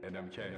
and unchecked.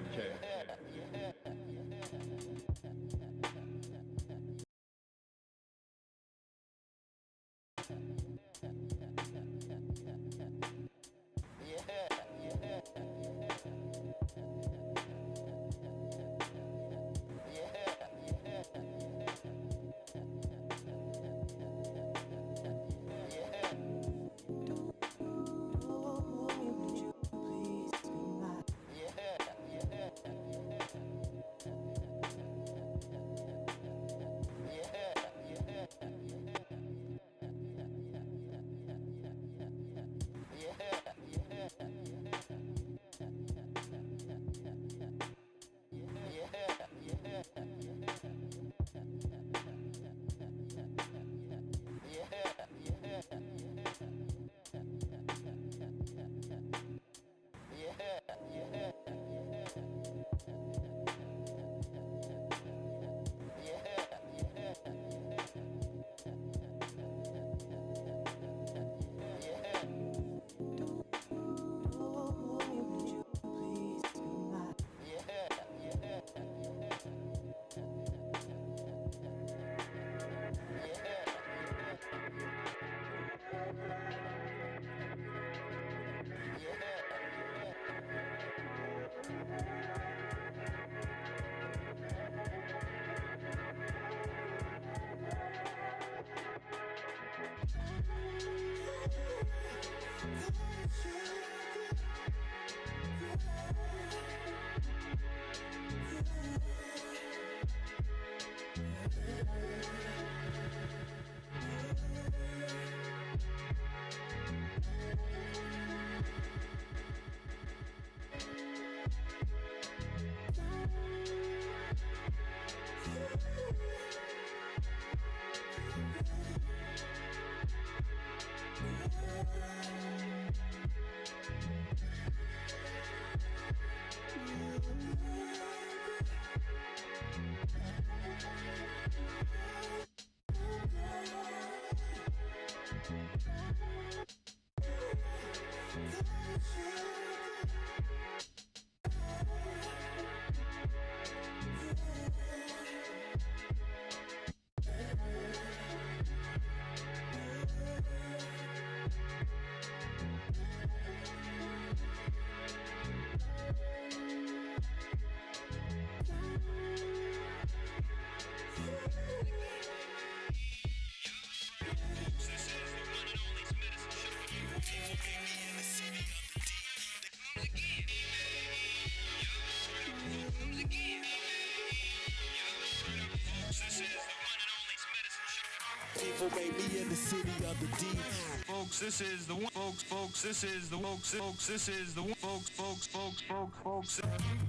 People made me in the city of the deep. Folks, this is the one. Folks, this is the folks. This is the one. Folks.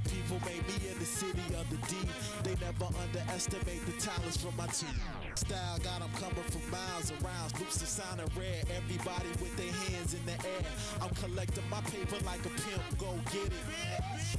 People made me in the city of the deep. They never underestimate the talents from my team. Style got them coming from miles around. Loops are sounding rare. Everybody with their hands in the air. I'm collecting my paper like a pimp. Go get it.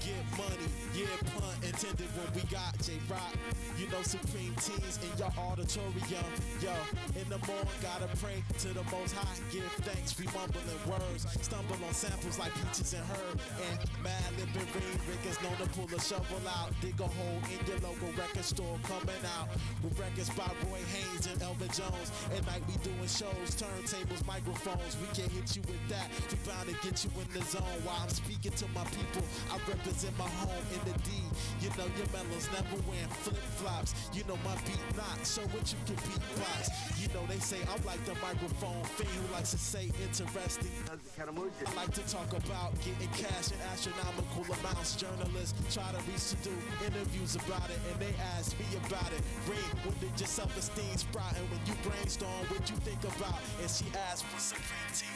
Get money. Yeah, pun intended when we got J-Rock. You know, supreme teens in your auditorium. Yo, in the morning, gotta pray to the Most High. Give thanks, we mumbling words. Stumble on samples like peaches and herb. And mad lippin' Rick is known to pull a shovel out. Dig a hole in your local record store coming out. With records by Roy Haynes and Elvin Jones. At night we doing shows, turntables, microphones. We can hit you with that. We bound to get you in the zone. While I'm speaking to my people, I represent my home in the D. You know your mellows never wearing flip-flops. You know my beat not, so what you can beatbox. You know they say I'm like the microphone fiend who likes to say interesting. I like to talk about getting cash in astronomical amounts. Journalists try to reach to do interviews about it, and they ask me about it. Ring, when did your self-esteem sprout? And when you brainstorm, what you think about? And she asked for supreme team.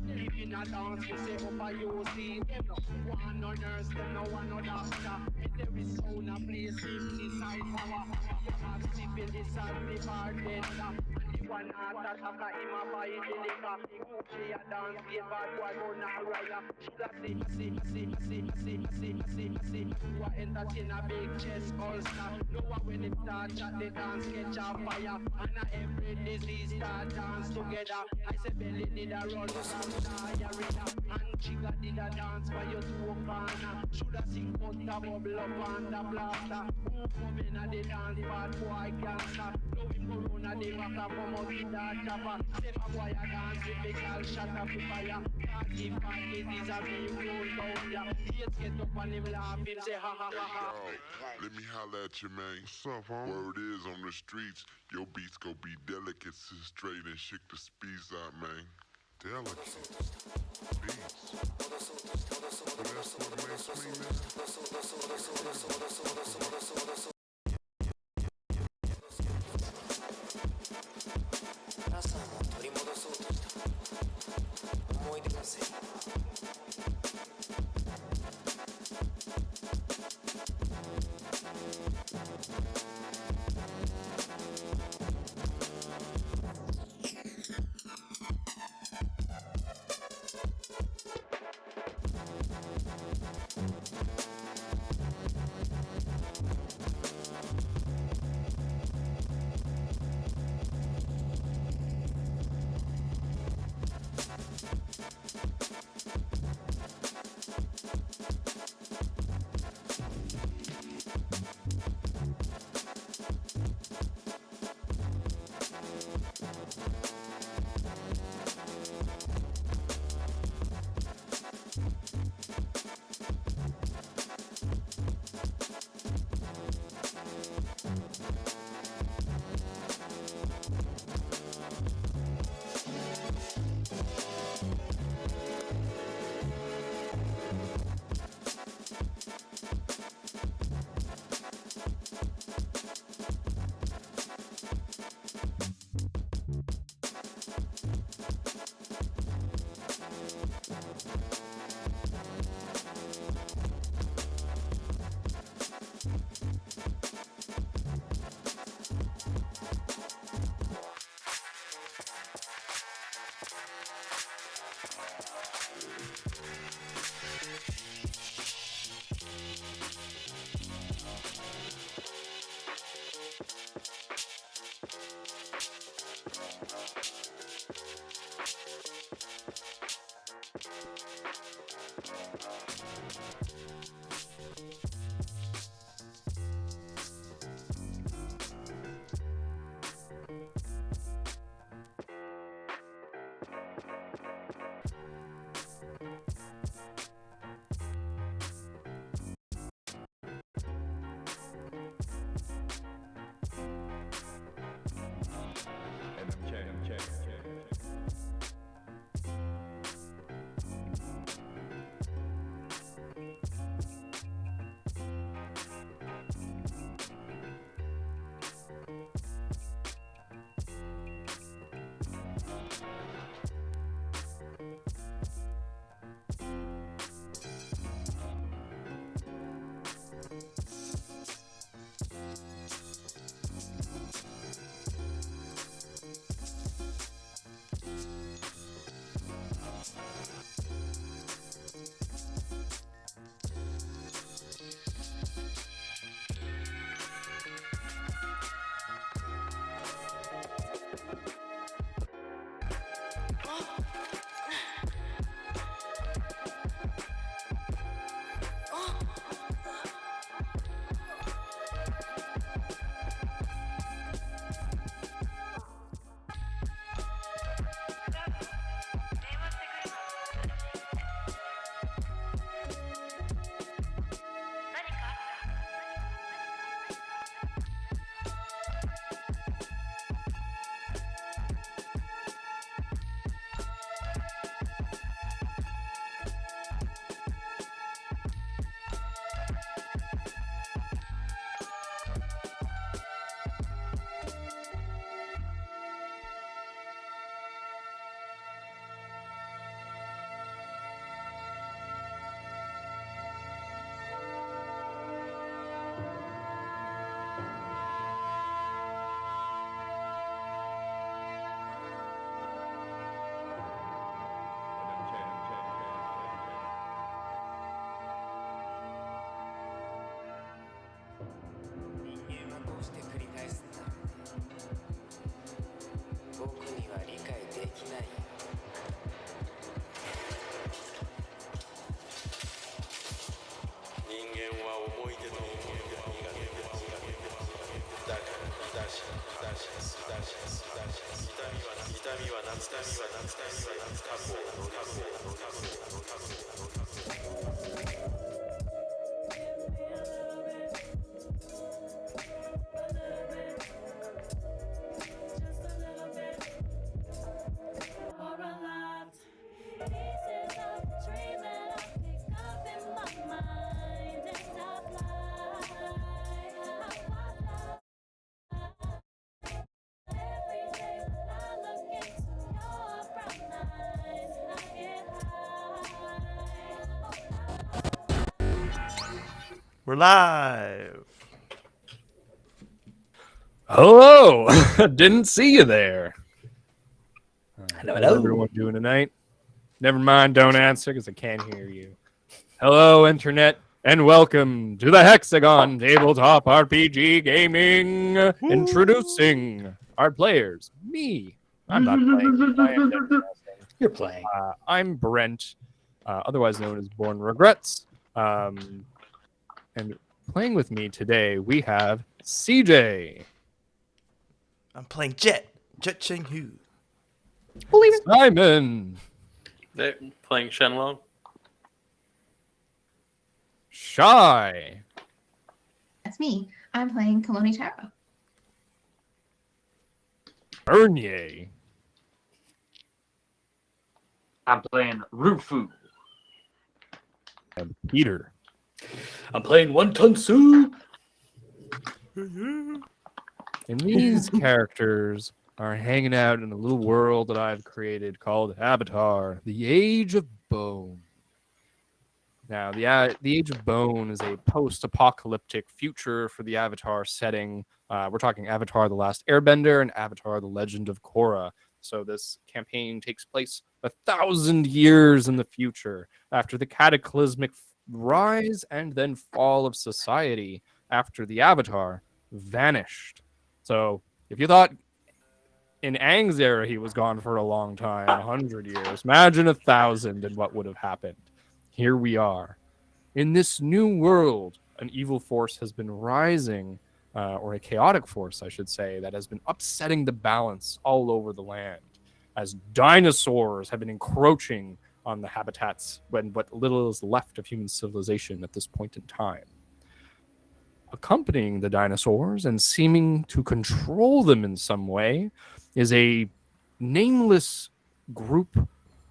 Keeping a dance, we say up a you see them no one no nurse, them no one no doctor. There is sound a place inside power. Syphilis and the bartender. And the one heart attacker, him a buy the liquor. Okay, a dance, get bad boy, go now rider. Shoulda see. Who a entertain a big chest ulcer. No one when it start chat, the dance catch a fire. And a every disease start dance together. I say belly did a run from diarrhea. And Chica did a dance for your two corner. Shoulda sing out the bubble up on the blaster. Who come in a the dance, bad boy cancer. Now him corona, the rocker come out with that chopper. Say a boy a dance with big all shut up the fire. Party, these are being rolled down ya. Yes, get up on him laugh, him say ha ha ha ha. Yo, let me holler at you, man. What's up, homie? Word is on the streets, your beats gon' be delicate, sit straight and shake the speeds out, man. Delicate beats. So that's what makes me, man. We're live. Hello! Didn't see you there. Hello, How's everyone doing tonight? Never mind, don't answer because I can't hear you. Hello, Internet, and welcome to the Hexagon Tabletop RPG Gaming. Introducing our players. Me. I'm not playing. You're playing. I'm Brent, otherwise known as Born Regrets. And playing with me today, we have CJ. I'm playing Jet Cheng Hu. Simon. They're playing Shenlong. Shy. That's me. I'm playing Kaloni Taro. Bernier. I'm playing Rufu. And Peter. I'm playing Wonton Soup. And these characters are hanging out in a little world that I've created called Avatar, the Age of Bone. Now, the Age of Bone is a post-apocalyptic future for the Avatar setting. We're talking Avatar: The Last Airbender and Avatar: The Legend of Korra. So this campaign takes place 1,000 years in the future after the cataclysmic rise and then fall of society after the Avatar vanished. So if you thought in Aang's era he was gone for a long time, 100 years, imagine 1,000 and what would have happened. Here we are. In this new world, an evil force has been rising, or a chaotic force, I should say, that has been upsetting the balance all over the land, as dinosaurs have been encroaching on the habitats when what little is left of human civilization at this point in time. Accompanying the dinosaurs and seeming to control them in some way is a nameless group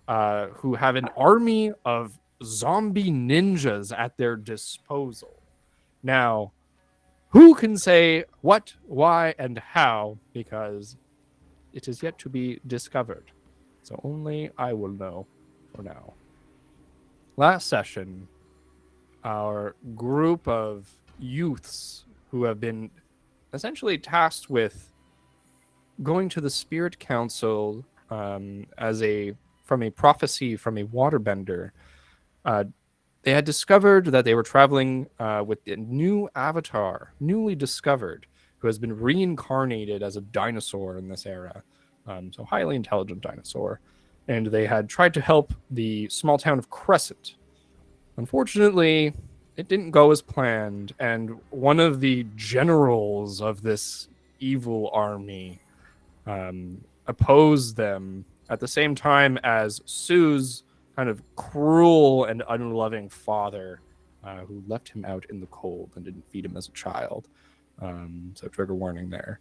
who have an army of zombie ninjas at their disposal. Now, who can say what, why, and how, because it is yet to be discovered. So only I will know for now. Last session, our group of youths who have been essentially tasked with going to the Spirit Council from a prophecy from a waterbender. They had discovered that they were traveling with a new avatar, newly discovered, who has been reincarnated as a dinosaur in this era. So highly intelligent dinosaur. And they had tried to help the small town of Crescent. Unfortunately, it didn't go as planned, and one of the generals of this evil army opposed them at the same time as Sue's kind of cruel and unloving father, who left him out in the cold and didn't feed him as a child. So trigger warning there.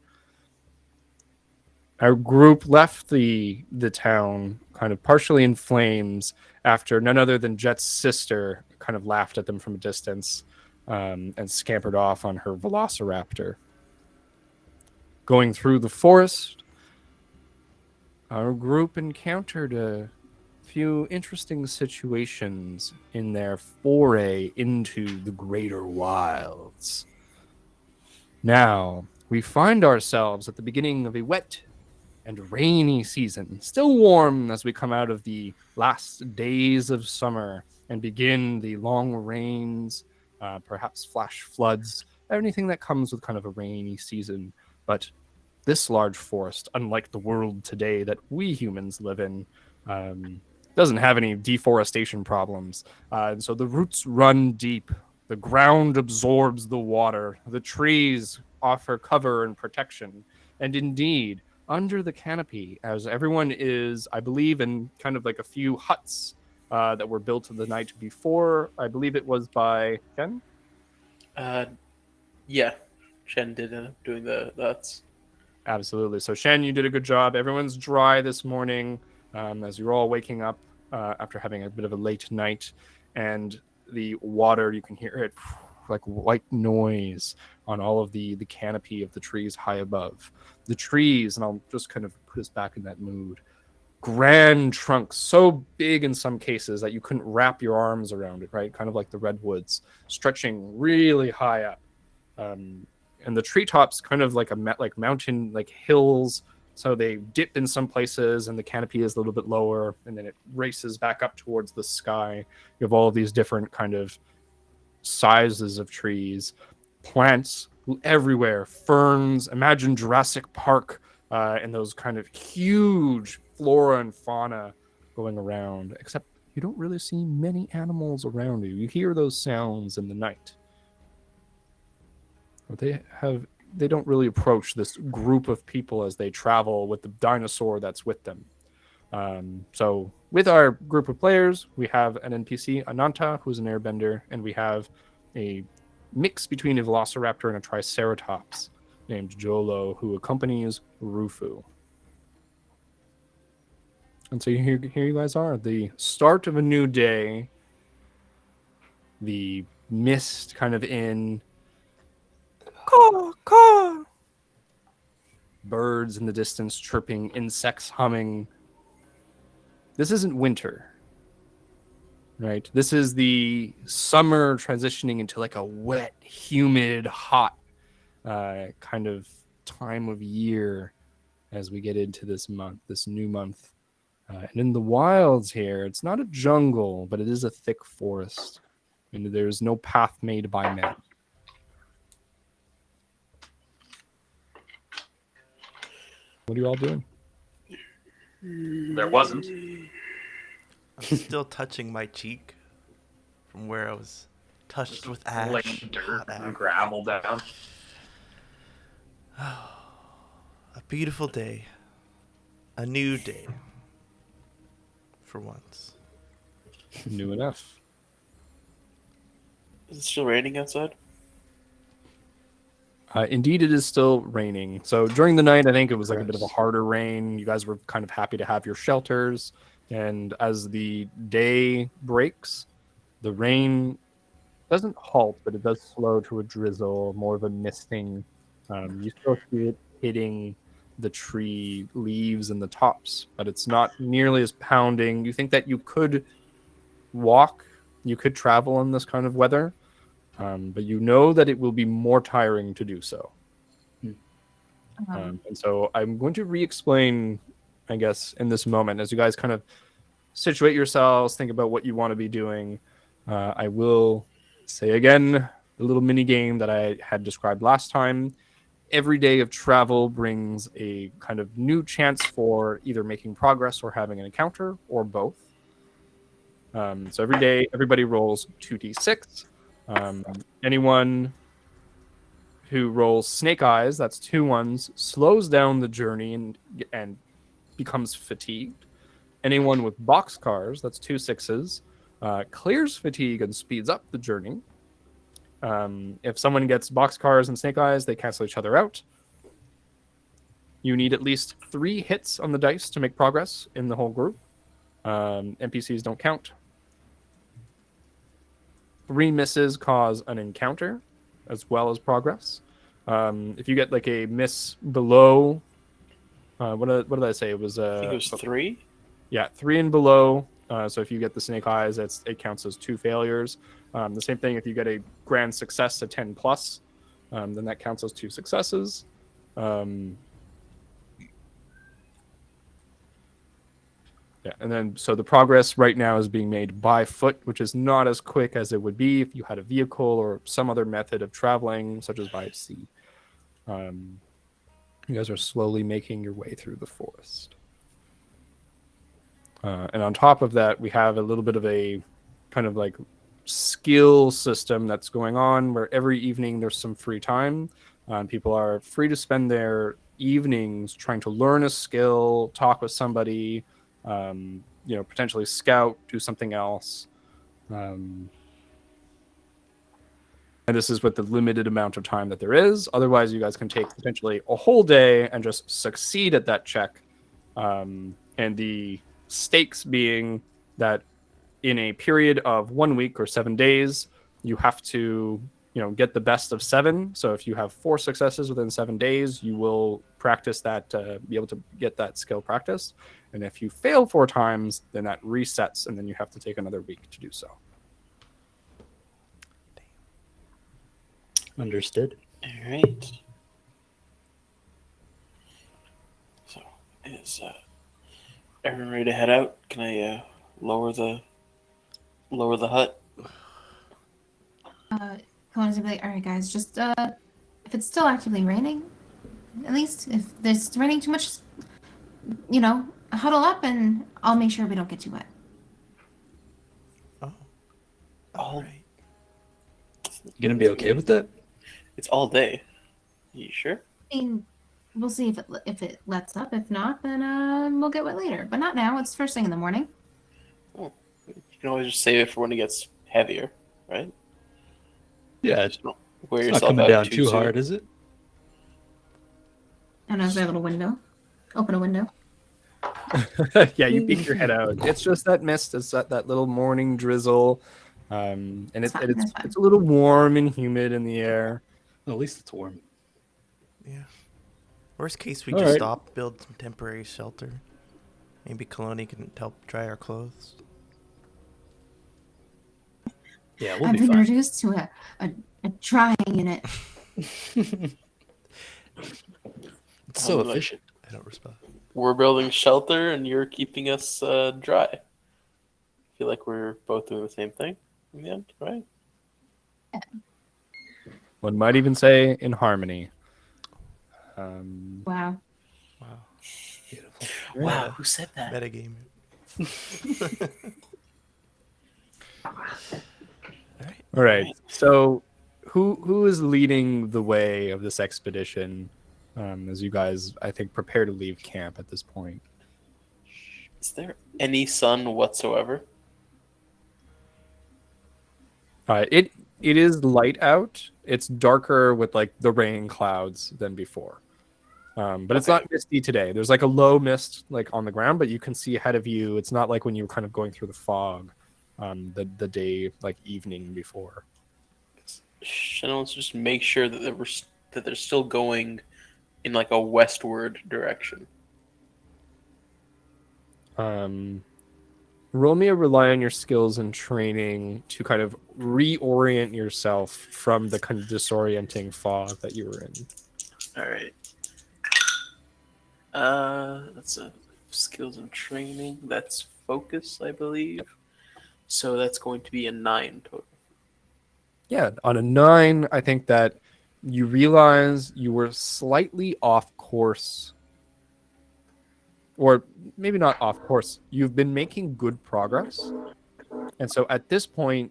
Our group left the town kind of partially in flames after none other than Jet's sister kind of laughed at them from a distance and scampered off on her velociraptor. Going through the forest, our group encountered a few interesting situations in their foray into the greater wilds. Now, we find ourselves at the beginning of a wet and rainy season, still warm as we come out of the last days of summer and begin the long rains, perhaps flash floods, anything that comes with kind of a rainy season. But this large forest, unlike the world today that we humans live in, doesn't have any deforestation problems. And so the roots run deep The ground absorbs the water. The trees offer cover and protection. And indeed, under the canopy, as everyone is, I believe, in kind of like a few huts that were built the night before. I believe it was by Ken. Yeah, Shen did doing the that's. Absolutely. So Shen, you did a good job. Everyone's dry this morning as you're all waking up after having a bit of a late night, and the water, you can hear it like white noise on all of the canopy of the trees high above. The trees, and I'll just kind of put us back in that mood. Grand trunks, so big in some cases that you couldn't wrap your arms around it, right? Kind of like the redwoods, stretching really high up. And the treetops kind of like like mountain, like hills. So they dip in some places and the canopy is a little bit lower and then it races back up towards the sky. You have all of these different kind of sizes of trees, plants everywhere, ferns. Imagine Jurassic Park and those kind of huge flora and fauna going around, except you don't really see many animals around you. You hear those sounds in the night. But they don't really approach this group of people as they travel with the dinosaur that's with them. So with our group of players, we have an NPC, Ananta, who's an airbender, and we have a mix between a velociraptor and a triceratops named Jolo, who accompanies Rufu. And so here you guys are, the start of a new day, the mist kind of in, caw, caw. Birds in the distance chirping, insects humming. This isn't winter, right? This is the summer transitioning into like a wet, humid, hot kind of time of year as we get into this month, this new month. And in the wilds here, it's not a jungle, but it is a thick forest. And there's no path made by men. What are you all doing? There wasn't. I'm still touching my cheek from where I was touched with ash. Laying dirt hot and ash. gravel down. A beautiful day. A new day. For once. New enough. Is it still raining outside? Indeed, it is still raining. So during the night, I think it was like a bit of a harder rain. You guys were kind of happy to have your shelters. And as the day breaks, the rain doesn't halt, but it does slow to a drizzle, more of a misting. You still see it hitting the tree leaves and the tops, but it's not nearly as pounding. You think that you could walk, you could travel in this kind of weather. But you know that it will be more tiring to do so. And so I'm going to re-explain, I guess, in this moment, as you guys kind of situate yourselves, think about what you want to be doing. I will say again, the little mini game that I had described last time. Every day of travel brings a kind of new chance for either making progress or having an encounter, or both. So every day, everybody rolls 2d6. Anyone who rolls snake eyes, that's 2 ones, slows down the journey and becomes fatigued. Anyone with boxcars, that's 2 6s, clears fatigue and speeds up the journey. If someone gets boxcars and snake eyes, they cancel each other out. You need at least 3 hits on the dice to make progress in the whole group. NPCs don't count. 3 misses cause an encounter as well as progress. If you get like a miss below, what did I say? It was I think it was 3. Yeah, 3 and below. So if you get the snake eyes, it counts as 2 failures. The same thing if you get a grand success to 10 plus, then that counts as 2 successes. Yeah, and then so the progress right now is being made by foot, which is not as quick as it would be if you had a vehicle or some other method of traveling, such as by sea. You guys are slowly making your way through the forest. And on top of that, we have a little bit of a kind of like skill system that's going on where every evening there's some free time. People are free to spend their evenings trying to learn a skill, talk with somebody, potentially scout, do something else. And this is with the limited amount of time that there is. Otherwise, you guys can take potentially a whole day and just succeed at that check. And the stakes being that in a period of 1 week or 7 days, you have to get the best of 7. So if you have 4 successes within 7 days, you will practice that, be able to get that skill practiced. And if you fail 4 times, then that resets, and then you have to take another week to do so. Understood. All right. So, is everyone ready to head out? Can I lower the hut? Kalani's gonna be like, all right, guys, just if it's still actively raining, at least if there's raining too much, huddle up and I'll make sure we don't get too wet. All right. You gonna be okay with that? It's all day. You sure? I mean, we'll see if it lets up. If not, then we'll get wet later. But not now. It's first thing in the morning. Oh, you can always just save it for when it gets heavier, right? Yeah, Just don't wear it's not yourself coming out down too too soon. hard, is it? And there's a little window. Open a window. Yeah, you peek your head out. It's just that mist. It's that little morning drizzle, and it's Fine, that's fine. it's a little warm and humid in the air. Well, at least it's warm. Yeah. Worst case, we All just right. stop, build some temporary shelter. Maybe Kaloni can help dry our clothes. Yeah, we'll I've be been fine. introduced to a drying unit. It's so Like, efficient. I don't respond. We're building shelter and you're keeping us dry. I feel like we're both doing the same thing in the end, right? One might even say in harmony. Wow. Wow. Beautiful. Wow, who said that? Metagame. All right. So, who is leading the way of this expedition? As you guys, I think, prepare to leave camp at this point. Is there any sun whatsoever? It is light out. It's darker with like the rain clouds than before. But it's Okay. not misty today. There's like a low mist like on the ground, but you can see ahead of you. It's not like when you were kind of going through the fog, the day like evening before. Chanel, let's just make sure that they're still going in like a westward direction. Roll me a rely on your skills and training to kind of reorient yourself from the kind of disorienting fog that you were in. All right. That's a skills and training. That's focus, I believe. So that's going to be a 9 total. Yeah, on a 9, I think that you realize you were slightly off course. Or maybe not off course. You've been making good progress. And so at this point,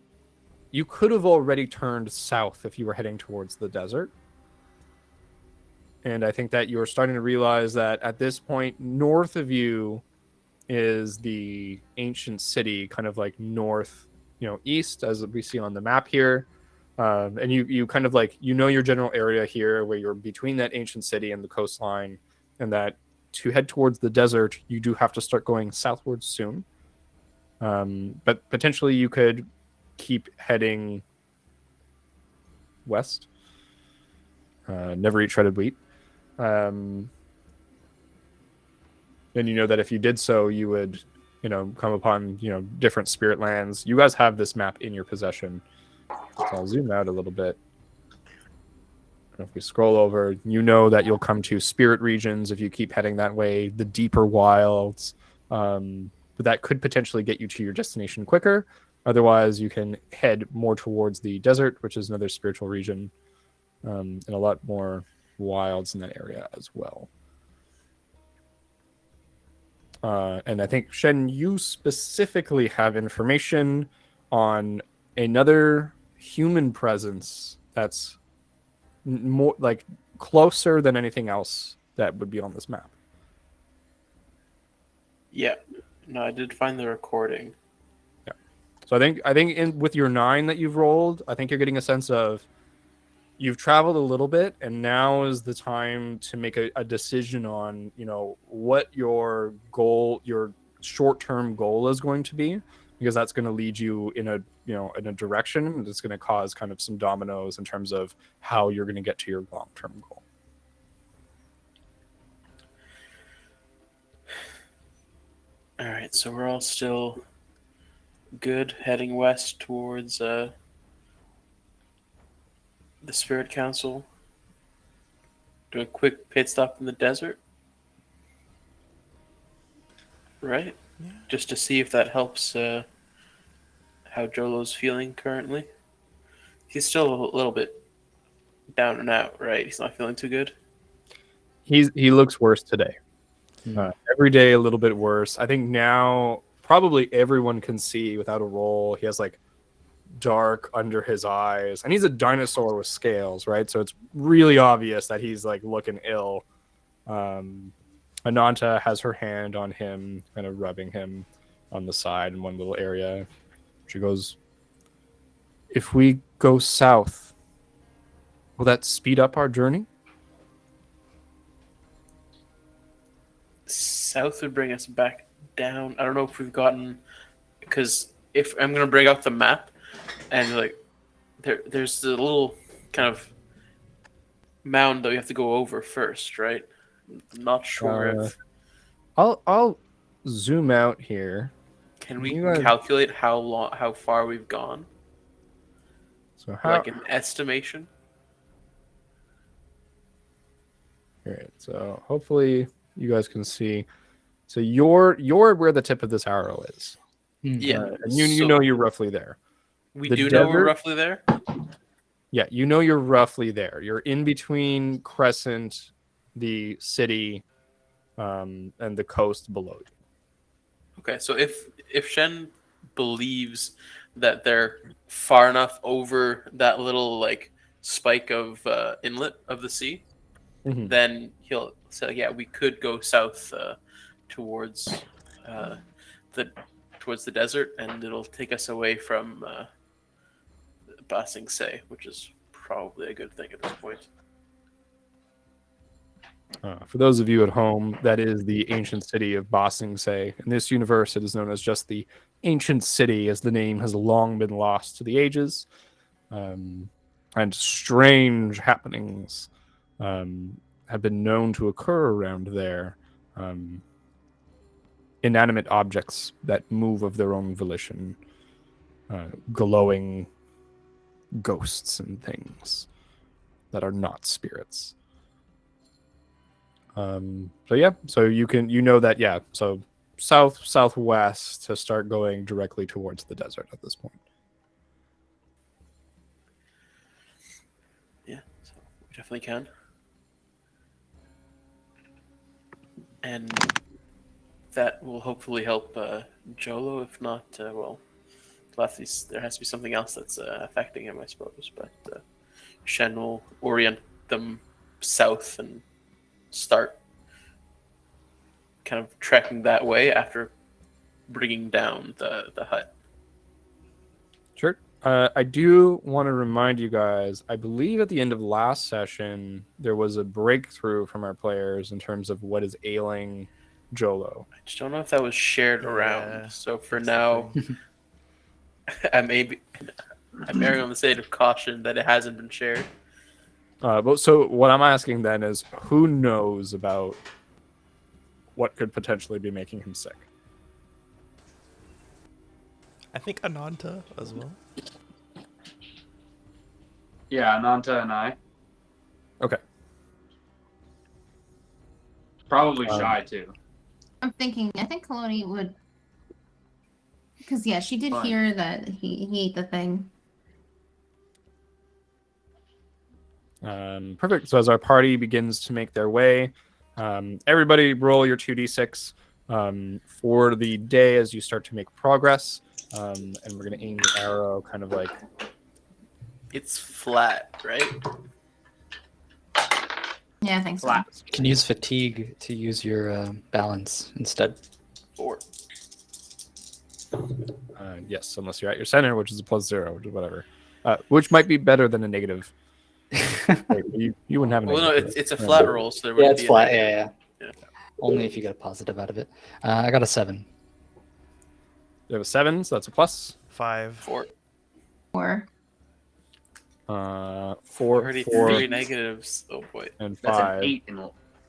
you could have already turned south if you were heading towards the desert. And I think that you're starting to realize that at this point, north of you is the ancient city, kind of like north, east, as we see on the map here. And you kind of like, your general area here where you're between that ancient city and the coastline, and that to head towards the desert, you do have to start going southwards soon. But potentially you could keep heading west. Never eat shredded wheat. And you know that if you did so, you would, come upon, different spirit lands. You guys have this map in your possession. So I'll zoom out a little bit. If we scroll over, you know that you'll come to spirit regions if you keep heading that way, the deeper wilds. But that could potentially get you to your destination quicker. Otherwise, you can head more towards the desert, which is another spiritual region, and a lot more wilds in that area as well. And I think, Shen, you specifically have information on another human presence that's more like closer than anything else that would be on this map. Yeah. No, I did find the recording. Yeah. So I think with your 9 that you've rolled, I think you're getting a sense of you've traveled a little bit, and now is the time to make a decision on, what your goal, your short-term goal is going to be, because that's going to lead you in a direction, and it's going to cause kind of some dominoes in terms of how you're going to get to your long-term goal. All right, so we're all still good, heading west towards the Spirit Council. Do a quick pit stop in the desert, right? Yeah. Just to see if that helps how Jolo's feeling currently. He's still a little bit down and out, right? He's not feeling too good. He looks worse today. Every day a little bit worse. I think now probably everyone can see without a roll. He has like dark under his eyes, and he's a dinosaur with scales, right? So it's really obvious that he's like looking ill. Ananta has her hand on him, kind of rubbing him on the side in one little area. She goes, "If we go south, will that speed up our journey?" South would bring us back down. I don't know if we've gotten, because if I'm going to bring out the map, and like there's the little kind of mound that we have to go over first, right? I'm not sure if I'll zoom out here. Can we calculate how far we've gone? So like an estimation? All right, so hopefully you guys can see. So you're where the tip of this arrow is. Yeah. And you know you're roughly there. We do know we're roughly there? Yeah, you know you're roughly there. You're in between Crescent, the city, and the coast below you. Okay, so if Shen believes that they're far enough over that little like spike of inlet of the sea, then he'll say, yeah, we could go south towards the desert, and it'll take us away from Ba Sing Se, which is probably a good thing at this point. For those of you at home, that is the ancient city of Ba Sing Se. In this universe, it is known as just the ancient city, as the name has long been lost to the ages. And strange happenings have been known to occur around there. Inanimate objects that move of their own volition, glowing ghosts and things that are not spirits. So you know that, so southwest to start going directly towards the desert at this point. Yeah, so we definitely can. And that will hopefully help Jolo. If not, there has to be something else that's affecting him, I suppose. But Shen will orient them south and start kind of trekking that way after bringing down the hut. Sure. I do want to remind you guys, I believe at the end of last session, there was a breakthrough from our players in terms of what is ailing Jolo. I just don't know if that was shared around. So for now, I'm erring on the side of caution that it hasn't been shared. So what I'm asking then is, who knows about what could potentially be making him sick? I think Ananta as well. Yeah, Ananta and I. Okay. Probably Shy too. I think Kaloni would, because she did hear that he ate the thing. Perfect. So as our party begins to make their way, everybody roll your 2d6 for the day as you start to make progress. And we're gonna aim the arrow kind of like. It's flat, right? Yeah, I think so. Flat. You can use fatigue to use your balance instead. 4. Yes, unless you're at your center, which is a +0, which is whatever. Which might be better than a negative. Wait, you wouldn't have a Well, negative. no, for it's a this. flat roll, so there Yeah, wouldn't it's be a flat. negative. Yeah. Yeah. Only if you get a positive out of it. I got a 7. You have a 7, so that's a plus. 5. 4. 4. 4, Already 4, 3 negatives. Oh boy. and That's 5, an 8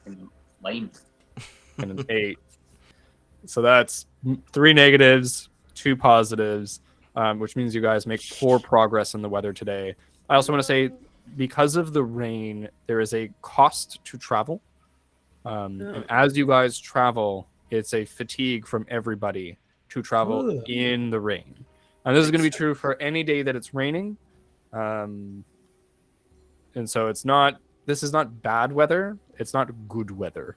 in lane. and an 8. So that's 3 negatives, 2 positives, which means you guys make poor progress in the weather today. I also want to say, because of the rain, there is a cost to travel. And as you guys travel, it's a fatigue from everybody to travel in the rain. And this is going to be true for any day that it's raining. And so this is not bad weather. It's not good weather,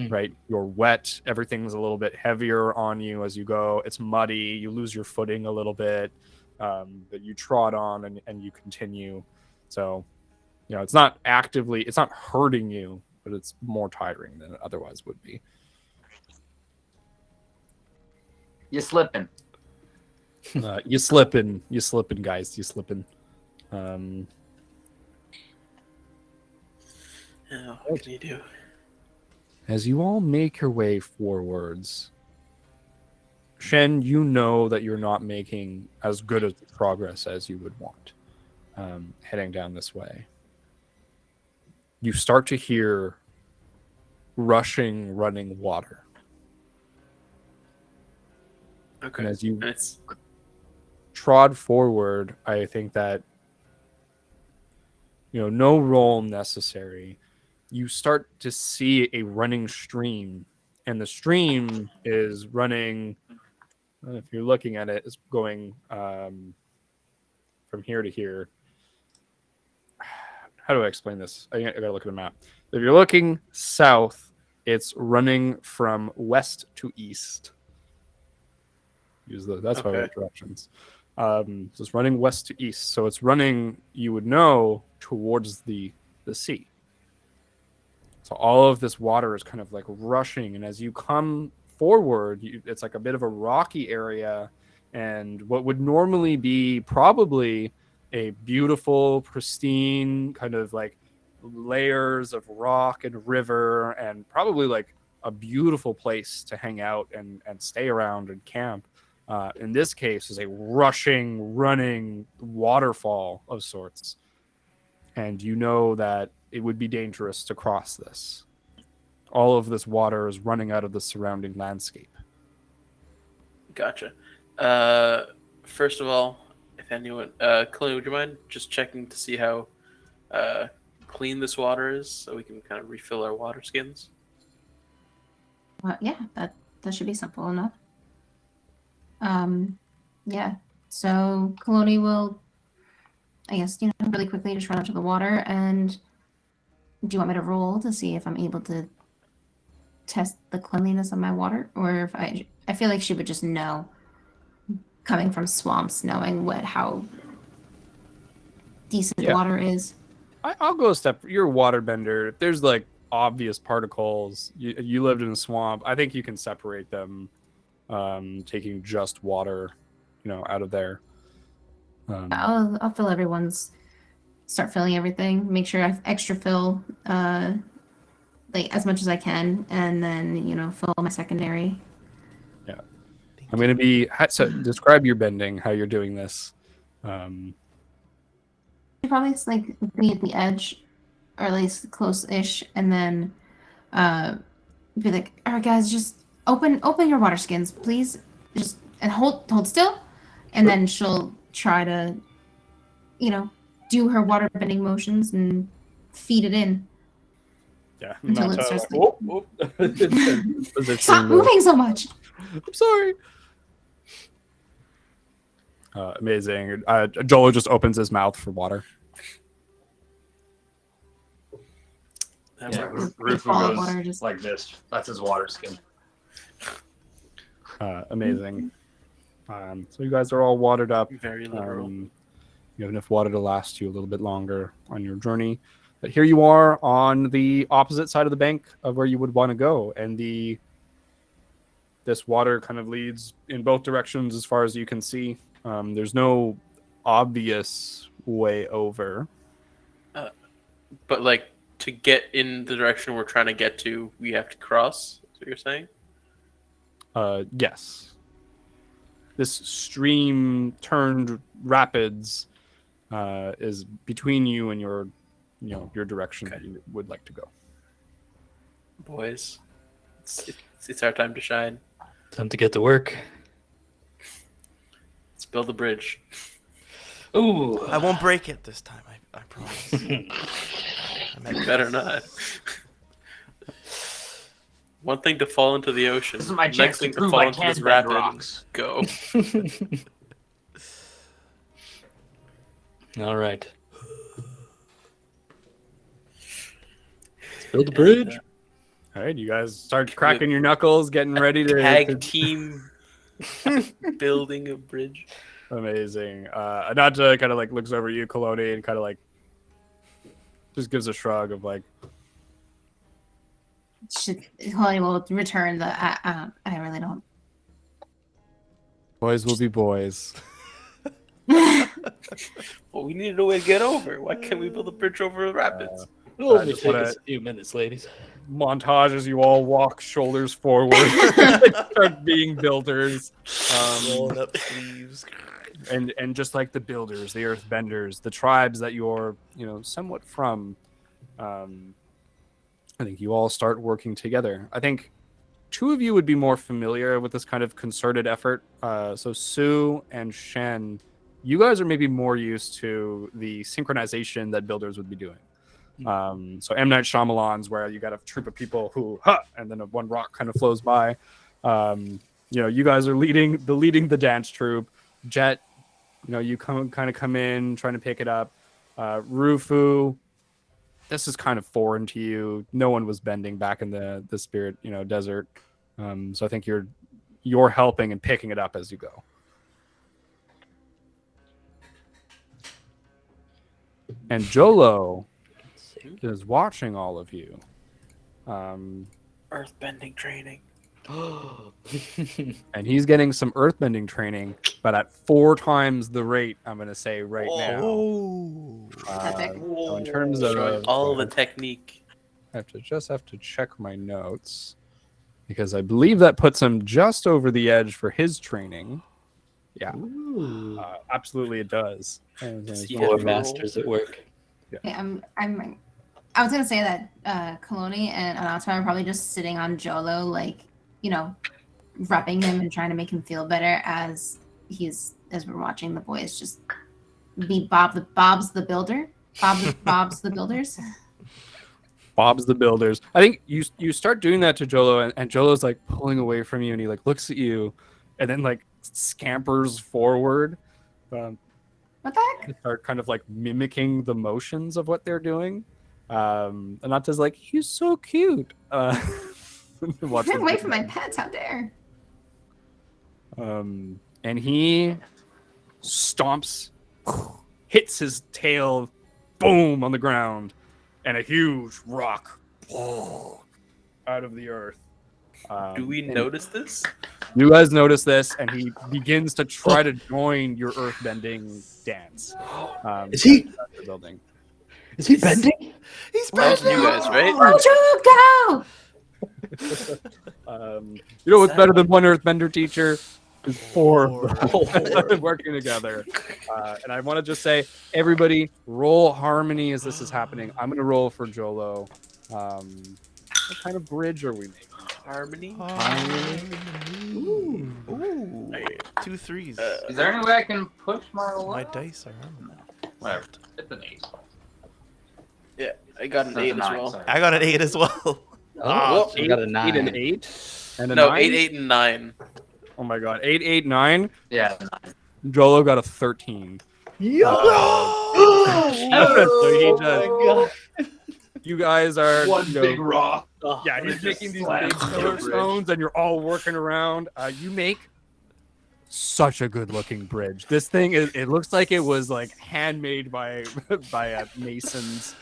right? You're wet. Everything's a little bit heavier on you as you go. It's muddy. You lose your footing a little bit that you trod on and you continue. So, it's not hurting you, but it's more tiring than it otherwise would be. You slipping. You slipping, guys. You slipping. What can you do? As you all make your way forwards, Shen, you know that you're not making as good of progress as you would want heading down this way. You start to hear rushing, running water. Okay. And as you It's trod forward, I think that, no roll necessary. You start to see a running stream, and the stream is running. If you're looking at it, it's going from here to here. How do I explain this? I gotta look at the map. If you're looking south, it's running from west to east. That's why I wrote directions. So it's running west to east. So it's running, you would know, towards the sea. So all of this water is kind of like rushing, and as you come forward, it's like a bit of a rocky area, and what would normally be probably a beautiful, pristine kind of like layers of rock and river, and probably like a beautiful place to hang out and stay around and camp. In this case, is a rushing, running waterfall of sorts, and you know that it would be dangerous to cross this. All of this water is running out of the surrounding landscape. Gotcha. First of all, if anyone, Clint, would you mind just checking to see how clean this water is, so we can kind of refill our water skins? Yeah, that should be simple enough. Yeah. So Kaloni will, I guess, really quickly just run up to the water. And do you want me to roll to see if I'm able to test the cleanliness of my water, or if I feel like she would just know, coming from swamps, knowing how decent the water is. I'll go a step. You're a waterbender. If there's like obvious particles, you lived in a swamp, I think you can separate them, taking just water, out of there. I'll fill start filling everything. Make sure I have extra fill, like as much as I can, and then fill my secondary. Yeah, I'm gonna be. So describe your bending. How you're doing this. Probably it's like be at the edge, or at least close-ish, and then be like, "All right, guys, just open your water skins, please. Just and hold still." And then she'll try to, do her water bending motions and feed it in. Yeah. Until it starts to Stop moving so much. I'm sorry. Amazing. Jolo just opens his mouth for water. Yeah, Big Rufu ball of goes water just- like this. That's his water skin. Amazing. So you guys are all watered up. Very literal. You have enough water to last you a little bit longer on your journey. But here you are on the opposite side of the bank of where you would want to go, and this water kind of leads in both directions as far as you can see. There's no obvious way over. But like to get in the direction we're trying to get to, we have to cross. Is what you're saying? Yes. This stream turned rapids is between you and your direction that you would like to go. Boys, it's our time to shine. Time to get to work. Let's build a bridge. Ooh. I won't break it this time. I promise. Better not. One thing to fall into the ocean. This is my Next chance thing to prove fall I into can this bend rapid. rocks. Go. All right. Let's build a bridge. All right, you guys start cracking your knuckles, getting ready to Tag team building a bridge. Amazing. Anata kind of like looks over at you, Kaloni, and kind of like just gives a shrug of like, Holly will return the. I really don't. boys will be boys. Well, we need a way to get over. Why can't we build a bridge over the rapids? It'll I only just take wanna- us a few minutes, ladies. Montage as you all walk shoulders forward, start being builders. Rolling up sleeves. And just like the builders, the earthbenders, the tribes that you're somewhat from, I think you all start working together. I think two of you would be more familiar with this kind of concerted effort. So Sue and Shen, you guys are maybe more used to the synchronization that builders would be doing. So M. Night Shyamalan's where you got a troop of people who, and then one rock kind of flows by. You guys are leading the dance troupe. Jet, you kind of come in trying to pick it up. Rufu, this is kind of foreign to you. No one was bending back in the spirit, desert. So I think you're helping and picking it up as you go. And Jolo is watching all of you. Earthbending training. And he's getting some earthbending training, but at 4 times the rate, I'm going to say right now. So in terms of Showing all the technique. I have to check my notes because I believe that puts him just over the edge for his training. Yeah, absolutely it does. Four masters at work. Yeah, I was gonna say that Kaloni and Anata are probably just sitting on Jolo, like, rubbing him and trying to make him feel better as we're watching the boys just be Bob's the builder. Bob's the builders. Bob's the builders. I think you start doing that to Jolo, and Jolo's like pulling away from you, and he like looks at you, and then like scampers forward. What the heck? Start kind of like mimicking the motions of what they're doing. Anata's like, he's so cute. Get away from my pets! How dare! And he stomps, hits his tail, boom, on the ground, and a huge rock out of the earth. Do we notice this? You guys notice this, and he begins to try to join your earthbending dance. Is he building? Is he bending? He's That's bending. you guys, right? Go! What's better than one earthbender teacher? Is 4 of them working together. And I want to just say, everybody, roll harmony as this is happening. I'm going to roll for Jolo. What kind of bridge are we making? Harmony. Ooh. 2 3s. Is there any way I can push my My dice are on. Whatever. It's an 8. Yeah, I got an 8 as well. Sorry. I got an 8 as well. Oh, you got a 9. 8 and 8? And a No, 9? 8, 8, and 9. Oh my god, 8, 8, 9. Yeah. Jolo got a 13. Yo! Oh my god. You guys are big rock. Yeah, he's making these big pillar stones, and you're all working around. You make such a good looking bridge. This thing is, it looks like it was like handmade by masons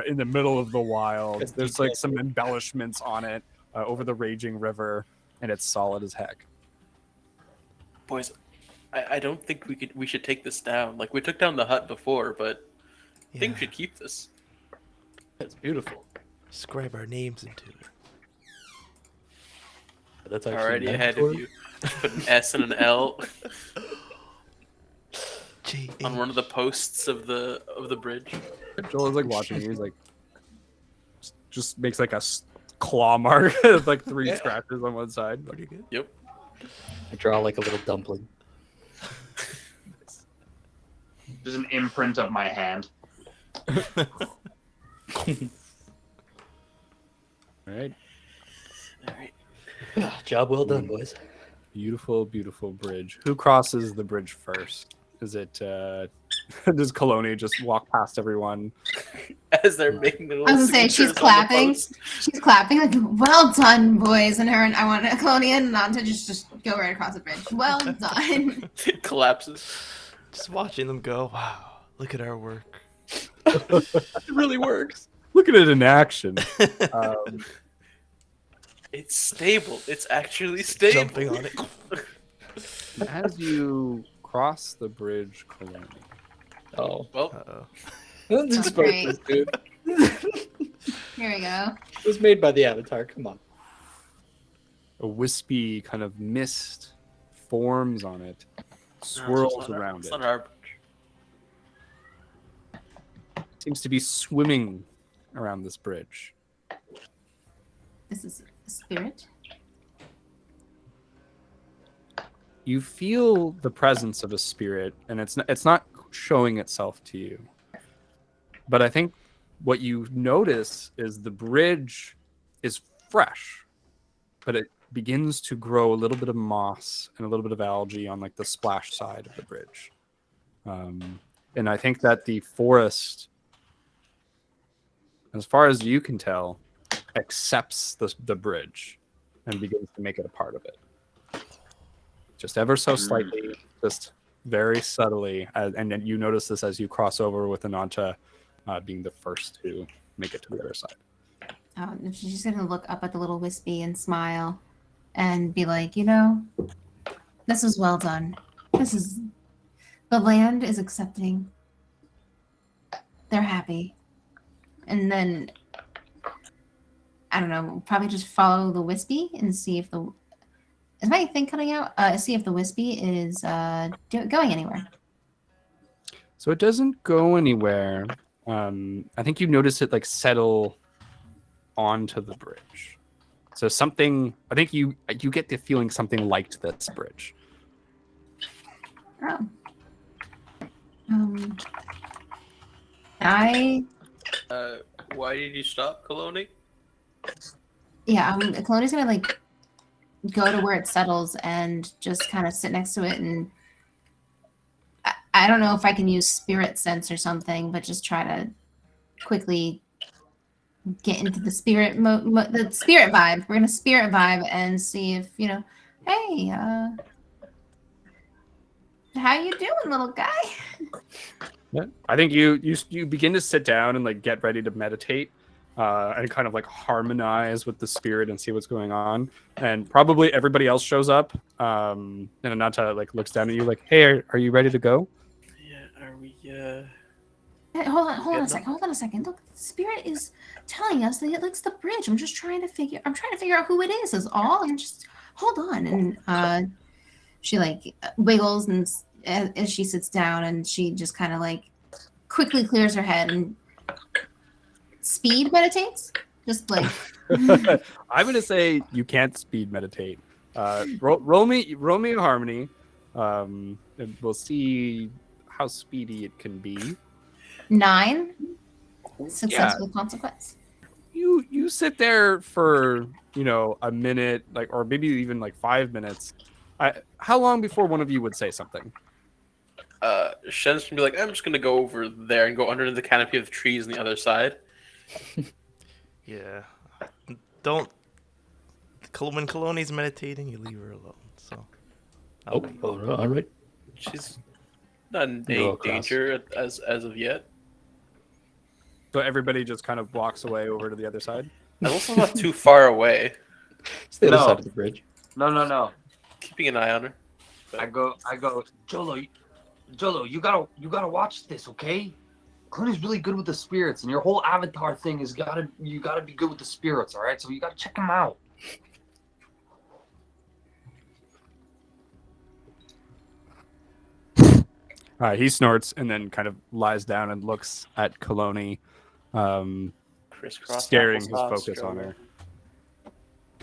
in the middle of the wild. There's like some embellishments on it over the raging river, and it's solid as heck. Boys, I don't think we should take this down. Like, we took down the hut before, but I think we should keep this. It's beautiful. Scribe our names into it. That's already ahead of you. Put an S and an L on one of the posts of the bridge. Joel is like watching you. He's like, just makes like a claw mark with like 3 scratches on one side. Pretty good. Yep. I draw like a little dumpling. There's an imprint of my hand. All right. Job well done, boys. Beautiful, beautiful bridge. Who crosses the bridge first? Is it does Kaloni just walk past everyone as they're making the? I was gonna say she's clapping. She's clapping like, "Well done, boys!" And her and I want Kaloni and Nanta just go right across the bridge. Well done. It collapses. Just watching them go. Wow, look at our work. It really works. Look at it in action. It's stable. It's actually stable. Jumping on it. As you cross the bridge, Kaloni. Oh. Well. This is great. dude. Here we go. It was made by the Avatar. Come on. A wispy kind of mist forms on it, swirls around it's it. not our bridge. Seems to be swimming around this bridge. This is a spirit. You feel the presence of a spirit, and it's not showing itself to you. But I think what you notice is the bridge is fresh, but it begins to grow a little bit of moss and a little bit of algae on like the splash side of the bridge. And I think that the forest, as far as you can tell, accepts the bridge and begins to make it a part of it. Just ever so slightly, just very subtly. And then you notice this as you cross over with Ananta being the first to make it to the other side. She's just gonna look up at the little wispy and smile and be like, this is well done. The land is accepting. They're happy. And then, I don't know, probably just follow the wispy and see if is my thing cutting out? See if the wispy is going anywhere. So it doesn't go anywhere. I think you notice it like settle onto the bridge. So something, I think you get the feeling something liked this bridge. Oh. Why did you stop, Kaloni? Yeah, Kaloni's gonna like go to where it settles and just kind of sit next to it, and I don't know if I can use spirit sense or something, but just try to quickly get into the spirit the spirit vibe. We're gonna spirit vibe and see if hey, how you doing, little guy? Yeah. I think you begin to sit down and like get ready to meditate and kind of like harmonize with the spirit and see what's going on. And probably everybody else shows up. And Ananta like looks down at you like, "Hey, are you ready to go?" Yeah, are we? Hey, hold on a second. Look, the spirit is telling us that it likes the bridge. I'm trying to figure out who it is all. And just hold on. And she like wiggles and as she sits down, and she just kind of like quickly clears her head and speed meditates. Just like I'm gonna say you can't speed meditate. Roll me a harmony, and we'll see how speedy it can be. 9 successful consequence. You sit there for a minute, like, or maybe even like 5 minutes. How long before one of you would say something? Shen's gonna be like, I'm just gonna go over there and go under the canopy of the trees on the other side. Yeah. Don't. When Kaloni's meditating, you leave her alone. So. I'll wait. All right. She's not in Go any across. danger as of yet. So everybody just kind of walks away over to the other side. I'm also not too far away. It's the other No. side of the bridge. No. Keeping an eye on her. I go, Jolo, you gotta watch this, okay? Clooney's really good with the spirits, and your whole avatar thing is you gotta be good with the spirits, all right? So you gotta check him out. He snorts and then kind of lies down and looks at Kaloni, Crisscross staring his applesauce, focus on Jolo. her.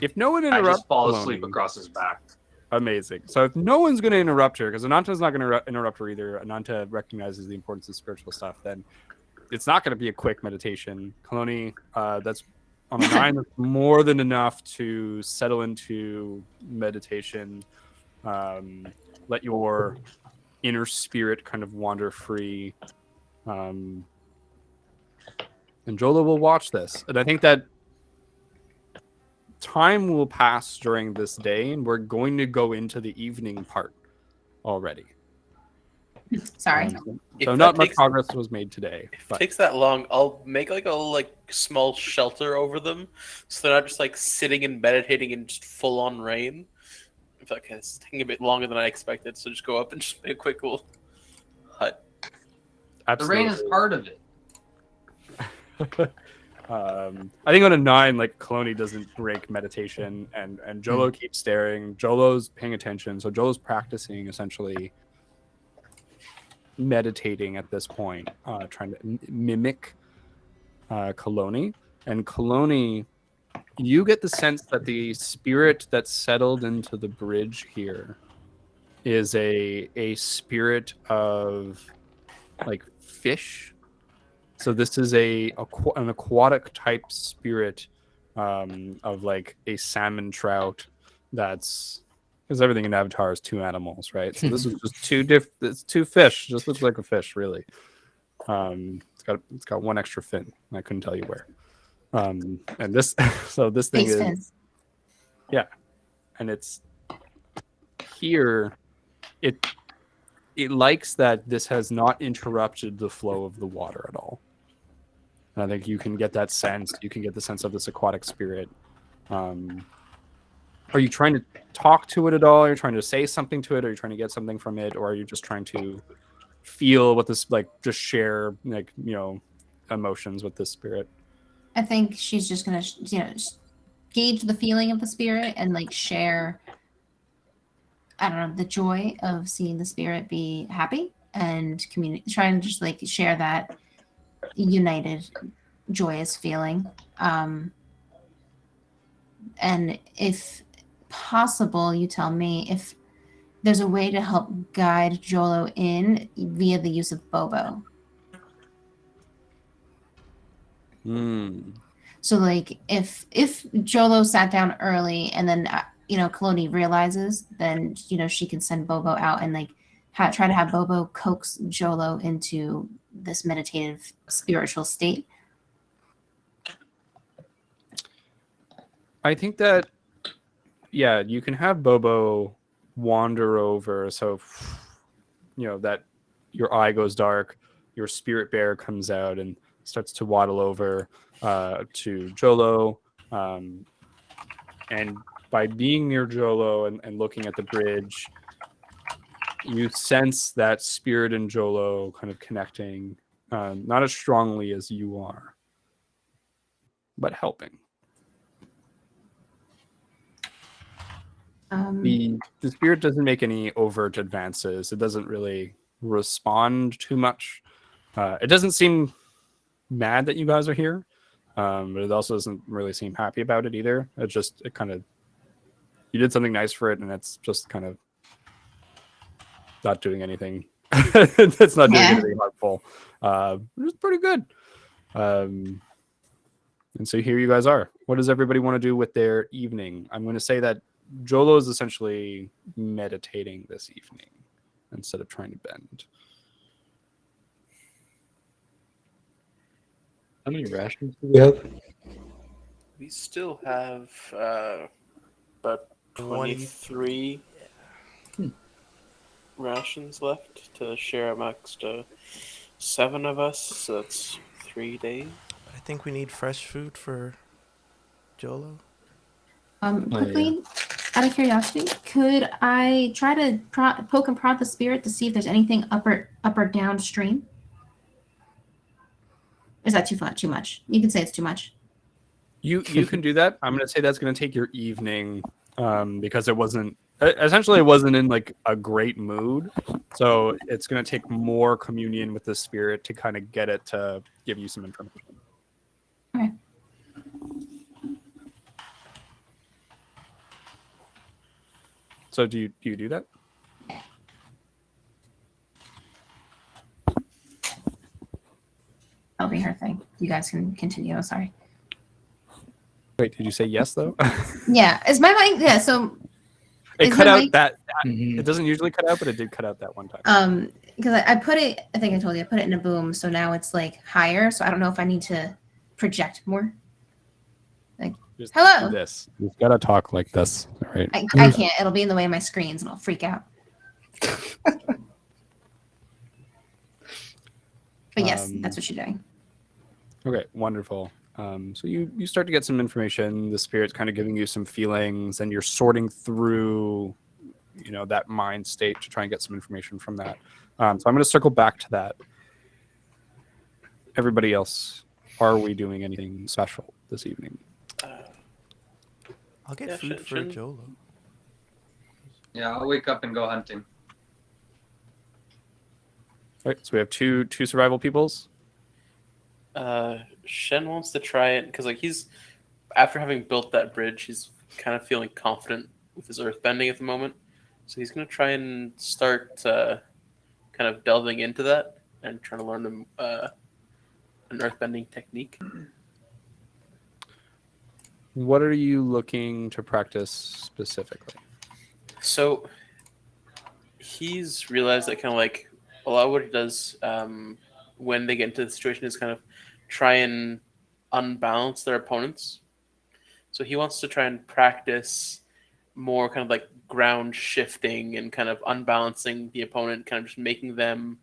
If no one I interrupts just fall asleep Kaloni- across his back. Amazing. So if no one's going to interrupt her, because Ananta's not going to interrupt her either, Ananta recognizes the importance of spiritual stuff, then it's not going to be a quick meditation. Kaloni, that's on a 9, that's more than enough to settle into meditation. Let your inner spirit kind of wander free. And Jolo will watch this. And I think that time will pass during this day, and we're going to go into the evening part already. Sorry. If So that not much takes- progress was made today. If it But takes that long, I'll make like a little, small shelter over them, so they're not just like sitting and meditating in just full on rain. In fact, it's taking a bit longer than I expected, so just go up and just make a quick little hut. The rain is part of it. I think on a 9, like Kaloni doesn't break meditation, and Jolo keeps staring. Jolo's paying attention, so Jolo's practicing essentially meditating at this point, trying to mimic Kaloni. And Kaloni, you get the sense that the spirit that settled into the bridge here is a spirit of like fish. So this is an aquatic type spirit of like a salmon trout. That's because everything in Avatar is 2 animals, right? So this is just it's 2 fish. Just looks like a fish, really. It's got 1 extra fin. I couldn't tell you where. And this so this thing Face is fins. yeah, and it's here. It likes that this has not interrupted the flow of the water at all. And I think you can get that sense. You can get the sense of this aquatic spirit. Are you trying to talk to it at all? Are you trying to say something to it? Are you trying to get something from it? Or are you just trying to feel what this, like, just share, like, emotions with this spirit? I think she's just gonna, gauge the feeling of the spirit and like share. I don't know, the joy of seeing the spirit be happy and try and just like share that united, joyous feeling. And if possible, you tell me if there's a way to help guide Jolo in via the use of Bobo. So like if Jolo sat down early and then Kaloni realizes, then she can send Bobo out and like try to have Bobo coax Jolo into this meditative spiritual state. I think that you can have Bobo wander over, so that your eye goes dark, your spirit bear comes out and starts to waddle over to Jolo, and by being near Jolo and looking at the bridge, you sense that spirit and Jolo kind of connecting, not as strongly as you are, but helping. The spirit doesn't make any overt advances. It doesn't really respond too much. It doesn't seem mad that you guys are here, but it also doesn't really seem happy about it either. It kind of, you did something nice for it, and it's just kind of not doing anything. It's not doing anything harmful. It's pretty good. And so here you guys are. What does everybody want to do with their evening? I'm going to say that Jolo is essentially meditating this evening instead of trying to bend. How many rations do we have? We still have about 23. rations left to share amongst 7 of us, so that's 3 days. I think we need fresh food for Jolo. Quickly, out of curiosity, could I try to poke and prod the spirit to see if there's anything up or downstream? Is that too much? You can say it's too much. You can do that. I'm going to say that's going to take your evening because it wasn't in like a great mood. So it's going to take more communion with the spirit to kind of get it to give you some information. Okay. So do you do that? That'll be her thing. You guys can continue. I'm sorry. Wait, did you say yes though? Yeah, is my mic? Yeah, so it cut out that. It doesn't usually cut out, but it did cut out that one time. Because I put it. I think I told you I put it in a boom, so now it's like higher. So I don't know if I need to project more. Like, Just hello. do this. You've got to talk like this, all right? I can't. It'll be in the way of my screens, and I'll freak out. But yes, that's what you're doing. Okay, wonderful. So you start to get some information. The spirit's kind of giving you some feelings, and you're sorting through, that mind state to try and get some information from that. So I'm going to circle back to that. Everybody else, are we doing anything special this evening? I'll get food for Jolo. Yeah, I'll wake up and go hunting. All right, so we have two survival peoples. Shen wants to try it because, he's after having built that bridge, he's kind of feeling confident with his earthbending at the moment. So he's going to try and start kind of delving into that and trying to learn an earthbending technique. What are you looking to practice specifically? So he's realized that kind of a lot of what he does when they get into the situation is kind of try and unbalance their opponents. So he wants to try and practice more kind of ground shifting and kind of unbalancing the opponent, kind of just making them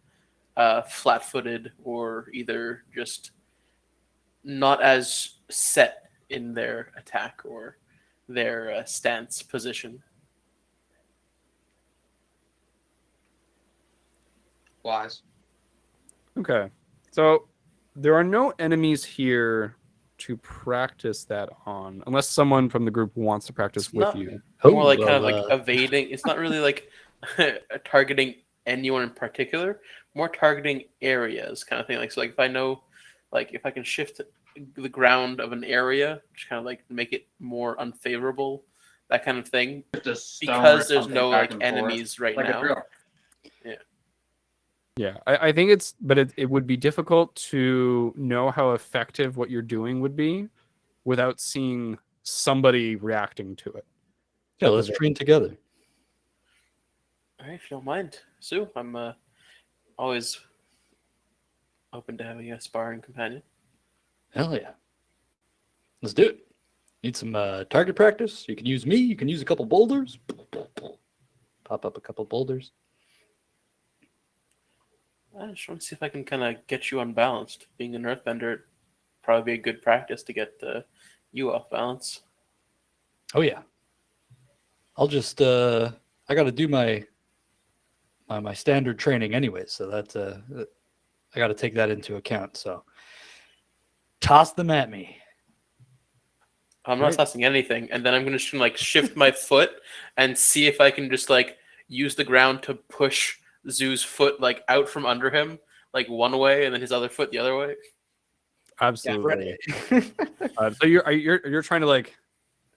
flat-footed or either just not as set in their attack or their stance position. Wise. Okay, so there are no enemies here to practice that on, unless someone from the group wants to practice with you. More kind of evading. It's not really targeting anyone in particular. More targeting areas, kind of thing. So if I know, if I can shift the ground of an area, just kind of make it more unfavorable, that kind of thing. Because there's no enemies right now. Yeah, I think it would be difficult to know how effective what you're doing would be without seeing somebody reacting to it. Yeah, let's train together. All right, if you don't mind, Sue, I'm always open to having a sparring companion. Hell yeah. Let's do it. Need some target practice? You can use me. You can use a couple boulders. Pop up a couple boulders. I just want to see if I can kind of get you unbalanced. Being an earthbender, it'd probably be a good practice to get you off balance. Oh yeah. I'll just I got to do my standard training anyway, so that's I got to take that into account. So toss them at me. I'm not tossing anything, and then I'm going to shift my foot and see if I can just use the ground to push Zoo's foot out from under him, one way, and then his other foot the other way. Absolutely. So you're trying to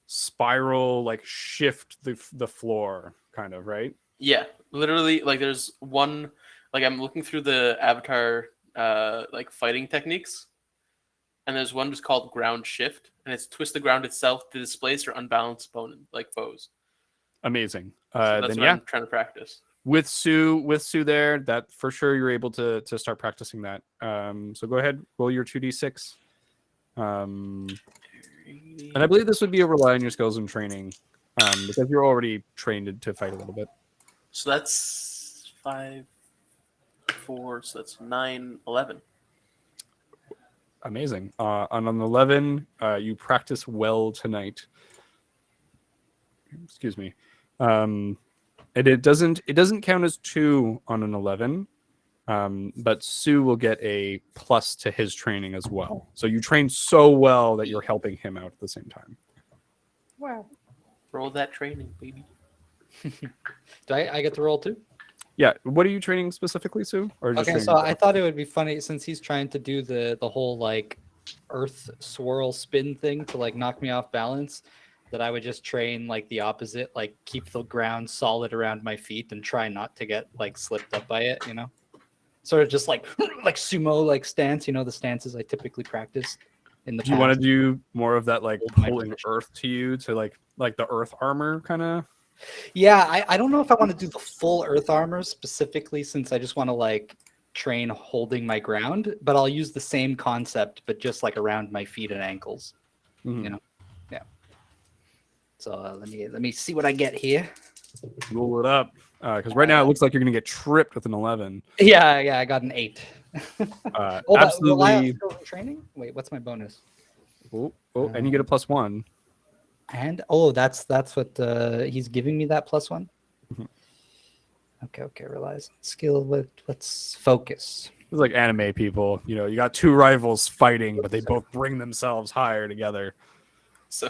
spiral, shift the floor, kind of, right? Yeah, literally. There's one. I'm looking through the Avatar fighting techniques, and there's one just called ground shift, and it's twist the ground itself to displace or unbalance opponent foes. Amazing. So that's what I'm trying to practice. With Sue there, that for sure you're able to start practicing that. So go ahead, roll your 2d6. And I believe this would be a rely on your skills and training, because you're already trained to fight a little bit. So that's 5, 4, so that's 9, 11. Amazing. On an 11, you practice well tonight. Excuse me. And it doesn't count as 2 on an 11. But Sue will get a plus to his training as well. So you train so well that you're helping him out at the same time. Wow. Roll that training, baby. Do I get to roll too? Yeah. What are you training specifically, Sue? Or just Okay, training so I yourself? thought it would be funny since he's trying to do the whole like earth swirl spin thing to like knock me off balance, that I would just train like the opposite, like keep the ground solid around my feet and try not to get like slipped up by it, you know? Sort of just like sumo like stance, you know, the stances I typically practice in the Do you want to past. do more of that like Hold my pulling position. earth to you to like the earth armor kind of? Yeah, I don't know if I want to do the full earth armor specifically, since I just want to like train holding my ground, but I'll use the same concept, but just like around my feet and ankles. Mhm. You know, yeah. So let me see what I get here. Roll it up. Because right now it looks like you're going to get tripped with an 11. Yeah, I got an 8. Oh, will I have Absolutely. skills in training? Wait, what's my bonus? Oh, and you get a +1. And that's what he's giving me, that +1. Mhm. Okay, realize skill. Let's focus. It's like anime people. You know, you got 2 rivals fighting, but they both bring themselves higher together. So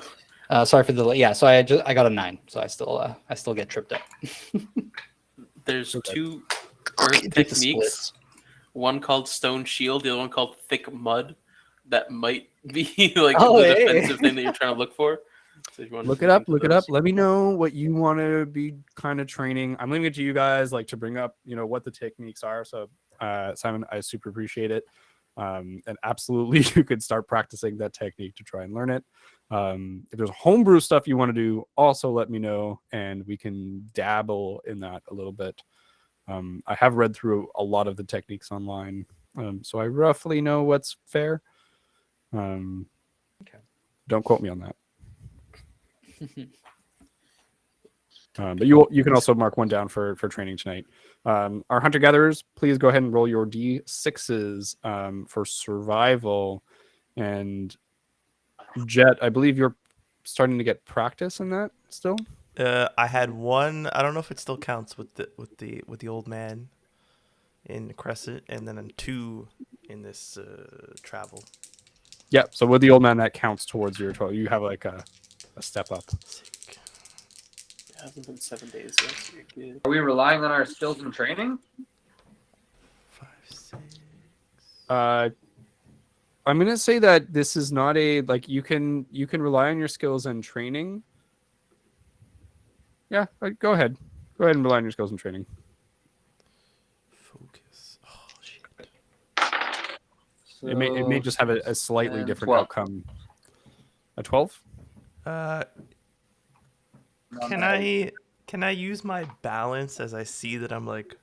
Sorry for the delay. Yeah, so I got a 9, so I still get tripped up. there's Okay. 2 earth Take the techniques. splits. One called Stone Shield, the other one called Thick Mud. That might be like Oh, the hey. defensive thing that you're trying to look for. So if you want to Look it up. Let me know what you want to be kind of training. I'm leaving it to you guys, like to bring up, you know, what the techniques are. So, Simon, I super appreciate it. And absolutely, you could start practicing that technique to try and learn it. If there's homebrew stuff you want to do, also let me know, and we can dabble in that a little bit. I have read through a lot of the techniques online, so I roughly know what's fair. Okay. Don't quote me on that. But you can also mark one down for training tonight. Our hunter gatherers, please go ahead and roll your D6s for survival. And Jet, I believe you're starting to get practice in that still. I had 1. I don't know if it still counts with the old man in Crescent, and then a 2 in this travel. Yeah. So with the old man, that counts towards your 12. You have like a step up. Sick. It hasn't been 7 days yet, so you're good. Are we relying on our skills in training? 5, 6. I'm gonna say that this is not a like you can rely on your skills and training. Yeah, go ahead. Go ahead and rely on your skills and training. Focus. Oh shit. It may just have a slightly different 12. outcome. A 12? Can I use my balance as I see that I'm like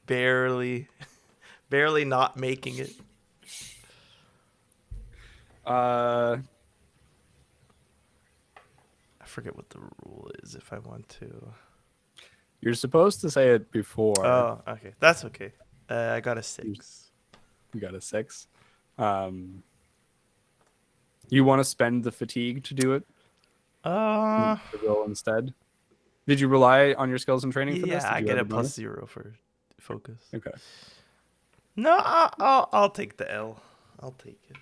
barely not making it? I forget what the rule is if I want to. You're supposed to say it before. Oh, okay. That's okay. I got a 6. You got a 6. You want to spend the fatigue to do it? To roll instead? Did you rely on your skills and training for this? Yeah, Did I you get have a bonus? +0 for focus. Okay. No, I'll take the L. I'll take it.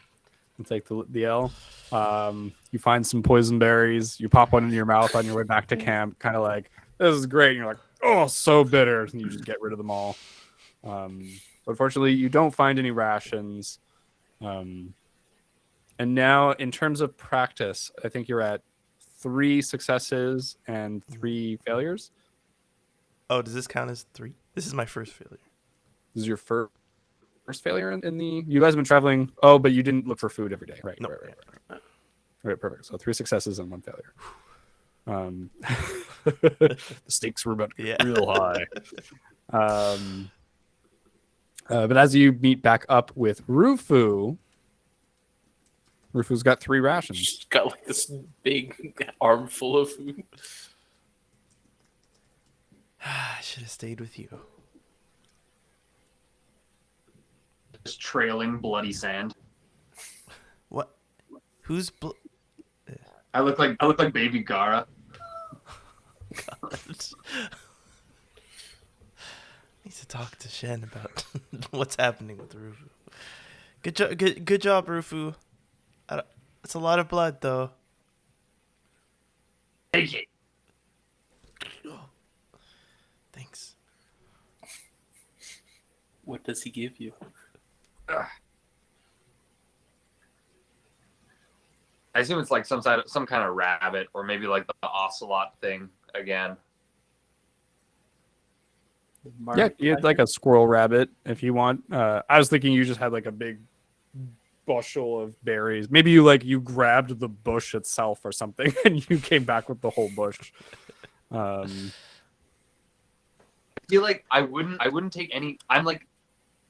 I'll take the L. You find some poison berries. You pop one in your mouth on your way back to camp. Kind of like, this is great. And you're like, oh, so bitter. And you just get rid of them all. But unfortunately, you don't find any rations. And now, in terms of practice, I think you're at 3 successes and 3 failures. Oh, does this count as 3? This is my first failure. This is your first failure in the. You guys have been traveling. Oh, but you didn't look for food every day, right? No. Right. Okay, perfect. So 3 successes and 1 failure. The stakes were about to get real high. But as you meet back up with Rufu's got 3 rations. She's got like this big armful of food. I should have stayed with you. Just trailing bloody sand. What? Who's I look like Baby Gara. God. Need to talk to Shen about what's happening with Rufu. Good job, Rufu. It's a lot of blood, though. Take it. Thanks. What does he give you? I assume it's like some kind of rabbit, or maybe like the ocelot thing again. Yeah, you had like a squirrel rabbit if you want. I was thinking you just had like a big bushel of berries. Maybe you grabbed the bush itself or something, and you came back with the whole bush. I feel like I wouldn't take any. I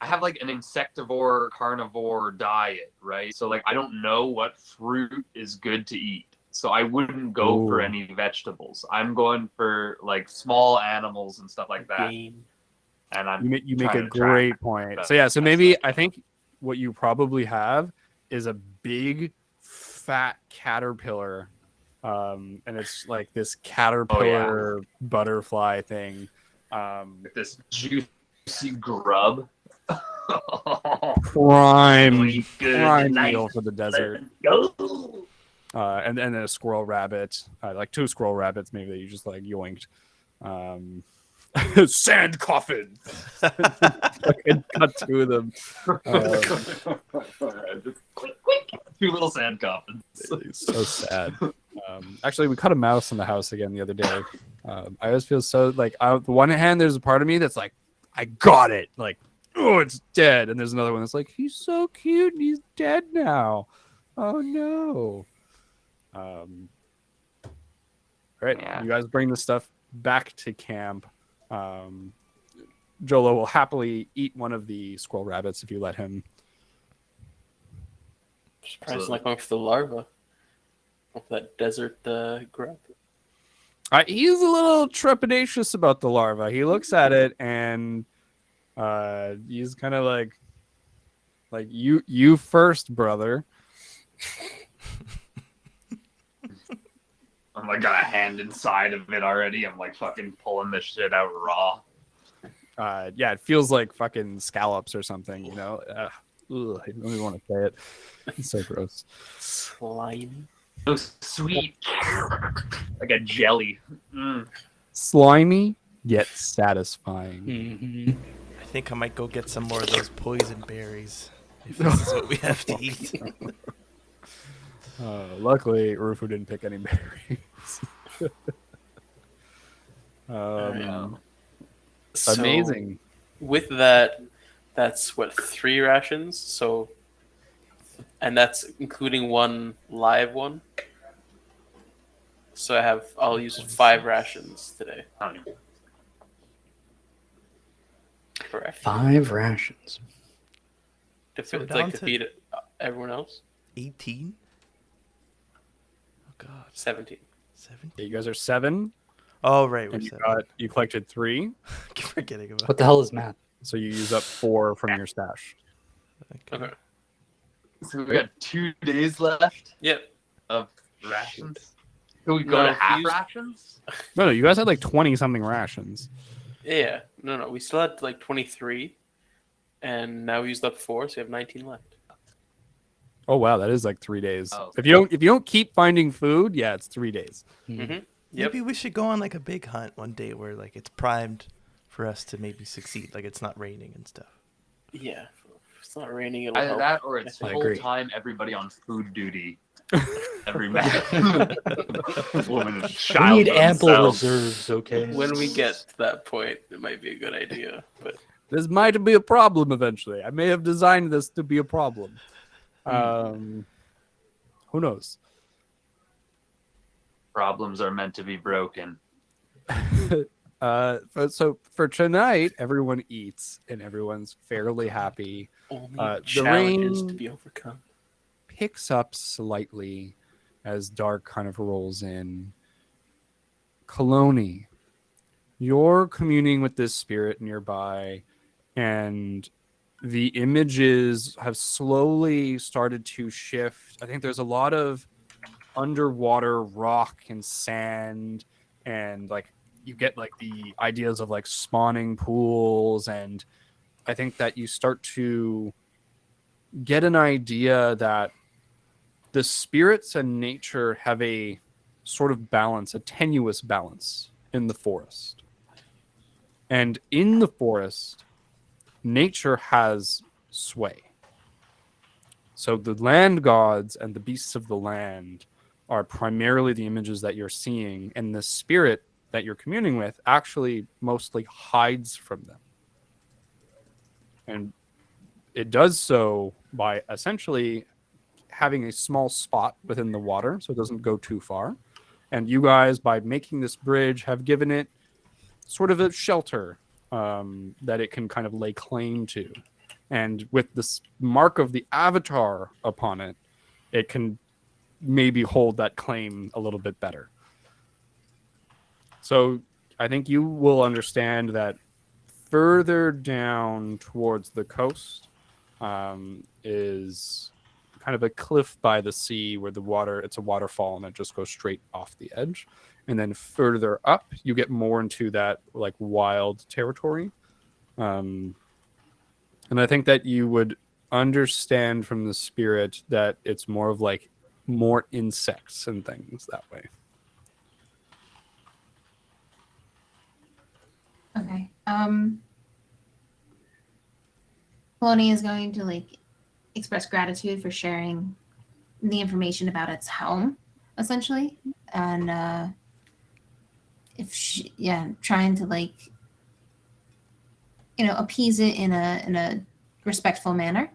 have like an insectivore carnivore diet, right? So like I don't know what fruit is good to eat. So I wouldn't go for any vegetables. I'm going for like small animals and stuff like that. Game. And you make a great point. So yeah, so maybe I think what you probably have is a big fat caterpillar, and it's like this caterpillar butterfly thing. This juicy grub. prime Nice. meal for the desert. Go. And then a squirrel rabbit, like 2 squirrel rabbits, maybe that you just like yoinked. Sand coffin. Fucking cut 2 of them. Quick, quick. 2 little sand coffins. It's so sad. Actually, we cut a mouse in the house again the other day. I always feel so like, on the one hand, there's a part of me that's like, I got it. Like, oh, it's dead. And there's another one that's like, he's so cute and he's dead now. Oh no. All right, you guys bring the stuff back to camp. Jolo will happily eat one of the squirrel rabbits if you let him. Surprised like going for the larva. Of that desert grub. He's a little trepidatious about the larva. He looks at it and he's kind of like you first, brother. I'm like got a hand inside of it already. I'm like fucking pulling this shit out raw. Yeah, it feels like fucking scallops or something, you know. Ugh, I don't even want to say it. It's so gross. Slimy. So sweet, like a jelly. Slimy yet satisfying. Mm-hmm. I think I might go get some more of those poison berries if this is what we have to eat. Luckily, Rufu didn't pick any berries. Amazing. With that, that's what 3 rations. So, and that's including 1 live one. So I'll use 5 rations today. Correct. 5 rations. So To down feed everyone else. 18. Oh god. 17. 17. Yeah, you guys are 7. Oh right, we're And 7. you collected 3. Keep forgetting about. What the hell is math? So you use up 4 from your stash. Okay. So we got 2 days left. Yep. Of rations. Can we go to half rations? No, you guys had like 20 something rations. Yeah. No. We still had like 23, and now we used up 4, so we have 19 left. Oh wow, that is like 3 days. Oh. If you don't keep finding food, yeah, it's 3 days. Mm-hmm. Yep. Maybe we should go on like a big hunt one day where like it's primed for us to maybe succeed. Like it's not raining and stuff. Yeah. If it's not raining, it'll Either help. that or it's I full agree. time everybody on food duty. Every man. Woman We child need ample themselves. reserves, okay? When we get to that point, it might be a good idea. But This might be a problem eventually. I may have designed this to be a problem. Who knows? Problems are meant to be broken. So for tonight, everyone eats and everyone's fairly happy. only The challenges rain to be overcome. picks up slightly as dark kind of rolls in. Kaloni, you're communing with this spirit nearby, and the images have slowly started to shift. I think there's a lot of underwater rock and sand, and like you get like the ideas of like spawning pools, and I think that you start to get an idea that the spirits and nature have a sort of balance, a tenuous balance in the forest. And in the forest, nature has sway. So the land gods and the beasts of the land are primarily the images that you're seeing, and the spirit that you're communing with actually mostly hides from them. And it does so by essentially having a small spot within the water so it doesn't go too far. And you guys, by making this bridge, have given it sort of a shelter that it can kind of lay claim to. And with this mark of the avatar upon it, it can maybe hold that claim a little bit better. So I think you will understand that further down towards the coast is kind of a cliff by the sea where the water, it's a waterfall and it just goes straight off the edge. And then further up, you get more into that like wild territory. And I think that you would understand from the spirit that it's more of like more insects and things that way. Okay. Polony is going to like express gratitude for sharing the information about its home, essentially, and trying to like appease it in a respectful manner.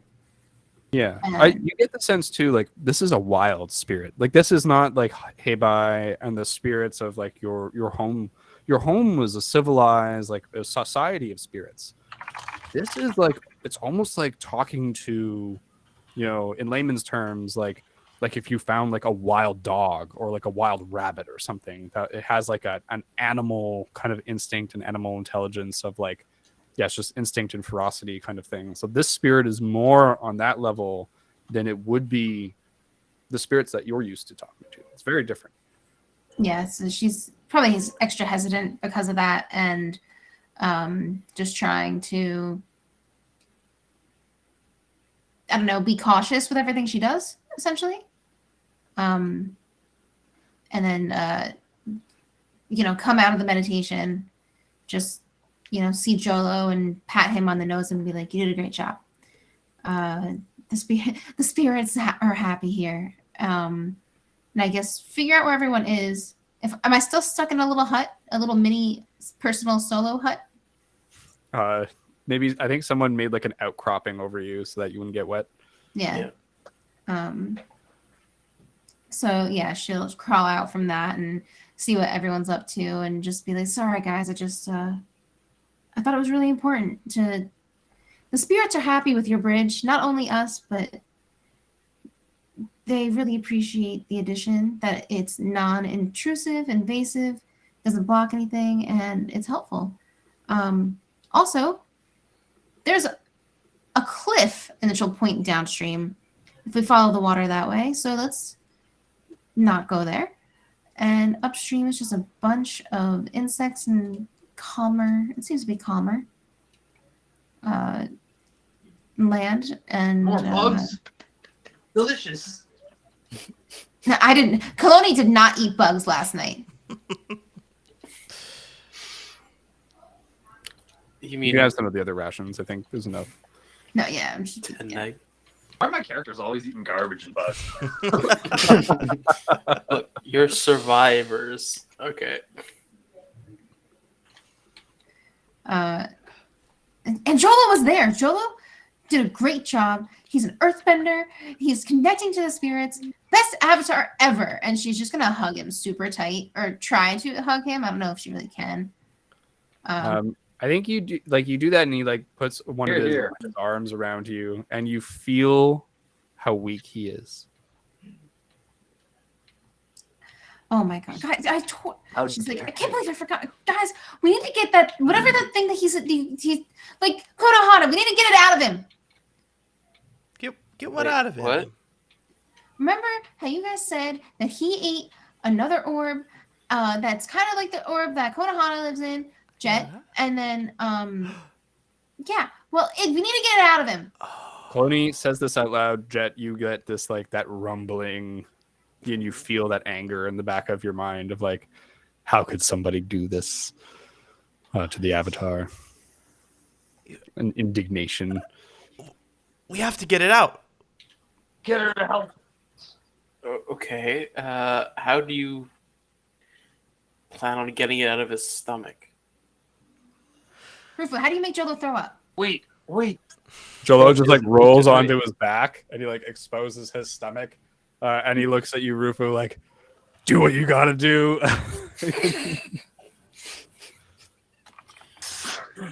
Yeah, you get the sense too, like this is a wild spirit. Like this is not like Heibai and the spirits of like your home. Your home was a civilized, like a society of spirits. This is like, it's almost like talking to, in layman's terms, like if you found like a wild dog or like a wild rabbit or something, that it has like an animal kind of instinct and animal intelligence of like, yeah, it's just instinct and ferocity kind of thing. So this spirit is more on that level than it would be the spirits that you're used to talking to. It's very different. Yeah, so she's probably extra hesitant because of that, and just trying to, I don't know, be cautious with everything she does, essentially. And then, come out of the meditation, just, see Jolo and pat him on the nose and be like, you did a great job. The spirits are happy here. And I guess figure out where everyone is. Am I still stuck in a little hut, a little mini personal solo hut? Maybe I think someone made like an outcropping over you so that you wouldn't get wet. Yeah. So yeah, she'll crawl out from that and see what everyone's up to, and just be like, "Sorry guys, I thought it was really important to. The spirits are happy with your bridge, not only us, but." They really appreciate the addition, that it's non-intrusive, invasive, doesn't block anything, and it's helpful. Also, there's a cliff, and she'll point downstream if we follow the water that way. So let's not go there. And upstream is just a bunch of insects and calmer. It seems to be calmer land and more bugs. Delicious. No, I didn't. Kaloni did not eat bugs last night. You have some of the other rations. I think there's enough. No, yeah. I'm just, tonight. Why are my characters always eating garbage and bugs? Look, you're survivors. Okay. And Jolo was there. Jolo did a great job. He's an earthbender. He's connecting to the spirits. Best avatar ever. And she's just going to hug him super tight, or try to hug him. I don't know if she really can. I think you do that, and he like puts one of his Here. arms around you, and you feel how weak he is. Oh my god, guys! How She's like, dare I can't you. believe I forgot. Guys, we need to get that whatever that thing that he's like Konohana. We need to get it out of him. Get what Wait, out of him? what? Remember how you guys said that he ate another orb that's kind of like the orb that Konohana lives in, Jet, Yeah. and then yeah. Well, we need to get it out of him. Cloney says this out loud. Jet, you get this like that rumbling, and you feel that anger in the back of your mind of like, how could somebody do this to the Avatar? An indignation. We have to get it out. Get her to help. Okay. How do you plan on getting it out of his stomach? Rufu, how do you make Jolo throw up? Wait. Jolo just like rolls onto his back and he like exposes his stomach, and he looks at you, Rufu, like, do what you gotta do.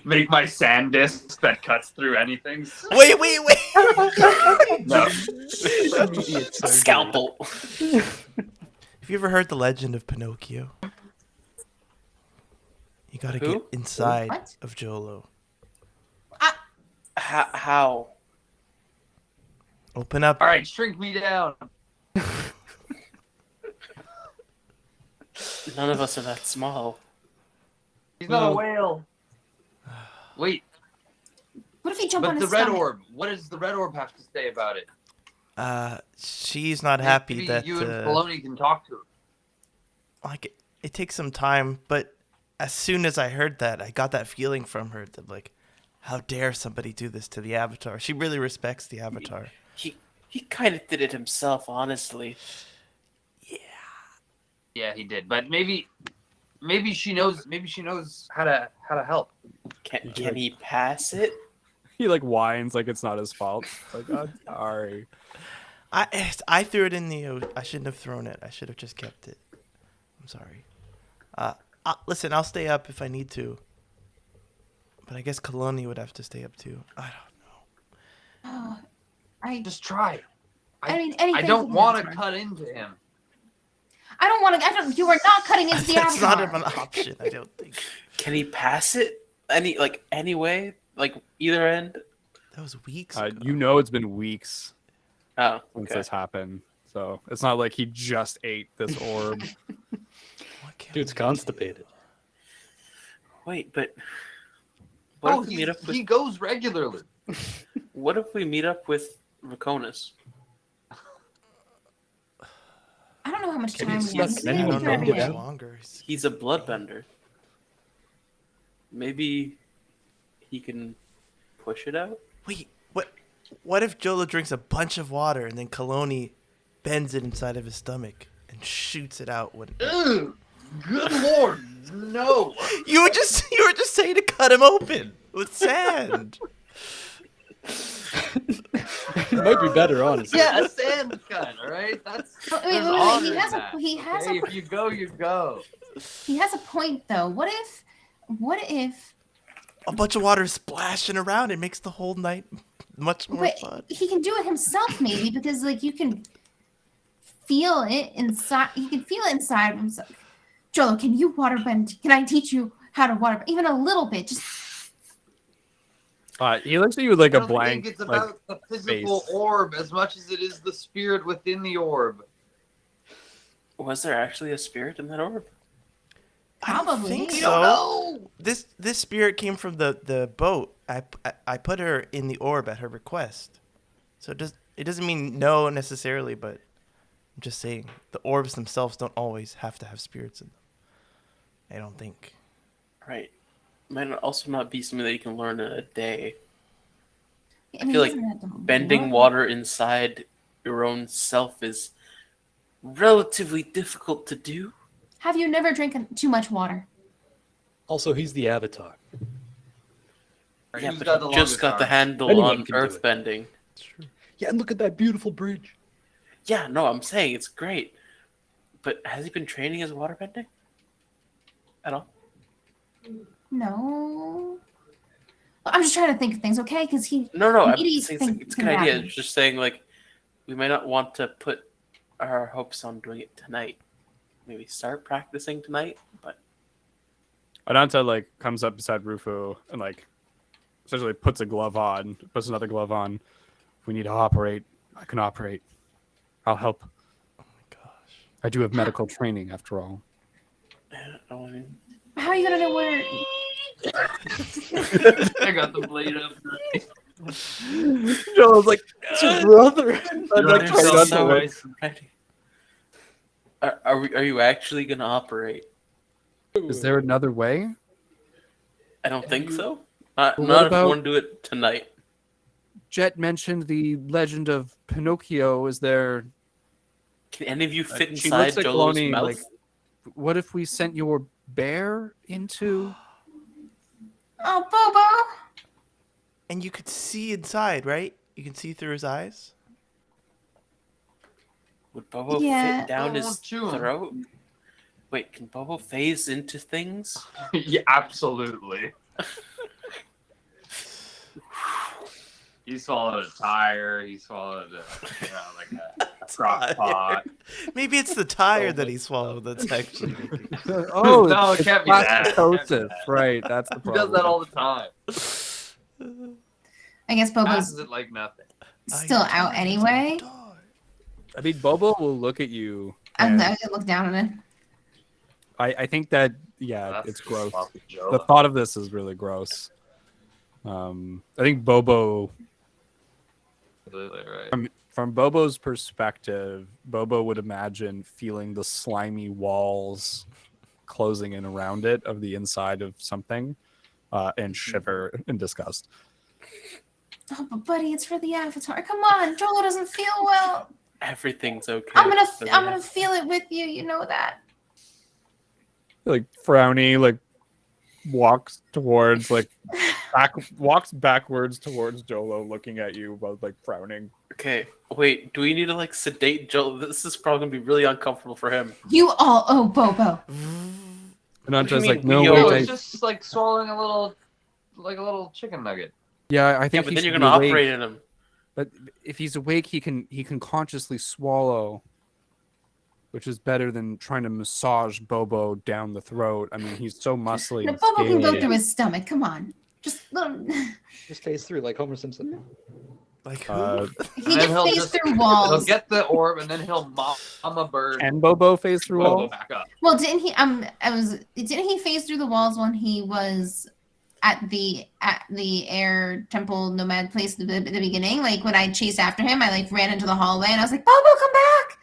Make my sand disc that cuts through anything. Wait. No. Scalpel. Have you ever heard the legend of Pinocchio? You gotta Who? get inside What? of Jolo. How? Open up. All right, shrink me down. None of us are that small. He's not a whale. Wait, What if he jump on but his the red stomach? orb. What does the red orb have to say about it? She's not happy Maybe that you and Filoni can talk to her. like it takes some time, but as soon as I heard that, I got that feeling from her that like, how dare somebody do this to the Avatar? She really respects the Avatar. He kind of did it himself, honestly. Yeah, he did. But maybe she knows. Maybe she knows how to help. Can he pass it? He like whines like it's not his fault. Like, oh, sorry. I threw it in the. I shouldn't have thrown it. I should have just kept it. I'm sorry. Listen, I'll stay up if I need to. But I guess Kaloni would have to stay up too. I don't know. I Just try. I mean, anything. I don't can want to happen. cut into him. I don't want to. You are not cutting into the That's Avatar. not an option. I don't think. Can he pass it? Any way? Like either end? That was weeks ago. You know, it's been weeks Oh, since okay. this happened, so it's not like he just ate this orb. What can Dude's we constipated. Wait, but what Oh, if we meet up he with? goes regularly. What if we meet up with Rakonis? I don't know how much Can time you we suck? have. Can anyone I Maybe don't bend know it how out? much longer. He's a bloodbender. Maybe he can push it out. Wait, what if Jolo drinks a bunch of water and then Kaloni bends it inside of his stomach and shoots it out when Ugh, good lord, no. you were just saying to cut him open with sand. It might be better, honestly. Yeah, a sand cut. All right, that's. Wait, there's wait, honor he in has that, he has okay? a If you go, you go. he has a point though. What if A bunch of water splashing around, it makes the whole night much more but fun. he can do it himself maybe because like you can feel it inside. He can feel it inside of himself. Jolo, can you waterbend? Can I teach you how to waterbend? Even a little bit, just. He looks at you with like I a don't blank. think it's like, about the physical face. orb as much as it is the spirit within the orb. Was there actually a spirit in that orb? I don't Probably. think We so. don't know. This spirit came from the boat. I put her in the orb at her request. So it doesn't mean no necessarily, but I'm just saying the orbs themselves don't always have to have spirits in them. I don't think. Right. Might also not be something that you can learn in a day. I mean, feel he like doesn't have to Bending look. water inside your own self is relatively difficult to do. Have you never drank too much water? Also, he's the Avatar. Yeah, Who's but got the you just longest got the arm? handle Anyone on can do it. earth bending. It's true. Yeah, and look at that beautiful bridge. Yeah, no, I'm saying it's great. But has he been training his water bending? At all? No. I'm just trying to think of things, okay? Because he. No, I'm Maybe saying think- it's a good think idea. happen. It's just saying, like, we may not want to put our hopes on doing it tonight. maybe start practicing tonight. But Ananta like comes up beside Rufu and like essentially puts puts another glove on. If we need to operate, I can operate. I'll help. Oh my gosh. I do have medical training after all. How are you gonna know where? I got the blade up. Jolo's like, it's your brother. I'm like, There's trying not to so work. ready. Are you actually gonna operate? Is there another way? I don't think so. Not Well, if what you about- want to do it tonight. Jet mentioned the legend of Pinocchio. Is there? Can any of you fit She inside looks at Jolo's Kalani, mouth? like, what if we sent your bear into? Oh, Bobo. And you could see inside, right? You can see through his eyes. Would Bobo Yeah. fit down I his won't chew him. throat? Wait, can Bobo phase into things? Yeah, absolutely. He swallowed a tire. He swallowed a crock pot. Maybe it's the tire that he swallowed that's actually making. Oh, No, it it's can't be that. plastocytosis. Right, that's the He problem. does that all the time. I guess Bobo's Passes it like nothing. still out anyway. I mean, Bobo will look at you. I'm and gonna look down at it. I think that That's it's gross. fucking Jolo. The thought of this is really gross. I think Bobo, Absolutely right. from Bobo's perspective, Bobo would imagine feeling the slimy walls closing in around it of the inside of something, and shiver in disgust. Oh, but buddy, it's for the avatar. Come on, Jolo doesn't feel well. Everything's okay. I'm for the gonna feel it with you. You know that. Like frowny, like walks towards walks backwards towards Jolo, looking at you while like frowning. Okay, wait. Do we need to like sedate Jolo? This is probably gonna be really uncomfortable for him. You all owe Bobo. And I'm What do you just like, mean, no, we wait, owe- It's just like swallowing a little chicken nugget. yeah, I Yeah, think but he then you're should gonna be awake. operate in him. But if he's awake, he can consciously swallow, which is better than trying to massage Bobo down the throat. I mean, he's so muscly. No, and Bobo can go scaly. through his stomach. Come on, just little. Just phase through like Homer Simpson. Like who? He then can he'll phase just- through He'll walls. get the orb and then he'll mom a bird. Can Bobo phase through Bobo walls? back up. Well, didn't he? Didn't he phase through the walls when he was at the air temple nomad place at the beginning? Like when I chased after him, I like ran into the hallway and I was like, "Bobo, come back!"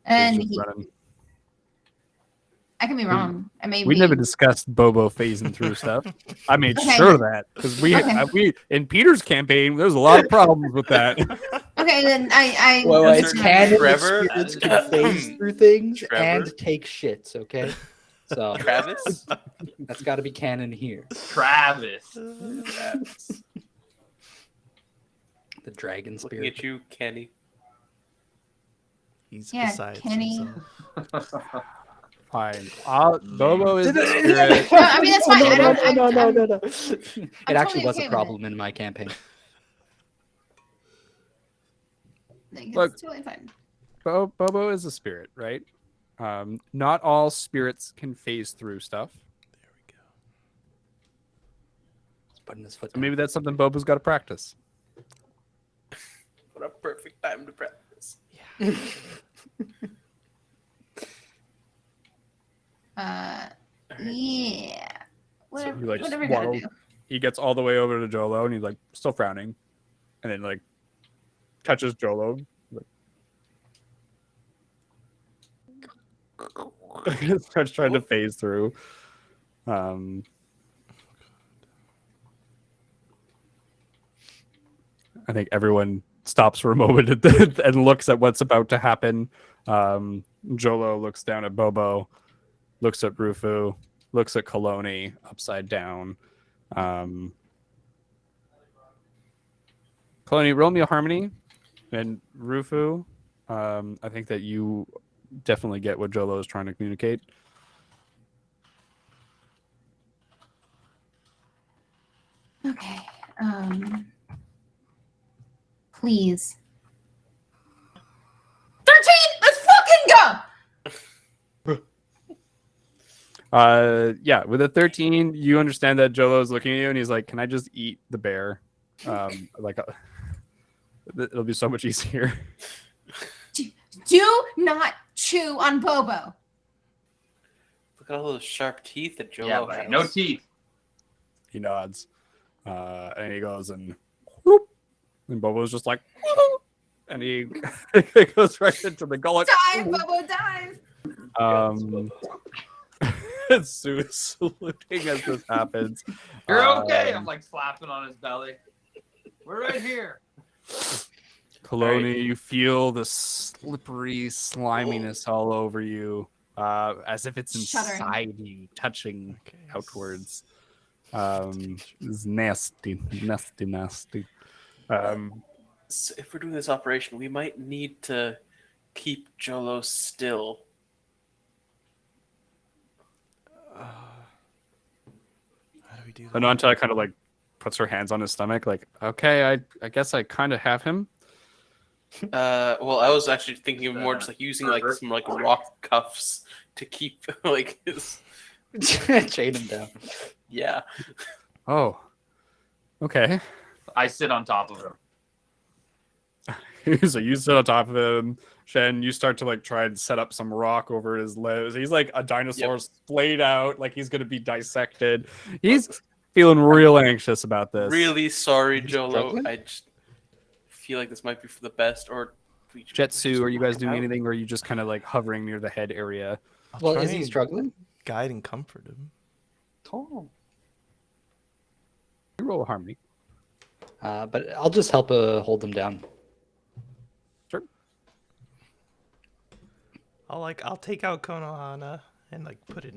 And He's just running. I could be wrong. I may We be. never discussed Bobo phasing through stuff. I made Okay. sure of that because Okay. we in Peter's campaign, there's a lot of problems with that. Okay, then I. Well, Yes, it's sir. canon that Trevor, spirits that can is- phase through things Trevor. and take shits, okay? So Travis. that's got to be canon here. Travis. Travis. The dragon Looking spirit. at you, Kenny. He's Yeah, besides Kenny. himself. Fine. Bobo is the spirit. No, I mean that's fine. I don't. No. It I'm actually totally was okay a with problem in my campaign. Like, Look. it's totally fine. Bobo is a spirit, right? Not all spirits can phase through stuff. There we go. He's putting his foot So down. maybe that's something Bobo's got to practice. What a perfect time to practice. Yeah. Whatever, he, like, whatever you gotta waddles. do. He gets all the way over to Jolo and he's like still frowning, and then like touches Jolo. Like, starts trying to phase through. I think everyone stops for a moment and looks at what's about to happen. Jolo looks down at Bobo, looks at Rufu, looks at Kaloni upside down. Kaloni, roll me a harmony. And Rufu, I think that you definitely get what Jolo is trying to communicate. Okay. Please. 13! Let's fucking go! Yeah, with a 13, you understand that Jolo's looking at you and he's like, "Can I just eat the bear? It'll be so much easier." Do not chew on Bobo. Look at all those sharp teeth that Jolo Yeah, but has. no teeth. He nods, and he goes and whoop, and Bobo's just like, whoop, and he goes right into the gullet. Dive, Bobo, dive. Sue's saluting as this happens. You're okay. I'm like slapping on his belly. We're right here. Kaloni, you feel the slippery sliminess all over you, as if it's inside you, touching outwards. It's nasty. So if we're doing this operation, we might need to keep Jolo still. How do we do that? Ananta kind of like puts her hands on his stomach, like, okay, I guess I kind of have him. Well, I was actually thinking of more just like using like some like rock cuffs to keep like his chain him down. Yeah. Oh, okay. I sit on top of him. So you sit on top of him, Shen. You start to like try and set up some rock over his legs. He's like a dinosaur splayed out, like he's gonna be dissected. He's feeling real anxious about this. Really sorry, Jolo. I just feel like this might be for the best. Or Jetsu, are you guys doing anything, or are you just kind of like hovering near the head area? Well, is he struggling? Guide and comfort him. Oh. You roll a harmony. But I'll just help hold them down. Sure. I'll take out Konohana and like put her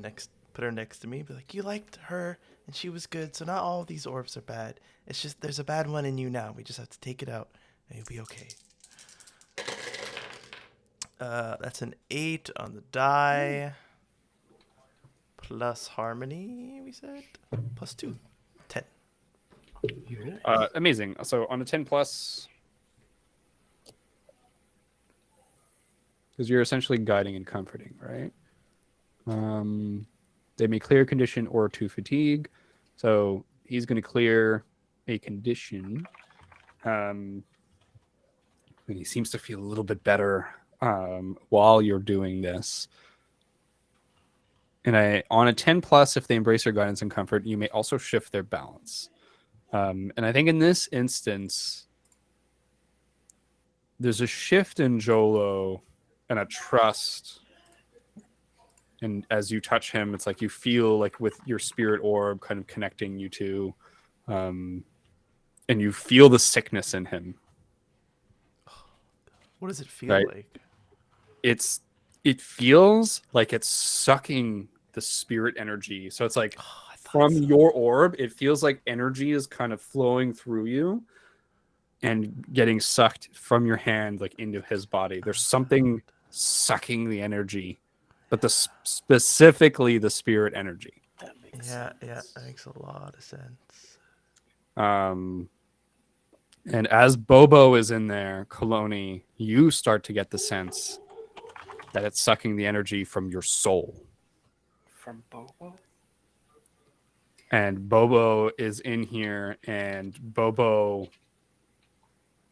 next to me. Be like, you liked her and she was good, so not all of these orbs are bad. It's just there's a bad one in you now. We just have to take it out and you'll be okay. That's an 8 on the die. Plus harmony, we said. Plus 2. 10. Amazing. So on a 10 plus, because you're essentially guiding and comforting, right? They may clear a condition or 2 fatigue. So he's going to clear a condition. And he seems to feel a little bit better while you're doing this. And on a 10 plus, if they embrace your guidance and comfort, you may also shift their balance. And I think in this instance, there's a shift in Jolo and a trust. And as you touch him, it's like you feel like with your spirit orb kind of connecting you two. And you feel the sickness in him. What does it feel like? It feels like it's sucking the spirit energy. So it's like from your orb, it feels like energy is kind of flowing through you and getting sucked from your hand like into his body. There's something sucking the energy, but specifically the spirit energy. That makes sense. Yeah, that makes a lot of sense. And as Bobo is in there, Kaloni, you start to get the sense that it's sucking the energy from your soul. From Bobo? And Bobo is in here, and Bobo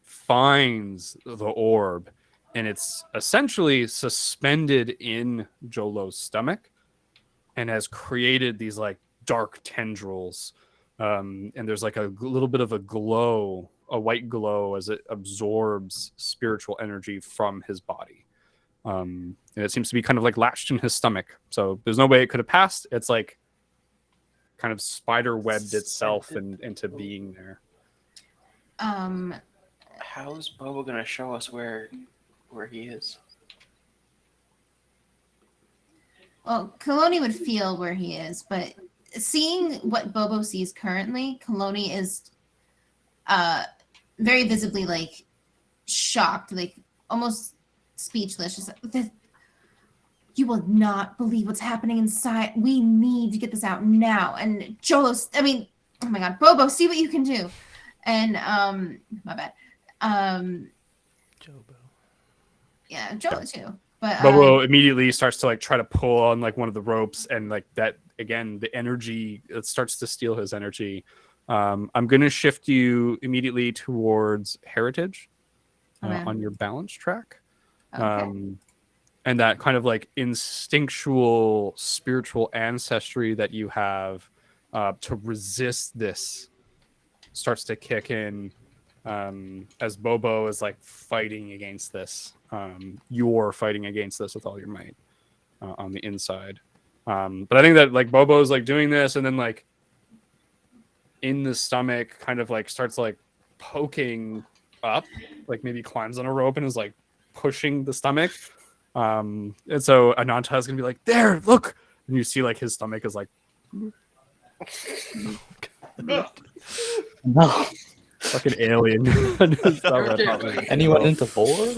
finds the orb, and it's essentially suspended in Jolo's stomach and has created these like dark tendrils. And there's like a little bit of a glow, a white glow, as it absorbs spiritual energy from his body. And it seems to be kind of like latched in his stomach. So there's no way it could have passed. It's like kind of spider webbed itself into being there. How's Bobo gonna show us where he is? Well, Kaloni would feel where he is, but seeing what Bobo sees currently, Kaloni is very visibly like shocked, like almost speechless. Just like, you will not believe what's happening inside. We need to get this out now. And Jolo, oh my God, Bobo, see what you can do. And my bad. Jobo. Yeah, Jolo too. But Bobo immediately starts to like try to pull on like one of the ropes, and like that again, the energy, it starts to steal his energy. I'm gonna shift you immediately towards heritage on your balance track. Okay. And that kind of like instinctual spiritual ancestry that you have to resist this starts to kick in as Bobo is like fighting against this. You're fighting against this with all your might on the inside. But I think that like Bobo's like doing this, and then like in the stomach kind of like starts like poking up, like maybe climbs on a rope and is like pushing the stomach. And so Ananta is gonna be like, there, look, and you see like his stomach is like No. fucking alien. Anyone into vor?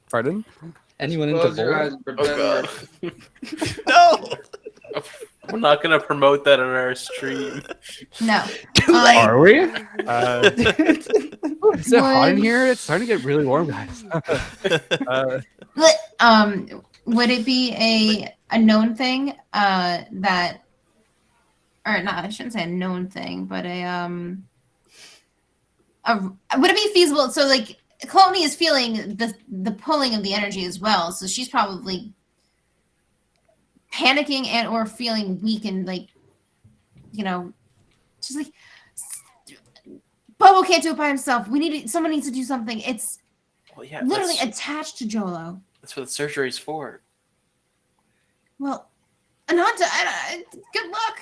Pardon? Anyone into Close your vor? eyes, pretend we're- No. We're not gonna promote that on our stream. No. Are we? Is it hot in here? It's starting to get really warm, guys. Would it be a known thing that, or not? I shouldn't say a known thing, but would it be feasible? So like, Cloney is feeling the pulling of the energy as well, so she's probably panicking and or feeling weak and like, you know, she's like, Bobo can't do it by himself. Someone needs to do something. It's literally attached to Jolo. That's what the surgery is for. Well, Ananta, good luck.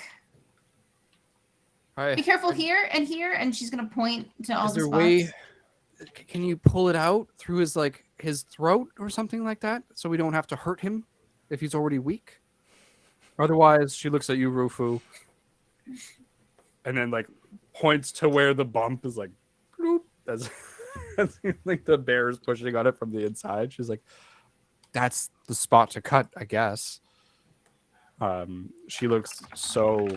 Right. Be careful here, and she's gonna point to all Is the there a spots. way? Can you pull it out through his throat or something like that, so we don't have to hurt him if he's already weak? Otherwise, she looks at you, Rufu, and then like points to where the bump is, like, as like the bear is pushing on it from the inside. She's like, "That's the spot to cut, I guess." She looks so.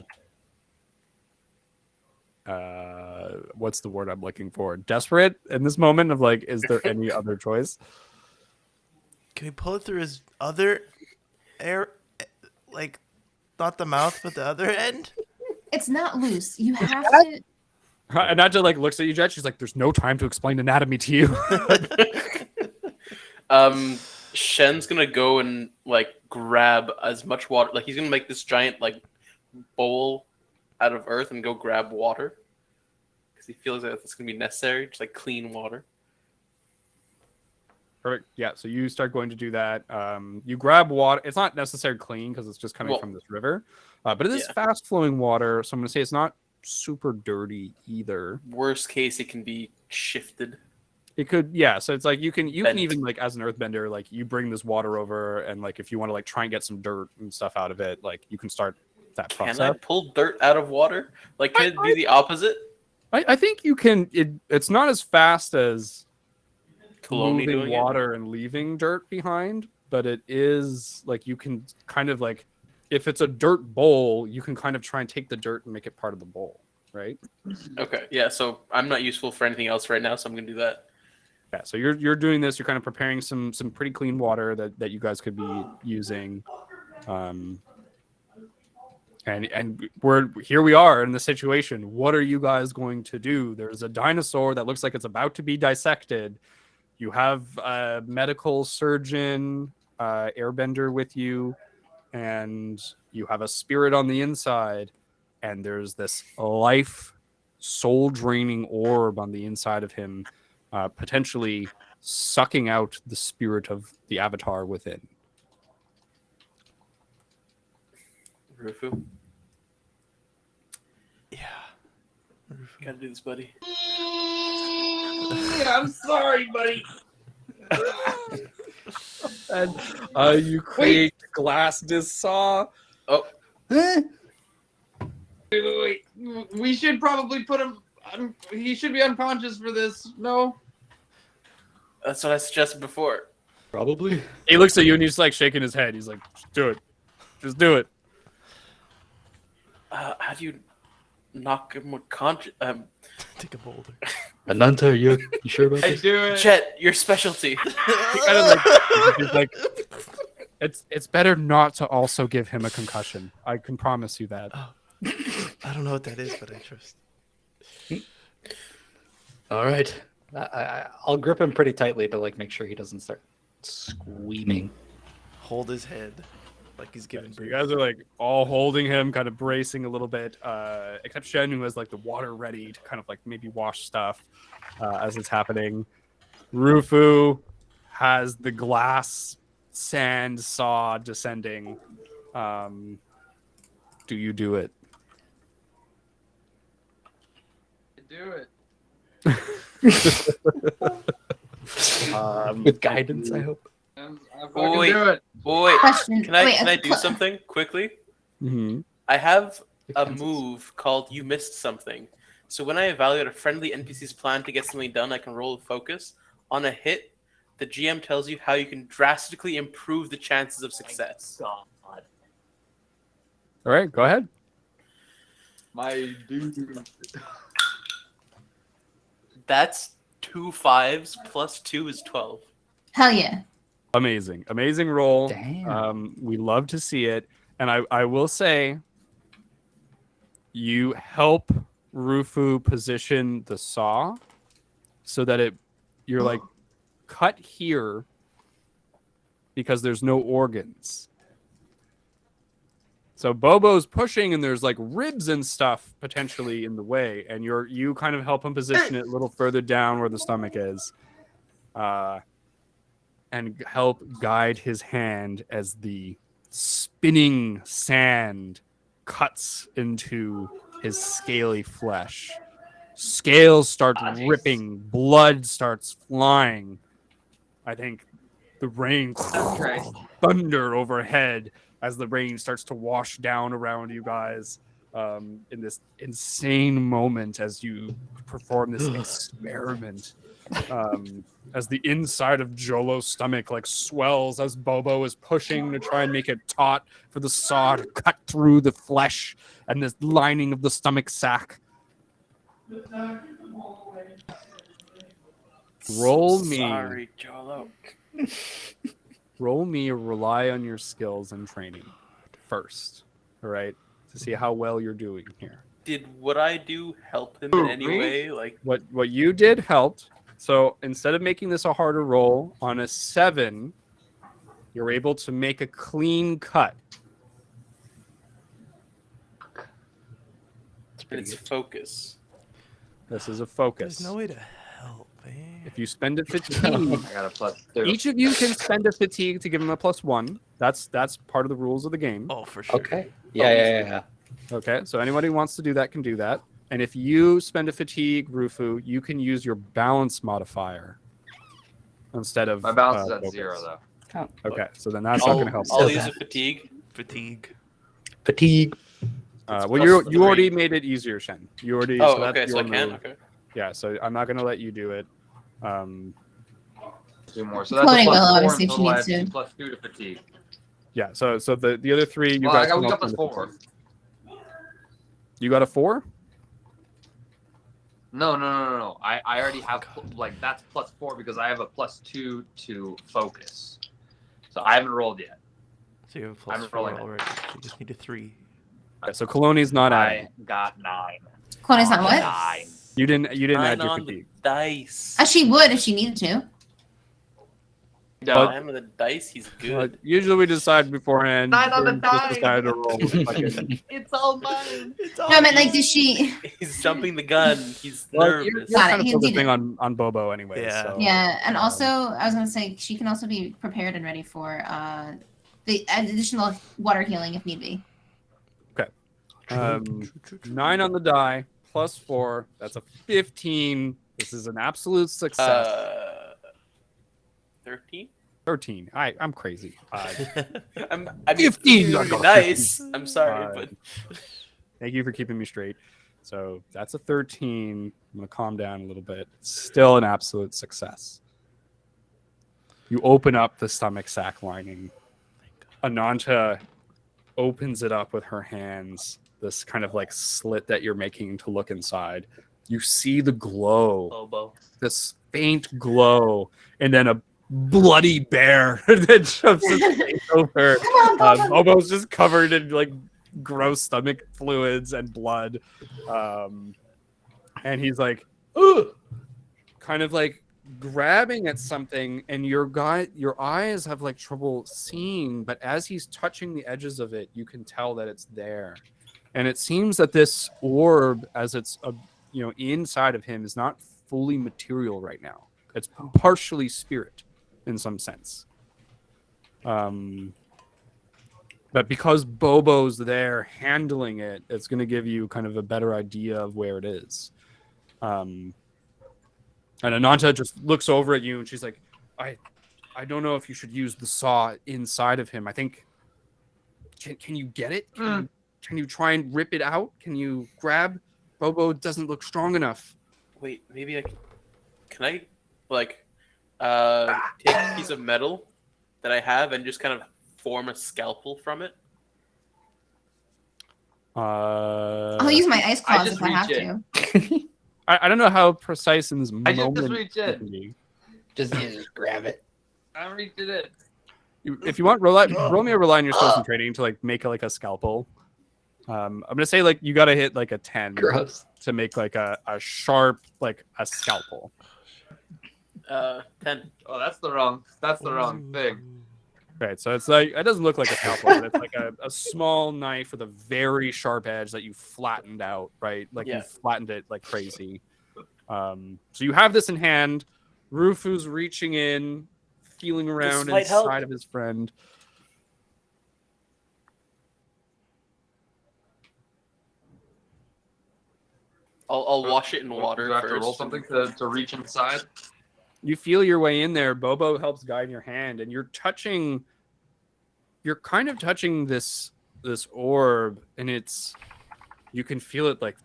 What's the word I'm looking for? Desperate in this moment of like, is there any other choice? Can we pull it through his other air, like not the mouth, but the other end? It's not loose. You have to. And Nadja like looks at you, Jet. She's like, "There's no time to explain anatomy to you." Shen's gonna go and like grab as much water. Like he's gonna make this giant like bowl out of earth and go grab water because he feels like it's gonna be necessary, just like clean water. Perfect. Yeah. So you start going to do that. You grab water. It's not necessarily clean because it's just coming from this river, but it is fast flowing water. So I'm gonna say it's not super dirty either. Worst case, it can be shifted. It could, yeah. So it's like you can even like as an earthbender, like you bring this water over, and like if you want to like try and get some dirt and stuff out of it, like you can start that process. Can I pull dirt out of water? Like can it be the opposite? I think you can. It's not as fast as Cologne moving water and leaving dirt behind, but it is like you can kind of like, if it's a dirt bowl, you can kind of try and take the dirt and make it part of the bowl, right? Okay, yeah. So I'm not useful for anything else right now, so I'm gonna do that. Yeah. So you're doing this. You're kind of preparing some pretty clean water that you guys could be using, and we are in the situation. What are you guys going to do? There's a dinosaur that looks like it's about to be dissected. You have a medical surgeon, airbender with you, and you have a spirit on the inside, and there's this life, soul-draining orb on the inside of him, potentially sucking out the spirit of the avatar within. Rufu? Yeah. Gotta do this, buddy. I'm sorry, buddy. And you create glass disc saw. Oh. Wait. We should probably put him. He should be unconscious for this. No. That's what I suggested before. Probably. He looks at you and he's like shaking his head. He's like, "Just do it. Just do it." How do you knock him conscious? Take a boulder. Ananta, you sure about I this? do it. Chet, your specialty. He kind of he's like, it's better not to also give him a concussion. I can promise you that. I don't know what that is, but I trust. All right. I'll grip him pretty tightly to like make sure he doesn't start screaming. Hold his head like he's giving So you birth. guys are like all holding him, kind of bracing a little bit, except Shen, who has like the water ready to kind of like maybe wash stuff as it's happening. Rufu has the glass sand saw descending. Do you do it? Do it. With guidance, I hope. I fucking Wait. do it. Wait, Question. can I Wait, can I do something quickly? Mm-hmm. I have a move called You Missed Something. So when I evaluate a friendly NPC's plan to get something done, I can roll a focus. On a hit, the GM tells you how you can drastically improve the chances of success. God. All right, go ahead. My dude. That's 2 5s plus 2 is 12. Hell yeah. Amazing roll. Damn. We love to see it, and I will say, you help Rufu position the saw so that you're like cut here because there's no organs. So Bobo's pushing, and there's like ribs and stuff potentially in the way, and you kind of help him position it a little further down where the stomach is, and help guide his hand as the spinning sand cuts into his scaly flesh. Scales start ripping, blood starts flying. I think the rain thunder overhead as the rain starts to wash down around you guys in this insane moment as you perform this experiment. As the inside of Jolo's stomach like swells as Bobo is pushing to try and make it taut for the saw to cut through the flesh and this lining of the stomach sac. Roll me. Sorry, Jolo. Roll me or rely on your skills and training first, all right? To see how well you're doing here. Did what I do help him in any way? Like What you did helped. So instead of making this a harder roll, on a 7, you're able to make a clean cut. it's focus. This is a focus. There's no way to help, man. If you spend a fatigue, I got a plus 2. each of you can spend a fatigue to give him a +1. That's part of the rules of the game. Oh, for sure. Okay. Yeah. Okay, so anybody who wants to do that can do that. And if you spend a fatigue, Rufu, you can use your balance modifier instead of My balance is at focus. 0 though. Okay, so then that's not going to help. I'll use a fatigue. Fatigue. Well, you already made it easier, Shen. You already. Oh, so that's okay, so your I can. move. Okay. Yeah, so I'm not going to let you do it. 2 more. So that's Floating a plus will 4 obviously in if she total. I needs have to. 2 plus 2 to fatigue. Yeah, so the other 3 you Well, guys. we got can plus all 4. You got a 4? No. I already have like that's plus 4 because I have a plus 2 to focus. So I haven't rolled yet. So you have a I'm +4 rolling it. already. You just need a 3. Okay, so Coloni's not adding. I got 9. Clone not what? 9. You didn't add 9 your on fatigue. the dice. She would if she needed to. No. 9 on the dice. He's good. Usually we decide beforehand. 9 on the Vern just die. decided to roll. Fuck it. It's all mine. No, I meant like, does she? He's jumping the gun. He's Well, nervous. you're Got it, kind of he focusing did on Bobo anyway. Yeah. So, Yeah, and also I was gonna say she can also be prepared and ready for the additional water healing if need be. 9 on the die plus 4. That's a 15. This is an absolute success. 13. 13. I'm crazy. I mean, 15. it would be nice. I'm sorry, but Thank you for keeping me straight. So that's a 13. I'm gonna calm down a little bit. Still an absolute success. You open up the stomach sac lining. Ananta opens it up with her hands. This kind of like slit that you're making to look inside. you see the glow, Bobo. this faint glow, and then a bloody bear that shoves his face over. Bobo's just covered in like gross stomach fluids and blood, and he's like, ugh, kind of like grabbing at something, and your eyes have like trouble seeing, but as he's touching the edges of it, you can tell that it's there. And it seems that this orb, as it's inside of him, is not fully material right now. It's partially spirit in some sense. But because Bobo's there handling it, it's going to give you kind of a better idea of where it is. And Ananta just looks over at you and she's like, I don't know if you should use the saw inside of him. I think, can you get it? Can you try and rip it out? Can you grab? Bobo doesn't look strong enough. Wait, maybe can I take a piece of metal that I have and just kind of form a scalpel from it? I'll use my ice claws if I have to. I don't know how precise in this moment. I just reach it. Just grab it. I reached it. If you want, roll me a rely on your skills and training to like make a scalpel. I'm gonna say like you gotta hit like a 10 to make like a sharp like a scalpel. 10. Oh, that's the wrong thing. Right, so it's like it doesn't look like a scalpel, but it's like a small knife with a very sharp edge that you flattened out, right? Like you flattened it like crazy. So you have this in hand. Rufu's reaching in, feeling around inside of his friend. I'll wash it in water. Do I have first to roll something to reach inside? You feel your way in there. Bobo helps guide your hand, and you're kind of touching this orb, and you can feel it like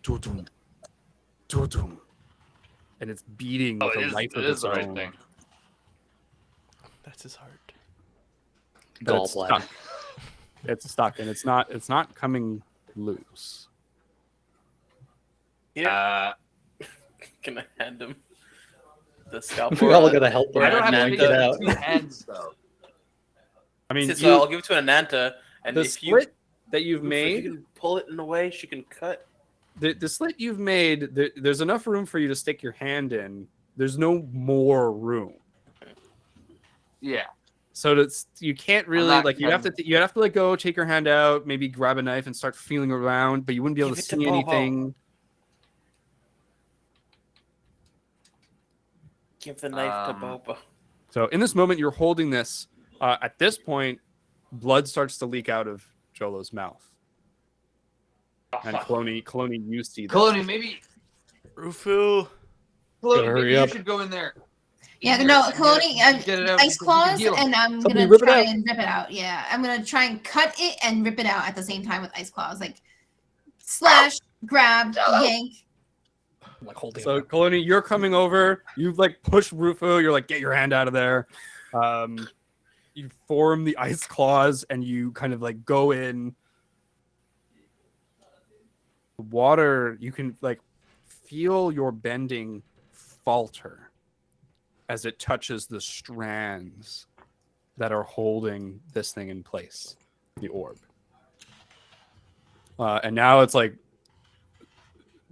doo-doo, doo-doo, and it's beating with a life of its own. Thing. That's his heart. But it's stuck. It's stuck, and it's not coming loose. Yeah. Can I hand him the scalpel? We're all gonna help him. I don't have to get out. two hands though. I mean, so I'll give it to Ananta, and the if split that you've you made, can pull it in a way she can cut. the slit you've made, there's enough room for you to stick your hand in. There's no more room. Yeah. So you can't really like you have to like go take your hand out, maybe grab a knife and start feeling around, but you wouldn't be able to see anything. Give the knife to Bobo. So in this moment, you're holding this. At this point, blood starts to leak out of Jolo's mouth. And Kaloni, you see this. Kaloni, maybe. Rufu. Kaloni, maybe you should go in there. Yeah, no, Kaloni, ice claws, and I'm gonna try and rip it out. Yeah, I'm gonna try and cut it and rip it out at the same time with ice claws, like slash, grab, yank. Like holding. So Kaloni, you're coming over. You've like pushed Rufu. You're like, get your hand out of there. You form the ice claws, and you kind of like go in. The water, you can like feel your bending falter as it touches the strands that are holding this thing in place, the orb. And now it's like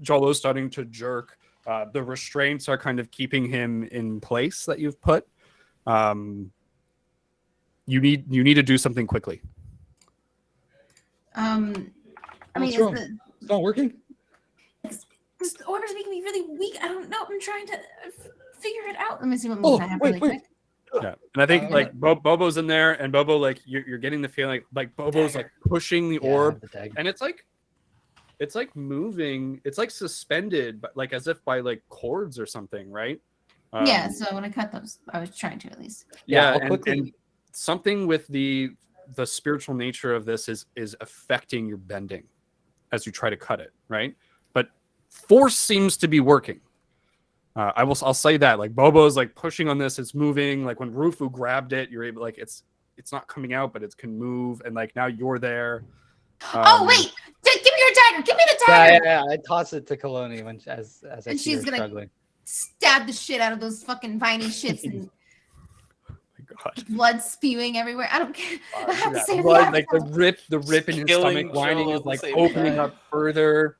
Jolo's starting to jerk. The restraints are kind of keeping him in place that you've put. You need to do something quickly. I mean, it's not working. This orb is making me really weak. I don't know. I'm trying to figure it out. Let me see what moves I have really quick. Yeah, and I think like Bobo's in there, and Bobo like you're getting the feeling like Bobo's like pushing the orb, and it's like moving. It's like suspended, but like as if by like cords or something, right? Yeah. So when I cut those, I was trying to at least. Yeah, and something with the spiritual nature of this is affecting your bending as you try to cut it, right? But force seems to be working. I'll say that like Bobo's like pushing on this, it's moving. Like when Rufu grabbed it, you're able like it's not coming out, but it can move, and like now you're there. Oh wait, give me your dagger. Give me the dagger. Yeah. I toss it to Kaloni when as I And see her she's gonna struggling. stab the shit out of those fucking viney shits and God. blood spewing everywhere. I don't care. I have to Yeah, save blood, the like the rip in his Killing stomach lining Jolo is at the like same opening time. up further.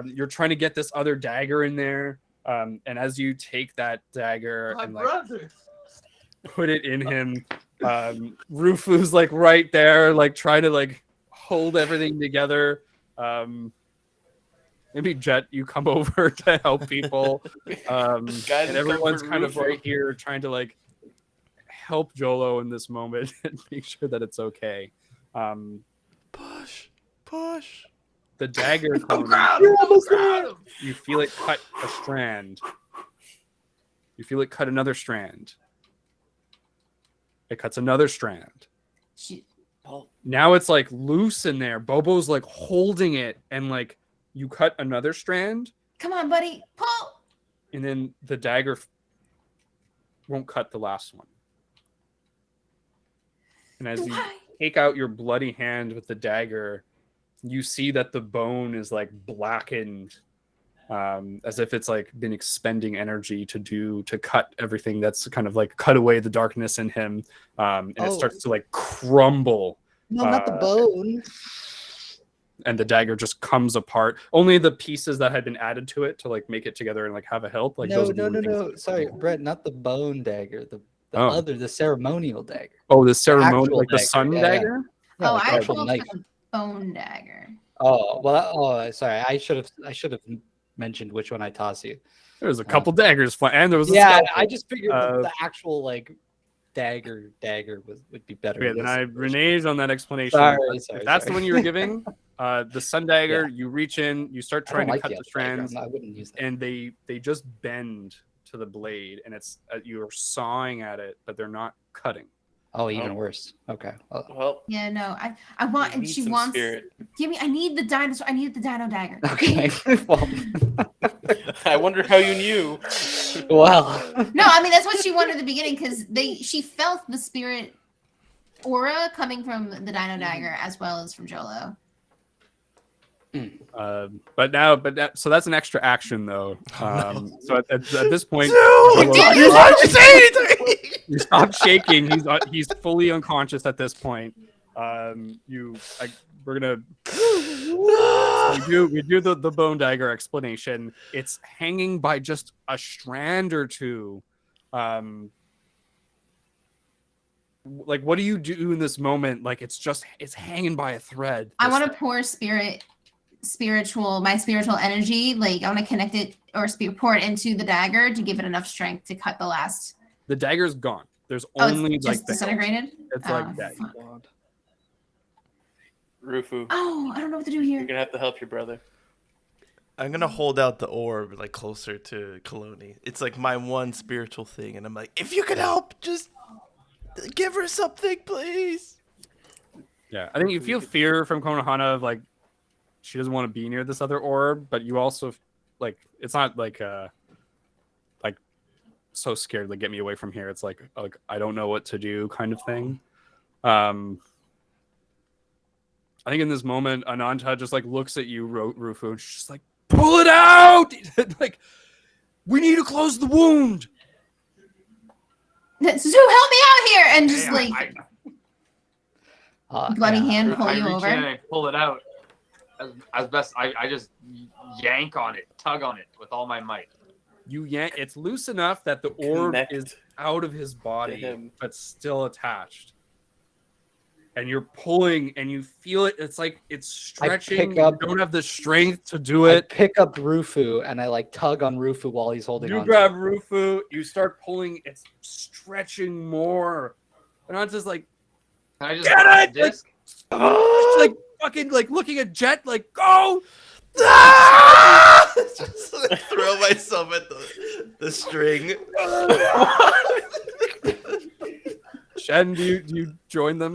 You're trying to get this other dagger in there. And as you take that dagger and like put it in him, Rufu's like right there, like trying to like hold everything together. Maybe Jet, you come over to help people. Guys, And everyone's comfort kind of Rufu. right here trying to like help Jolo in this moment and make sure that it's okay. Push. The dagger comes. You feel it cut a strand. You feel it cut another strand. It cuts another strand. Now it's like loose in there. Bobo's like holding it, and like you cut another strand, Come on, buddy. Pull. and then the dagger won't cut the last one. And as you take out your bloody hand with the dagger, you see that the bone is like blackened, as if it's like been expending energy to cut everything that's kind of like cut away the darkness in him, and it starts to like crumble. No, not the bone. And the dagger just comes apart. Only the pieces that had been added to it to like make it together and like have a hilt. Like No. those are the things. Sorry, Brett, not the bone dagger. The Oh. other, the ceremonial dagger. Oh, the ceremonial, actual like the dagger, sun yeah. dagger. Yeah, Oh, like the I actual pulled knife. the bone dagger. Oh well. Oh, sorry. I should have mentioned which one I toss you. There was a couple daggers flying, and there was a Yeah, skeleton. I just figured the actual like dagger would be better. Okay, in then this I situation. reneged on that explanation. Sorry, If that's the one you were giving. The sun dagger, Yeah. you reach in, you start I trying don't to like cut the the other dagger. strands, I wouldn't use that. and they just bend to the blade, and it's you're sawing at it, but they're not cutting. Oh, even worse. Okay. Well, Yeah, no. I want, we and need she some wants. spirit. Give me. I need the dinosaur. I need the dino dagger. Okay. Well, I wonder how you knew. well. No, I mean that's what she wanted at the beginning because she felt the spirit aura coming from the dino dagger as well as from Jolo. So that's an extra action though. So at this point, Dude, why did you say anything? You stop shaking. He's fully unconscious at this point. We're gonna we do the bone dagger explanation. It's hanging by just a strand or two. Like what do you do in this moment? Like it's hanging by a thread. I want to pour my spiritual energy. Like I want to connect it or pour it into the dagger to give it enough strength to cut the last. The dagger's gone. There's Oh, only it's like just disintegrated. It's like that. Fuck. Rufu, Oh, I don't know what to do here. you're gonna have to help your brother. I'm gonna hold out the orb like closer to Kaloni. It's like my one spiritual thing, and I'm like, if you could help, just give her something, please. Yeah, I think you feel fear from Konohana of like she doesn't want to be near this other orb, but you also like it's not like so scared like get me away from here. It's like I don't know what to do kind of thing. I think in this moment, Ananta just like looks at you, Rufu, and she's just like, pull it out! Like, we need to close the wound. Zu, help me out here, and just bloody hand pull I you reach over. in and I pull it out as best. I just yank on it, tug on it with all my might. You yank. It's loose enough that the orb Connect is out of his to body, him. but still attached. And you're pulling, and you feel it. It's like it's stretching. You don't have the strength to do it. I pick up Rufu and I like tug on Rufu while he's holding on. You grab Rufu. You start pulling. It's stretching more. And I'm just like, Can I just get it! disc? Like fucking like looking at Jet. Like go. Just like, throw myself at the string. Shen, do you join them?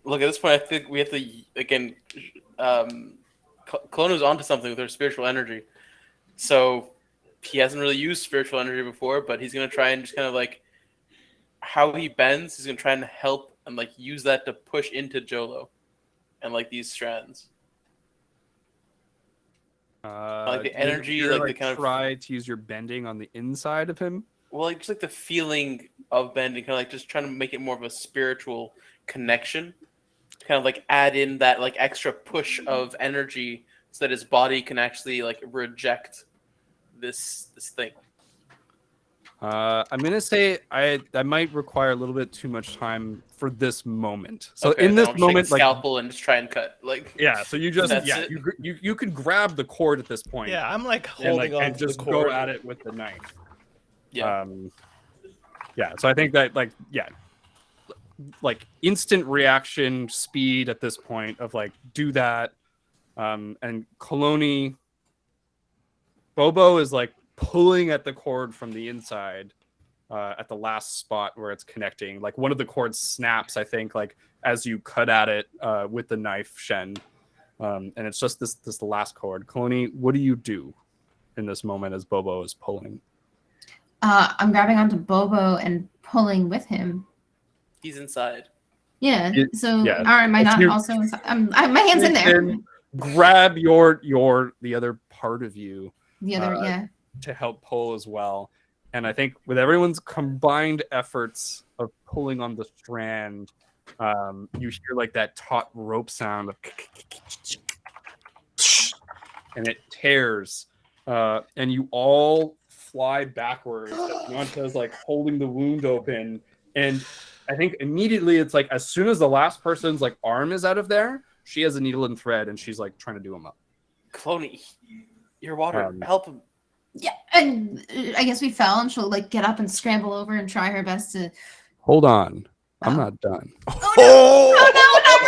Look, at this point, I think we have to again. Colono's onto something with her spiritual energy, so he hasn't really used spiritual energy before, but he's gonna try and just kind of like how he bends. He's gonna try and help and like use that to push into Jolo. and like these strands. Like the energy, you're, like the kind of try to use your bending on the inside of him. well, like just like the feeling of bending, kind of like just trying to make it more of a spiritual connection. Kind of like add in that like extra push of energy so that his body can actually like reject this thing. I'm gonna say I might require a little bit too much time for this moment. So Okay, in then this I'll just take a moment, like scalpel and just try and cut. Like yeah, so you just that's yeah it? you can grab the cord at this point. Yeah, I'm like and, holding on and to the just cord. go at it with the knife. Yeah. Yeah. So I think that like instant reaction speed at this point of like do that. And Coloni Bobo is like pulling at the cord from the inside at the last spot where it's connecting. Like one of the cords snaps, I think, like as you cut at it with the knife, Shen. And it's just this last cord. Coloni, what do you do in this moment as Bobo is pulling? I'm grabbing onto Bobo and pulling with him. He's inside. Yeah. So, yeah. am I not also inside? My hand's in there. Grab the other part of you. The other, yeah. To help pull as well. And I think with everyone's combined efforts of pulling on the strand, you hear like that taut rope sound of and it tears. And you all fly backwards. Nanta's like holding the wound open. And I think immediately it's like as soon as the last person's like arm is out of there, she has a needle and thread and she's like trying to do him up. Cloney, your water, help him. Yeah, and I guess we fell, and she'll like get up and scramble over and try her best to. Hold on, I'm not done. Oh no! Oh no! Not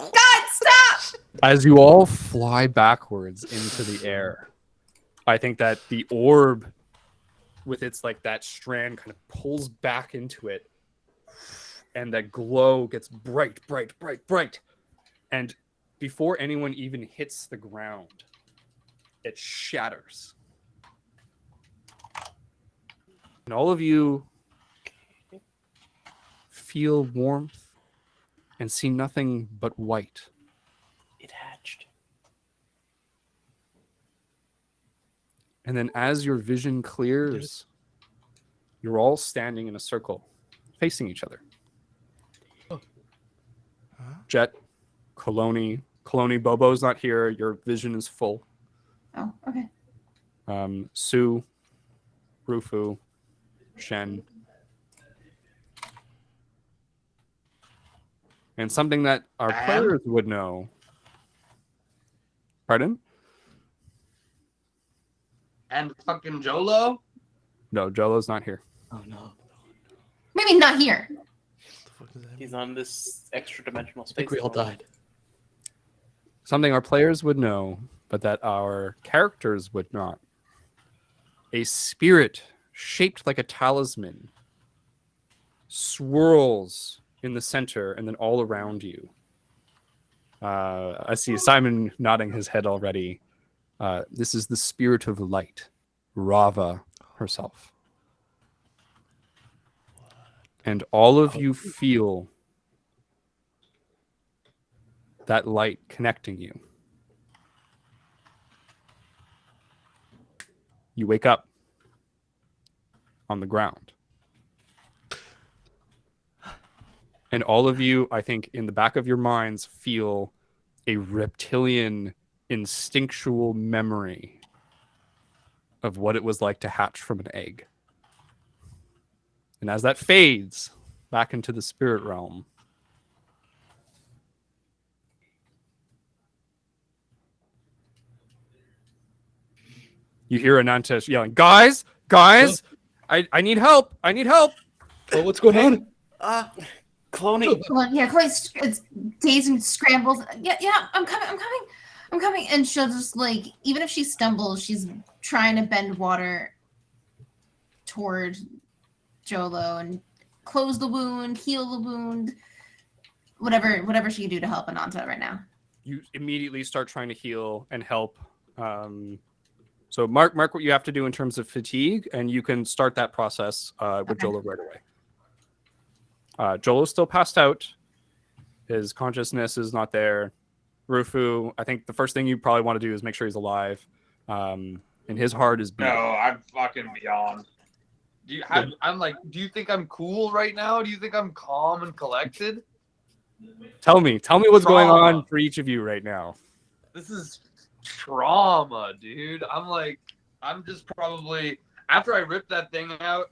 ready! God, stop! As you all fly backwards into the air, I think that the orb, with its like that strand, kind of pulls back into it, and that glow gets bright, bright, bright, bright, and before anyone even hits the ground, it shatters. And all of you feel warmth and see nothing but white. It hatched. And then as your vision clears, you're all standing in a circle, facing each other. Jet, Coloni, Bobo's not here. Your vision is full. Oh, okay. Sue, Rufu, Shen. And something that our players would know. Pardon? And fucking Jolo? No, Jolo's not here. Oh no. Maybe not here. He's on this extra dimensional space. I think we all died. Something our players would know, but that our characters would not. A spirit shaped like a talisman swirls in the center and then all around you. I see Simon nodding his head already. This is the spirit of light, Rava herself. And all of you feel that light connecting you. You wake up on the ground. And all of you, I think, in the back of your minds, feel a reptilian, instinctual memory of what it was like to hatch from an egg. And as that fades back into the spirit realm, you hear Ananta yelling, guys, I need help. I need help. Oh, what's going on? Cloning. Yeah, Chloe's dazed and scrambles. Yeah, I'm coming. And she'll just like, even if she stumbles, she's trying to bend water toward Jolo and close the wound, heal the wound, whatever she can do to help Ananta right now. You immediately start trying to heal and help. So mark what you have to do in terms of fatigue, and you can start that process with Jolo right away. Jolo's still passed out. His consciousness is not there. Rufu, I think the first thing you probably want to do is make sure he's alive. And his heart is No, beating. I'm fucking beyond. I'm like, do you think I'm cool right now? Do you think I'm calm and collected? Tell me what's going Trauma. on for each of you right now. This is trauma, dude. I'm just probably, after I rip that thing out,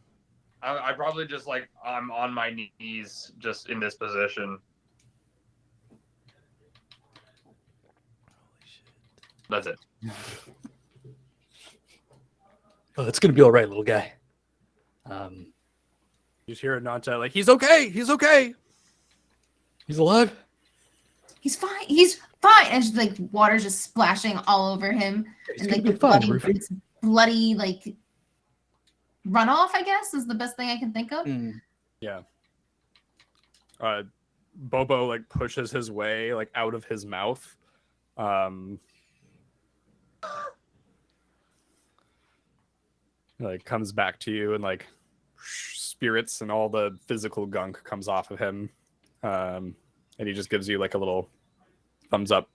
I probably just like, I'm on my knees just in this position. That's it. Oh, it's gonna be all right, little guy. You just hear Nanta like, he's okay, he's okay. He's alive. He's fine. He's fine. And just, like water's just splashing all over him, He's and gonna like be the fine, bloody, Rufy. it's bloody like runoff. I guess is the best thing I can think of. Yeah. Bobo like pushes his way like out of his mouth. Like comes back to you and like spirits and all the physical gunk comes off of him. And he just gives you like a little thumbs up.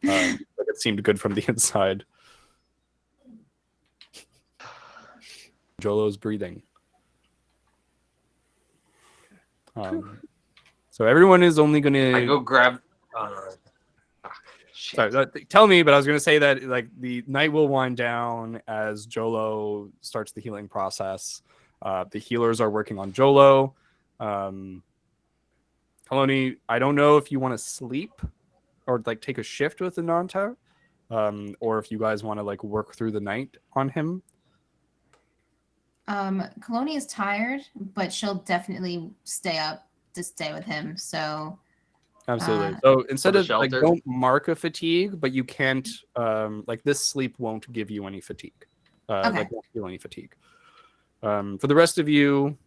Like it seemed good from the inside. Jolo's breathing. So everyone is only gonna. I go grab. Sorry, tell me, but I was going to say that like the night will wind down as Jolo starts the healing process. The healers are working on Jolo. Kaloni, I don't know if you want to sleep or like take a shift with the Nanta, or if you guys want to like work through the night on him. Kaloni is tired, but she'll definitely stay up to stay with him. So Absolutely. So instead of like, shelter? don't mark a fatigue, but you can't like this sleep won't give you any fatigue. Okay. Like won't feel any fatigue. For the rest of you,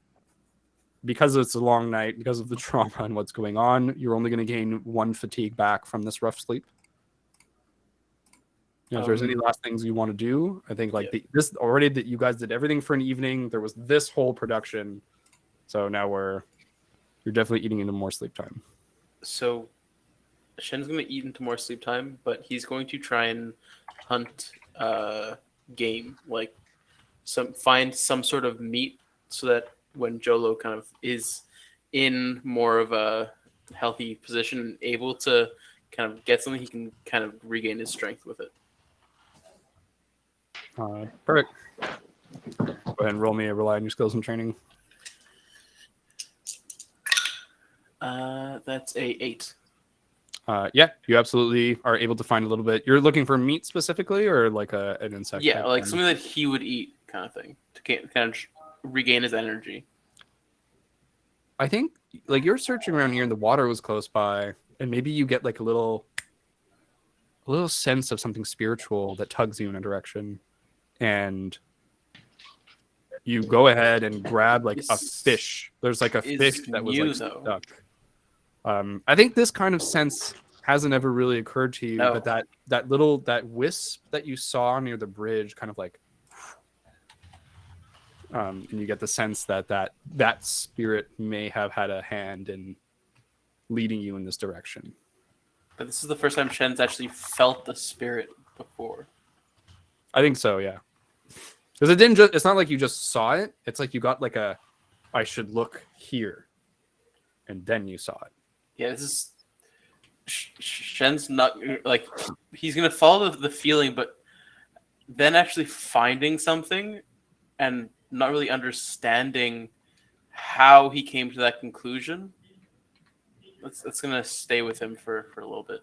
because it's a long night, because of the trauma and what's going on, you're only going to gain 1 fatigue back from this rough sleep. You know, if there's any last things you want to do, I think like this already that you guys did everything for an evening. There was this whole production, so now you're definitely eating into more sleep time. So Shen's going to eat into more sleep time, but he's going to try and hunt game, like find some sort of meat so that when Jolo kind of is in more of a healthy position, able to kind of get something, he can kind of regain his strength with it. Perfect. Go ahead and roll me a rely on your skills and training. That's a 8. Yeah, you absolutely are able to find a little bit. You're looking for meat specifically, or like an insect? Yeah, like something that he would eat, kind of thing, to kind of regain his energy. I think like you're searching around here, and the water was close by, and maybe you get like a little sense of something spiritual that tugs you in a direction, and you go ahead and grab like a fish. There's like a fish that was like stuck. I think this kind of sense hasn't ever really occurred to you, but that wisp that you saw near the bridge kind of like and you get the sense that spirit may have had a hand in leading you in this direction. But this is the first time Shen's actually felt the spirit before. I think so, yeah. Because it's not like you just saw it. It's like you got like I should look here, and then you saw it. Yeah, this is Shen's not like he's gonna follow the feeling, but then actually finding something and not really understanding how he came to that conclusion. That's gonna stay with him for a little bit.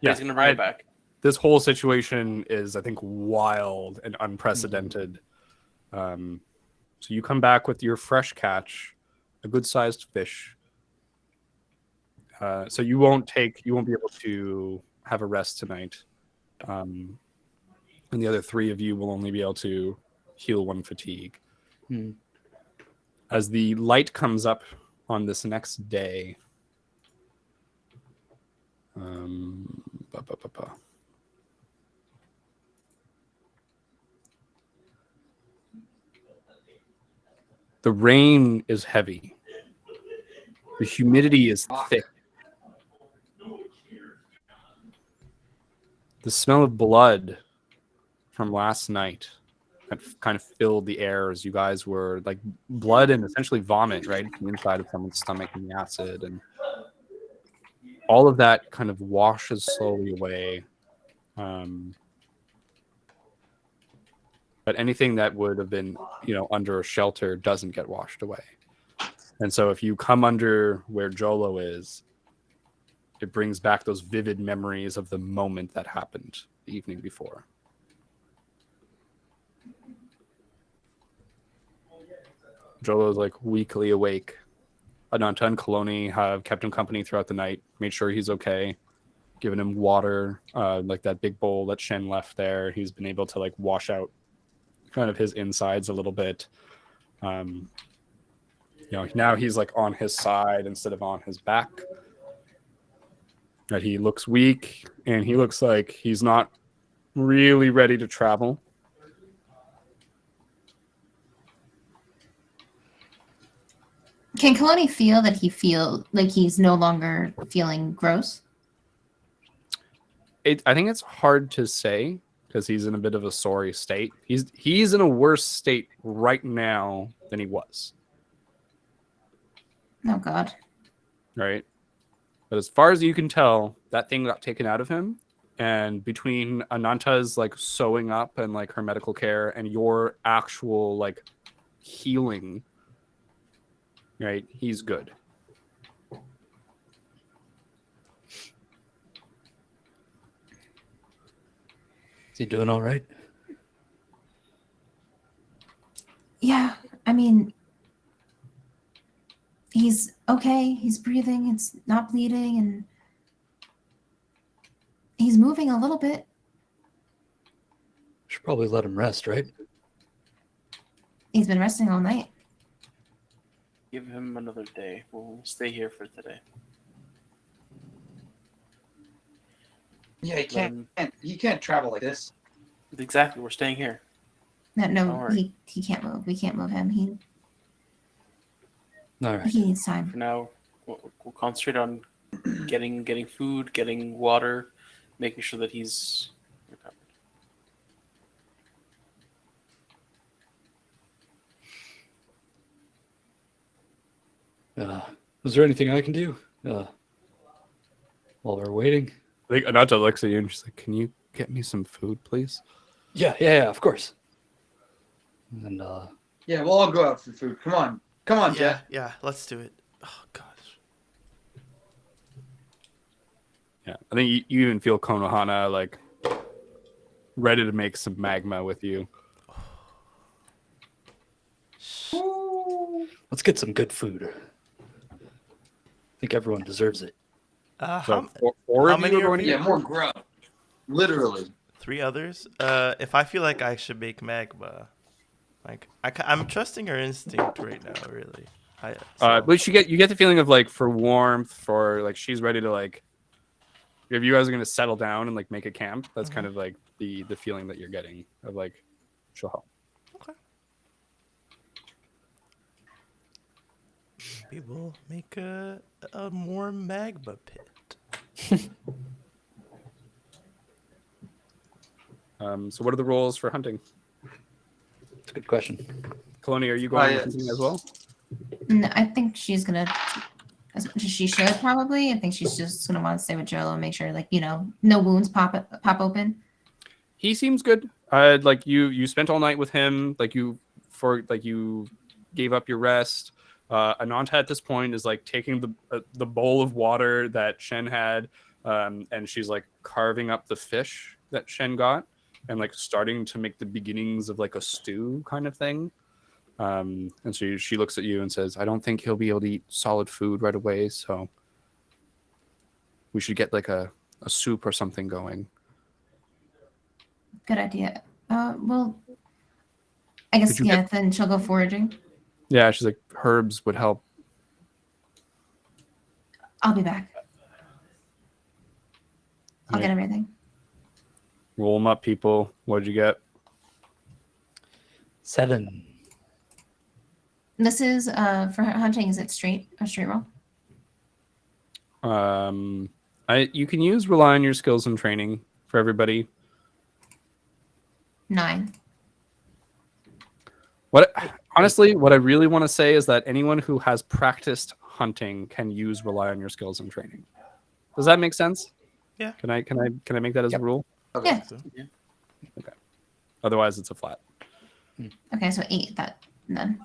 Yeah, he's gonna bring it back. This whole situation is, I think, wild and unprecedented. So you come back with your fresh catch, a good-sized fish. So you won't be able to have a rest tonight. And the other 3 of you will only be able to heal 1 fatigue. As the light comes up on this next day, the rain is heavy. The humidity is thick. The smell of blood from last night that kind of filled the air as you guys were like blood and essentially vomit, right? From inside of someone's stomach and the acid, and all of that kind of washes slowly away. But anything that would have been, under a shelter doesn't get washed away. And so if you come under where Jolo is, it brings back those vivid memories of the moment that happened the evening before. Jolo's like weakly awake. Ananta and Kaloni have kept him company throughout the night, made sure he's okay, given him water, like that big bowl that Shen left there. He's been able to like wash out kind of his insides a little bit. Now he's like on his side instead of on his back. That he looks weak and he looks like he's not really ready to travel. Can Kaloni feel that feel like he's no longer feeling gross? I think it's hard to say because he's in a bit of a sorry state. He's in a worse state right now than he was. Oh God. Right. But as far as you can tell, that thing got taken out of him. And between Ananta's like sewing up and like her medical care and your actual like healing, right? He's good. Is he doing all right? Yeah, I mean, he's okay. He's breathing. It's not bleeding, and he's moving a little bit. Should probably let him rest, right? He's been resting all night. Give him another day. We'll stay here for today. Yeah, he can't travel like this. Exactly, we're staying here. No, he can't move. We can't move him. All right. He needs time. For now, we'll concentrate on getting food, getting water, making sure that he's recovered. Was there anything I can do while we're waiting? I think Ananta looks at you and she's like, "Can you get me some food, please?" Yeah, of course. And yeah, we'll all go out for food. Come on, Jeff. Yeah, let's do it. Oh gosh. Yeah, I think you even feel Konohana like ready to make some magma with you. let's get some good food. I think everyone deserves it. So four how of many you are are going we? to Yeah, more grub. Literally. 3 others. If I feel like I should make magma, like I'm trusting her instinct right now. Really. But you get the feeling of like for warmth, for like she's ready to like. If you guys are gonna settle down and like make a camp, that's kind of like the feeling that you're getting of like she'll help. Okay. Maybe we'll make a more magma pit. So what are the rules for hunting? That's a good question. Kaloni, are you going hunting as well? No, I think she's gonna, as much as she should probably. I think she's just gonna want to stay with Jolo and make sure, like, no wounds pop open. He seems good. Like you spent all night with him. You gave up your rest. Ananta at this point is like taking the bowl of water that Shen had, and she's like carving up the fish that Shen got, and like starting to make the beginnings of like a stew kind of thing. And so she looks at you and says, "I don't think he'll be able to eat solid food right away, so we should get like a soup or something going." Good idea. Well, I guess then she'll go foraging. Yeah, she's like, herbs would help. I'll be back. I'll get everything. Roll them up, people. What did you get? 7. This is for hunting. Is it a straight roll? You can use rely on your skills and training for everybody. 9. What honestly, what I really want to say is that anyone who has practiced hunting can use rely on your skills and training. Does that make sense? Yeah. Can I make that as a rule? Yeah. Okay. Otherwise, it's a flat. Okay, so 8 that then.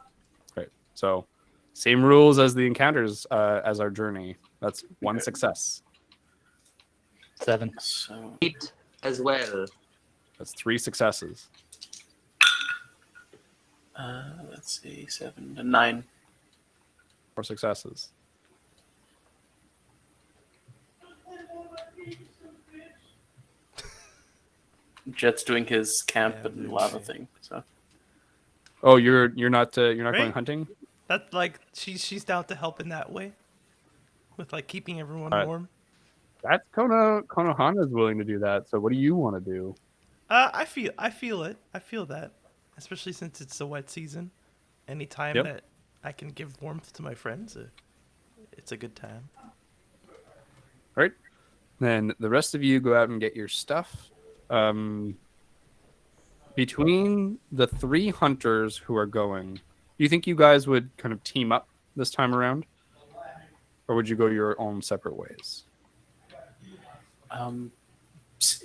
Great. So, same rules as the encounters as our journey. That's 1 success. 7. So 8 as well. That's 3 successes. let's see, 7 and 9. 4 successes. Jet's doing his camp and lava thing. So. Oh, you're not going Right. hunting? That's like she's down to help in that way, with like keeping everyone warm. That's Konohana's willing to do that. So what do you want to do? I feel it. I feel that, especially since it's the wet season. Anytime that I can give warmth to my friends, it's a good time. All right. Then the rest of you go out and get your stuff. Between the 3 hunters who are going, do you think you guys would kind of team up this time around? Or would you go your own separate ways?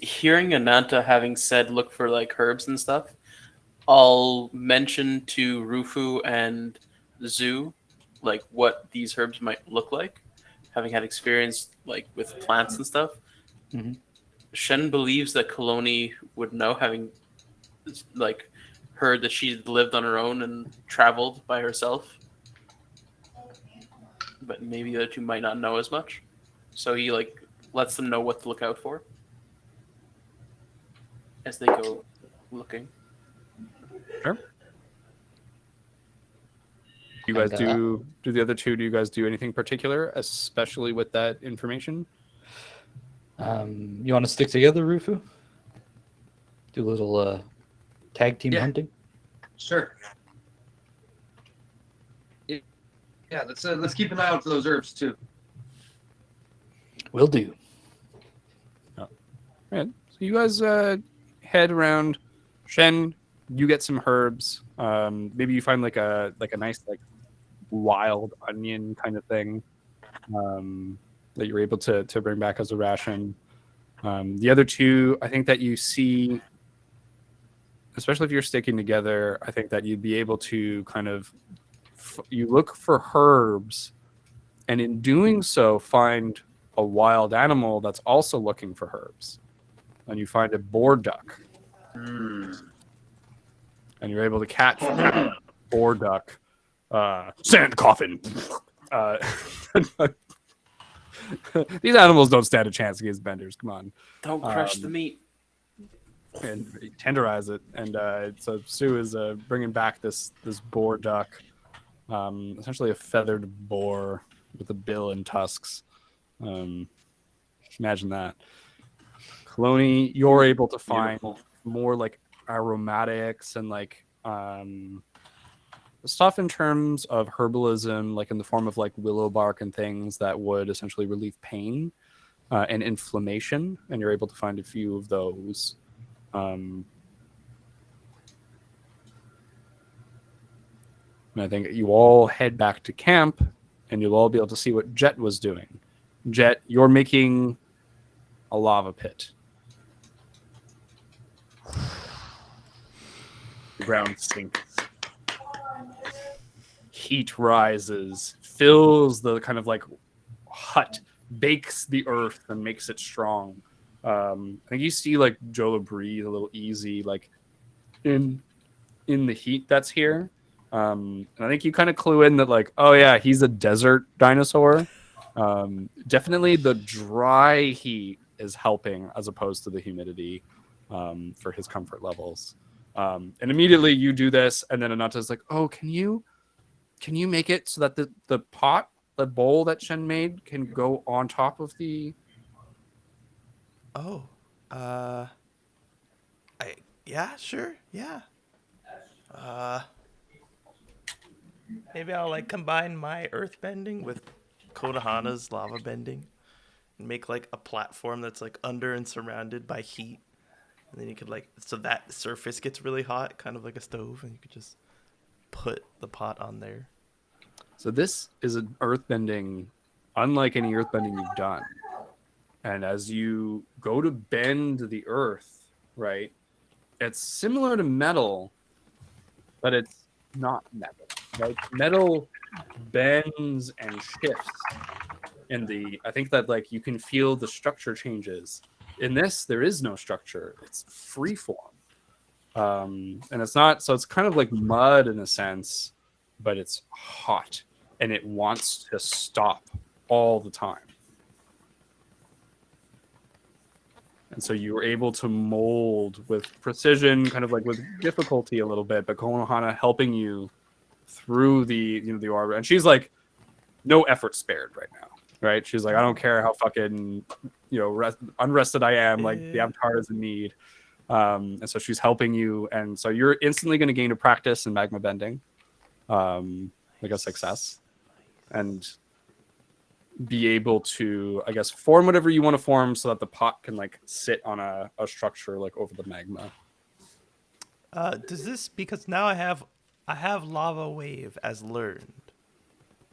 Hearing Ananta having said look for like herbs and stuff, I'll mention to Rufu and Zoo like what these herbs might look like, having had experience like with plants and stuff. Mm-hmm. Shen believes that Kaloni would know, having like heard that she lived on her own and traveled by herself. But maybe the other two might not know as much. So he like lets them know what to look out for as they go looking. Sure. You guys do the other two? Do you guys do anything particular, especially with that information? You want to stick together, Rufu? Do a little tag team hunting. Sure. Yeah, let's keep an eye out for those herbs too. Will do. Oh. Right. So you guys head around. Shen, you get some herbs. Maybe you find like a nice like wild onion kind of thing that you're able to bring back as a ration. The other two, I think that you see, especially if you're sticking together, I think that you'd be able to kind of you look for herbs, and in doing so, find a wild animal that's also looking for herbs, and you find a boar duck. And you're able to catch that boar duck. Sand coffin. These animals don't stand a chance against benders. Come on. Don't crush the meat. And tenderize it. And so Sue is bringing back this boar duck, essentially a feathered boar with a bill and tusks. Imagine that. Kaloni, you're able to find more like aromatics and like stuff in terms of herbalism, like in the form of like willow bark and things that would essentially relieve pain and inflammation, and you're able to find a few of those. And I think you all head back to camp, and you'll all be able to see what Jet was doing. Jet, you're making a lava pit. The ground sinks. Heat rises, fills the kind of like hut, bakes the earth and makes it strong. I think you see like Jolo breathe a little easy, like in the heat that's here. And I think you kind of clue in that like, oh yeah, he's a desert dinosaur. Definitely the dry heat is helping as opposed to the humidity for his comfort levels. And immediately you do this, and then Ananta's like, oh, can you make it so that the bowl that Shen made can go on top of the... Oh, yeah, sure, yeah. Maybe I'll like combine my earth bending with Konohana's lava bending. make like a platform that's like under and surrounded by heat, and then you could like so that surface gets really hot, kind of like a stove, and you could just put the pot on there. So this is an earthbending, unlike any earthbending you've done. And as you go to bend the earth, right, it's similar to metal, but it's not metal. Right? Metal bends and shifts. I think that like you can feel the structure changes. In this, there is no structure. It's free form. And it's not, so it's kind of like mud in a sense, but it's hot and it wants to stop all the time. And so you were able to mold with precision, kind of like with difficulty a little bit, but Konohana helping you through the orb. And she's like, no effort spared right now, right? She's like, I don't care how fucking, unrested I am. Like the avatar is in need. And so she's helping you. And so you're instantly going to gain a practice in magma bending, like a success. And be able to, I guess, form whatever you want to form so that the pot can like sit on a structure like over the magma. Does this, because now I have lava wave as learned.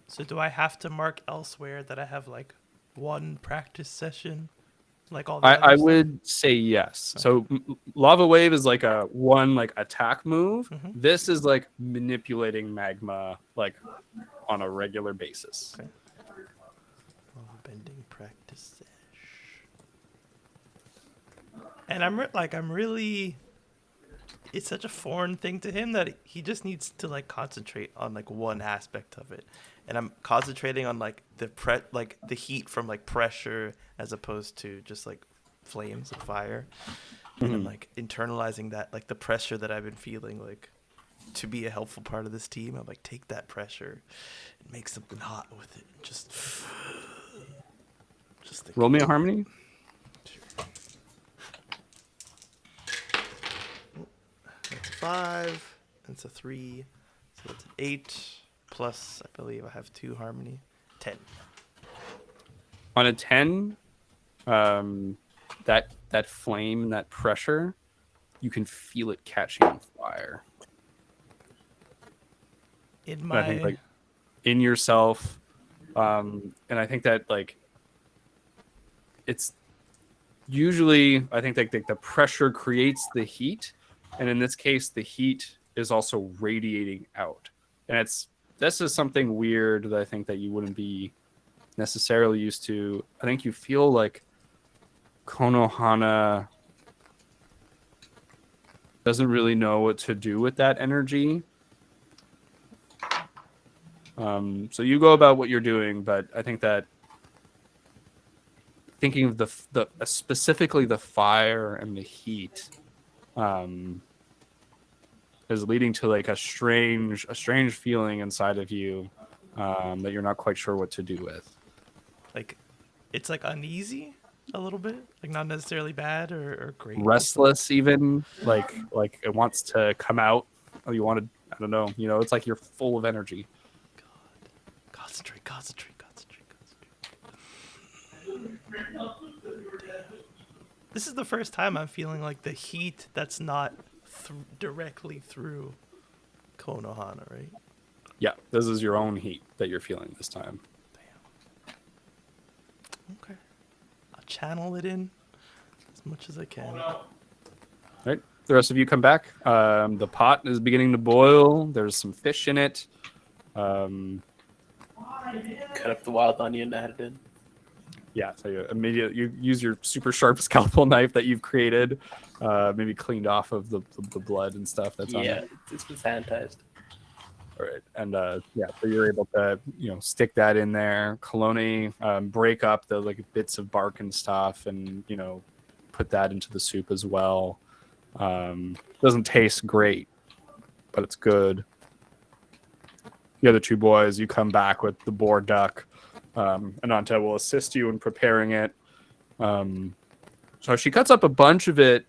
So do I have to mark elsewhere that I have like one practice session? Like all the I would say yes. Okay. So lava wave is like a one like attack move. Mm-hmm. This is like manipulating magma like on a regular basis. Okay. Bending practice sesh. And I'm really, it's such a foreign thing to him that he just needs to like concentrate on like one aspect of it. And I'm concentrating on like the heat from like pressure as opposed to just like flames of fire. Mm-hmm. And I'm like internalizing that, like the pressure that I've been feeling, like to be a helpful part of this team. I'm like, take that pressure and make something hot with it. Just roll me a harmony. Sure. That's a 5. That's a 3. So that's an 8. Plus, I believe I have 2 harmony. 10. On a 10, that flame, that pressure, you can feel it catching on fire. I think, like, in yourself, and I think that like it's usually, I think that the pressure creates the heat, and in this case, the heat is also radiating out, and this is something weird that I think that you wouldn't be necessarily used to. I think you feel like Konohana doesn't really know what to do with that energy. So you go about what you're doing, but I think that thinking of the specifically the fire and the heat is leading to like a strange feeling inside of you that you're not quite sure what to do with. Like it's like uneasy a little bit, like not necessarily bad or great. Restless even, like it wants to come out. Oh, you want to, I don't know, it's like you're full of energy. Concentrate. This is the first time I'm feeling like the heat that's not directly through Konohana, right? Yeah, this is your own heat that you're feeling this time. Damn. Okay. I'll channel it in as much as I can. All right. The rest of you come back. The pot is beginning to boil. There's some fish in it. Cut up the wild onion, add it in. Yeah, so you use your super sharp scalpel knife that you've created, maybe cleaned off of the blood and stuff that's on it. Yeah, it's been sanitized. All right, and so you're able to stick that in there. Kaloni, break up the like bits of bark and stuff, and put that into the soup as well. Doesn't taste great, but it's good. The other two boys, you come back with the boar duck. Ananta will assist you in preparing it. So she cuts up a bunch of it,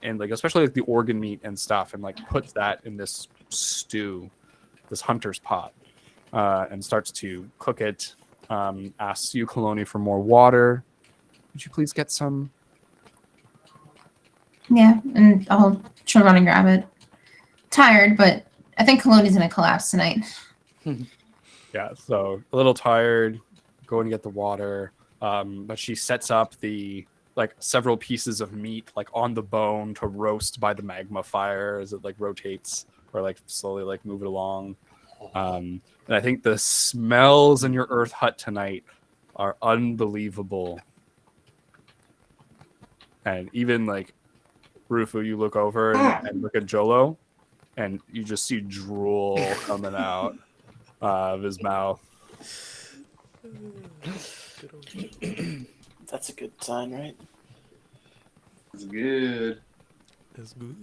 and like especially like the organ meat and stuff, and like puts that in this stew, this hunter's pot, and starts to cook it. Asks you, Kaloni, for more water. Would you please get some? Yeah, and I'll try run and grab it. Tired, but I think Cologne's gonna collapse tonight. Yeah, so a little tired, go and get the water. But she sets up the like several pieces of meat like on the bone to roast by the magma fire as it like rotates or like slowly like move it along. And I think the smells in your earth hut tonight are unbelievable. And even like Rufu, you look over and look at Jolo, and you just see drool coming out of his mouth. That's a good sign, right? It's good. It's good.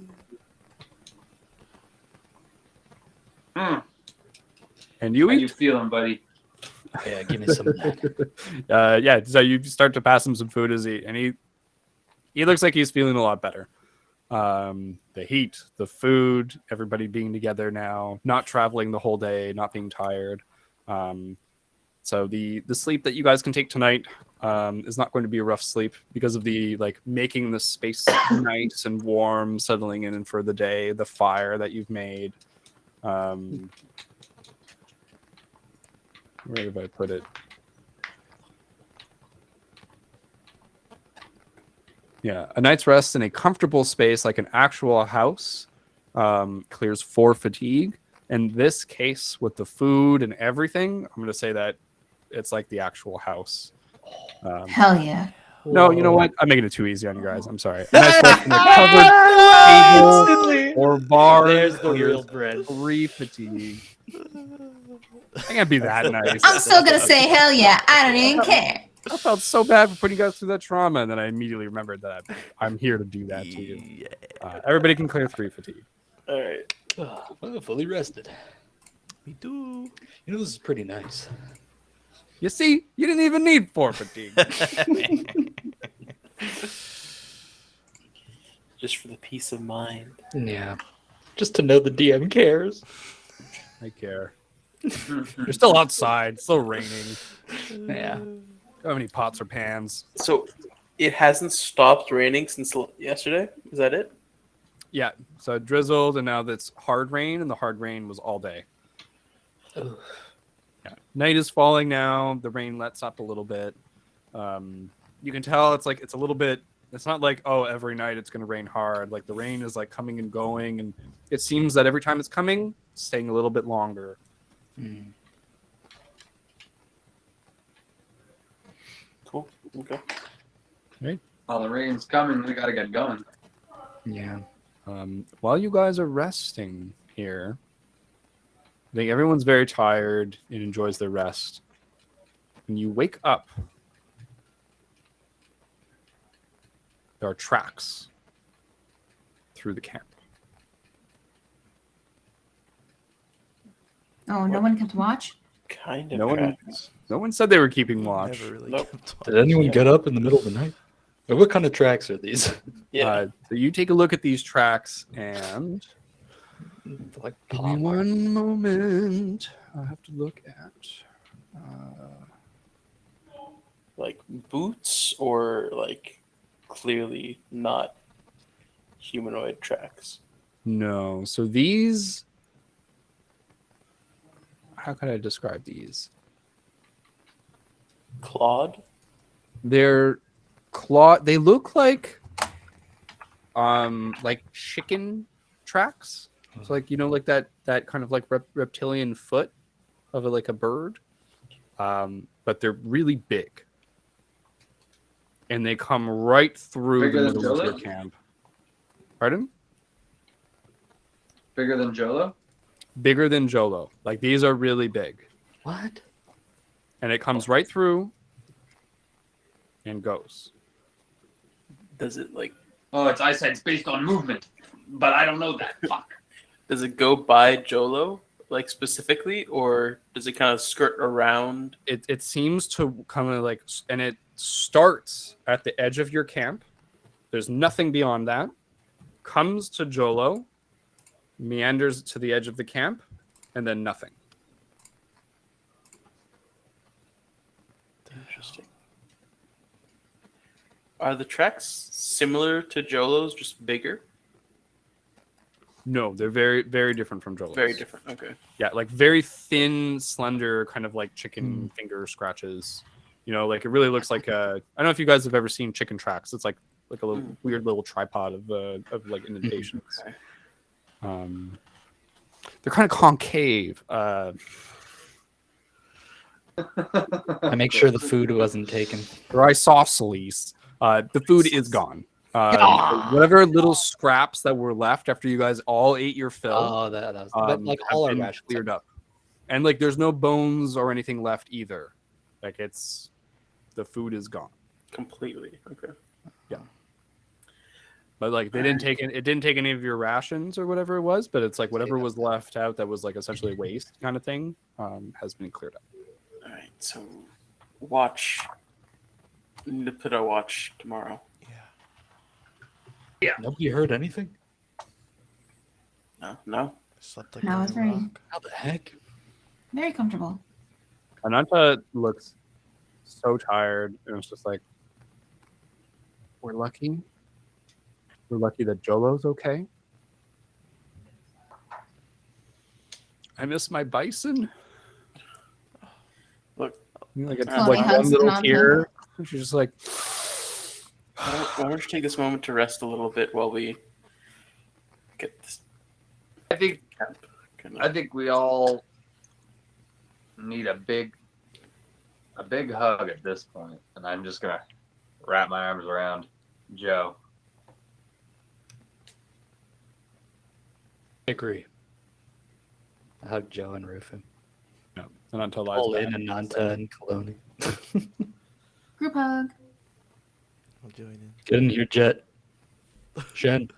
And you How eat? you feeling, buddy? Yeah, give me some of that. Yeah, so you start to pass him some food as he looks like he's feeling a lot better. The heat, the food, everybody being together now, not traveling the whole day, not being tired. So the sleep that you guys can take tonight is not going to be a rough sleep because of the like making the space nice and warm, settling in for the day, the fire that you've made. Where have I put it? Yeah, a night's rest in a comfortable space like an actual house clears 4 fatigue. In this case, with the food and everything, I'm going to say that it's like the actual house. Hell yeah. No, you know what? I'm making it too easy on you guys. I'm sorry. A nice rest in a covered table or bar. There's the real bread. 3 fatigue. I can't be that nice. I'm still gonna say hell yeah. I don't even care. I felt so bad for putting you guys through that trauma, and then I immediately remembered that I'm here to do that to you. Everybody can clear 3 fatigue. All right. Well, fully rested. We do. You know, this is pretty nice. You see, you didn't even need 4 fatigue. Just for the peace of mind. Yeah. Just to know the DM cares. I care. You're still outside, still raining. Yeah. Don't have any pots or pans. So it hasn't stopped raining since yesterday? Is that it? Yeah, so it drizzled, and now that's hard rain, and the hard rain was all day. Ugh. Yeah. Night is falling now. The rain lets up a little bit. You can tell it's like it's a little bit. It's not like, oh, every night it's going to rain hard. Like the rain is like coming and going, and it seems that every time it's coming, it's staying a little bit longer. Cool. Okay. Right. While the rain's coming, we gotta get going. Yeah. While you guys are resting here, I think everyone's very tired and enjoys their rest. When you wake up, there are tracks through the camp. Oh, no one kept watch? Kind of. No one said they were keeping watch. Never really Nope. kept Did anyone get up in the middle of the night? What kind of tracks are these? Yeah. So you take a look at these tracks and Like give me pop. one moment. I have to look at. Like boots or like clearly not humanoid tracks? No. So these. How could I describe these? Clawed? They're claw. They look like chicken tracks. So like like that kind of like reptilian foot of like a bird, but they're really big, and they come right through Bigger the than middle of your Jolo? camp. Pardon? Bigger than Jolo? Bigger than Jolo. Like these are really big, What? and it comes right through and goes. Does it like Oh, I said it's based on movement, but I don't know that. Fuck. does it go by Jolo like specifically, or does it kind of skirt around? It seems to kind of like, and it starts at the edge of your camp. There's nothing beyond that. Comes to Jolo, meanders to the edge of the camp, and then nothing. Interesting. Are the tracks similar to Jolo's, just bigger? No, they're very, very different from Jolo's. Very different. Okay. Yeah, like very thin, slender, kind of like chicken finger scratches. You know, like it really looks like a. I don't know if you guys have ever seen chicken tracks. It's like a little weird little tripod of like indentations. Okay. They're kind of concave. I make sure the food wasn't taken. They're isosceles. The food is gone. Whatever little scraps that were left after you guys all ate your fill. Oh, that was but like have all our been rations cleared up, and like there's no bones or anything left either. Like it's the food is gone Completely. Okay. Yeah, but like they didn't take it. It didn't take any of your rations or whatever it was. But it's like whatever was left out that was like essentially waste kind of thing has been cleared up. All right. So, watch. I need to put a watch tomorrow. Yeah. Nobody heard anything? No. Slept like No, a it's very, rock. How the heck? very comfortable. Ananta looks so tired, and it's just like, we're lucky. We're lucky that Jolo's okay. I miss my bison. Look, Like it's Chloe like hugs one little Ananta. tear. She's just like, why don't you take this moment to rest a little bit while we get this I think camp kind of. I think we all need a big hug at this point, and I'm just gonna wrap my arms around Joe. I agree. I hug Joe and Rufin. no, Ananta lies All back. in Ananta and Kaloni. Group hug. I'm doing it. Get in here, Jet. Jen.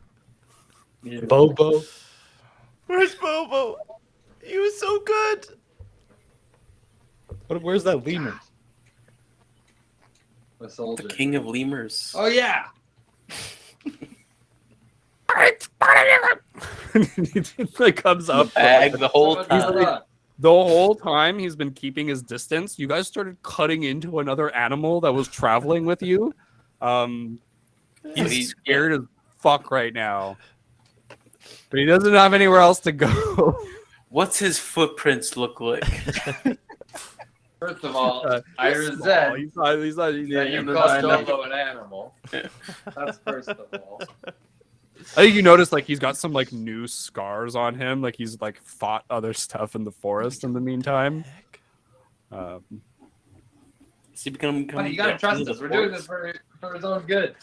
Bobo. Where's Bobo? He was so good. Where's that lemur? The The soldier. king of lemurs. Oh yeah. He like comes up. Bag the whole He's time. like, The whole time he's been keeping his distance. You guys started cutting into another animal that was traveling with you. He's scared as fuck right now. But he doesn't have anywhere else to go. What's his footprints look like? first of all, I He's resent he's not, that you call Jolo an animal. That's first of all. I think you notice like he's got some like new scars on him. Like he's like fought other stuff in the forest in the meantime. Is he become? Buddy, you gotta trust us. We're doing this for his own good.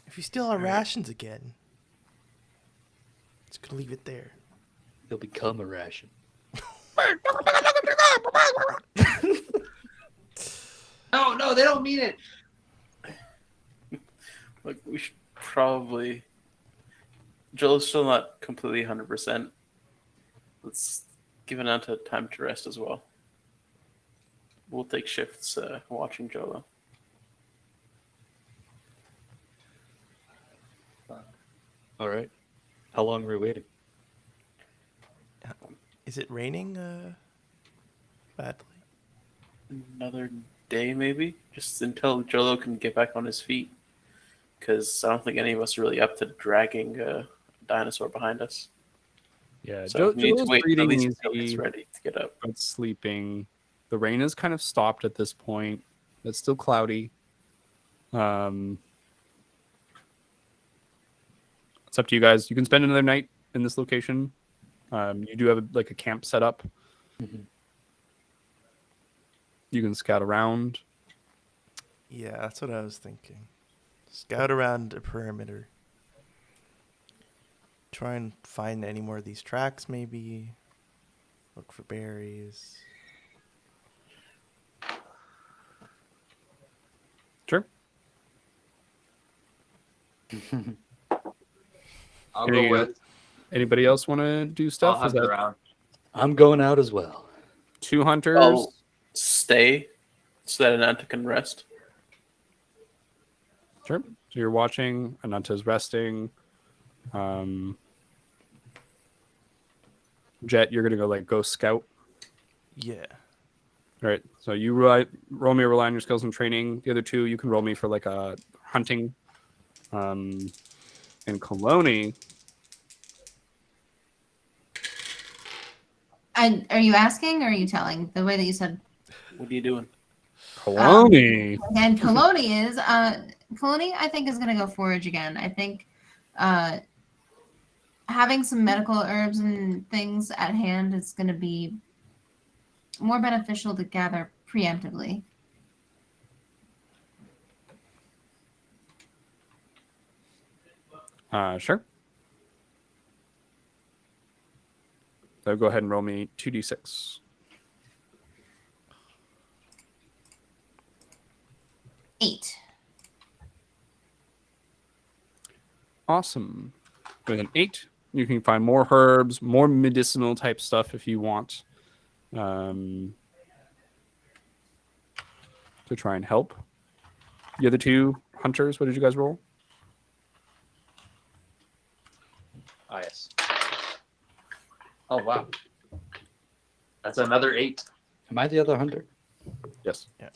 If you steal our rations again, just gonna leave it there. He'll become a ration. No, they don't mean it. Look, we should probably. Jolo's still not completely 100%. Let's give Ananta time to rest as well. We'll take shifts watching Jolo. All right. How long are we waiting? Is it raining badly? Another day, maybe? Just until Jolo can get back on his feet. Because I don't think any of us are really up to dragging a dinosaur behind us. Yeah, So we need to Jolo's wait at breathing least until he's easy, ready to get up. but sleeping. The rain has kind of stopped at this point. It's still cloudy. It's up to you guys. You can spend another night in this location. You do have a camp set up. Mhm. You can scout around. Yeah, that's what I was thinking. Scout around a perimeter. Try and find any more of these tracks, maybe. Look for berries. Sure. I'll Here go you with. Anybody else want to do stuff? I'll Is hunt that around. I'm going out as well. 2 hunters? I'll stay so that Ananta can rest. Sure. So you're watching. Ananta's resting. Jet, you're gonna go scout. Yeah. All right. So you roll me a rely on your skills and training. The other two you can roll me for like a hunting. And Kaloni. Are you asking or are you telling? The way that you said. What are you doing? Kaloni. And Kaloni is Kaloni, I think, is gonna go forage again. I think having some medical herbs and things at hand is gonna be more beneficial to gather preemptively. Sure. So go ahead and roll me 2d6. 8. Awesome. With an 8, you can find more herbs, more medicinal type stuff if you want. To try and help. The other two hunters, what did you guys roll? Oh, yes. Oh, wow. That's another 8. Am I the other hunter? Yes. Yeah.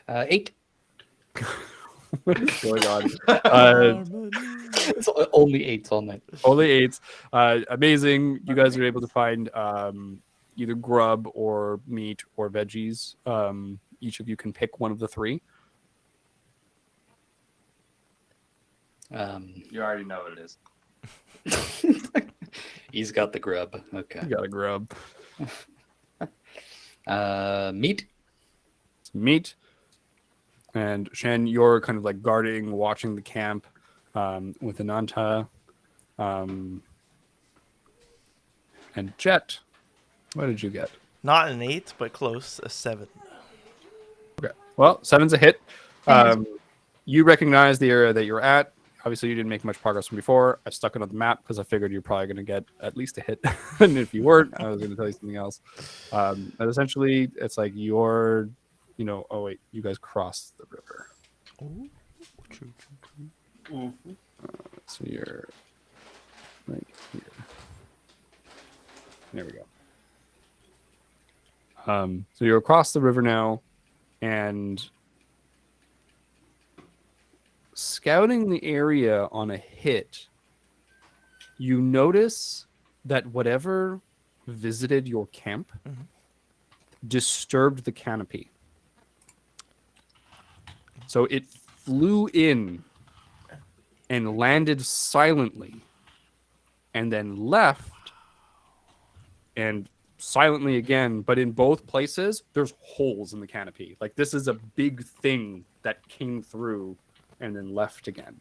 8. What's going on? It's only 8s all night. Only 8s. Amazing. You guys are able to find either grub or meat or veggies. Each of you can pick one of the 3. You already know what it is. He's got the grub. Okay. You got a grub. Meat. Meat. And Shen, you're kind of like guarding, watching the camp with Ananta. And Jet, what did you get? Not an 8, but close. A 7. Okay. Well, 7's a hit. You recognize the area that you're at. Obviously, you didn't make much progress from before. I stuck it on the map because I figured you're probably going to get at least a hit. And if you weren't, I was going to tell you something else. But essentially, it's like you're, oh, wait, you guys crossed the river. So you're right here. There we go. So you're across the river now, and scouting the area on a hit, you notice that whatever visited your camp disturbed the canopy. So it flew in and landed silently and then left and silently again, but in both places there's holes in the canopy. Like this is a big thing that came through and then left again,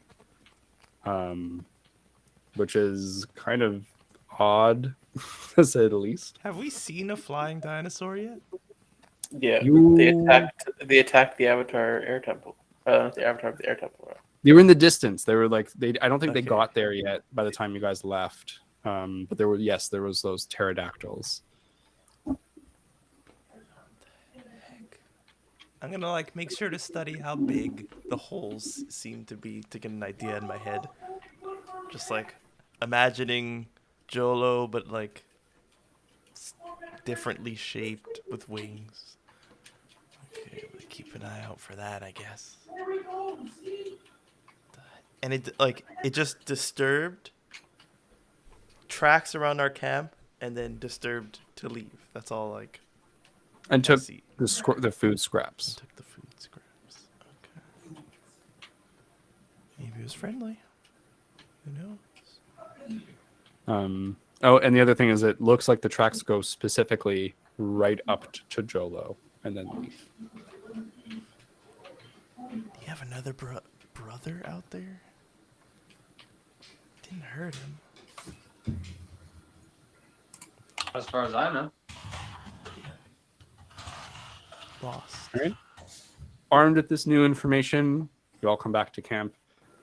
which is kind of odd to say the least. Have we seen a flying dinosaur yet? Yeah, they attacked the Avatar Air Temple. The Avatar of the Air Temple. They were in the distance. They were like I don't think they Okay. got there yet by the time you guys left. But there was those pterodactyls. I'm gonna make sure to study how big the holes seem to be to get an idea in my head. Just imagining Jolo, but differently shaped with wings. Okay, we'll keep an eye out for that, I guess. And it just disturbed, tracks around our camp, and then disturbed to leave. That's all And took see. the food scraps. Took the food scraps. Okay. Maybe it was friendly. Who knows? And the other thing is it looks like the tracks go specifically right up to Jolo and then leave. Do you have another brother out there? Didn't hurt him. As far as I know. Lost. All right. Armed with this new information, you all come back to camp.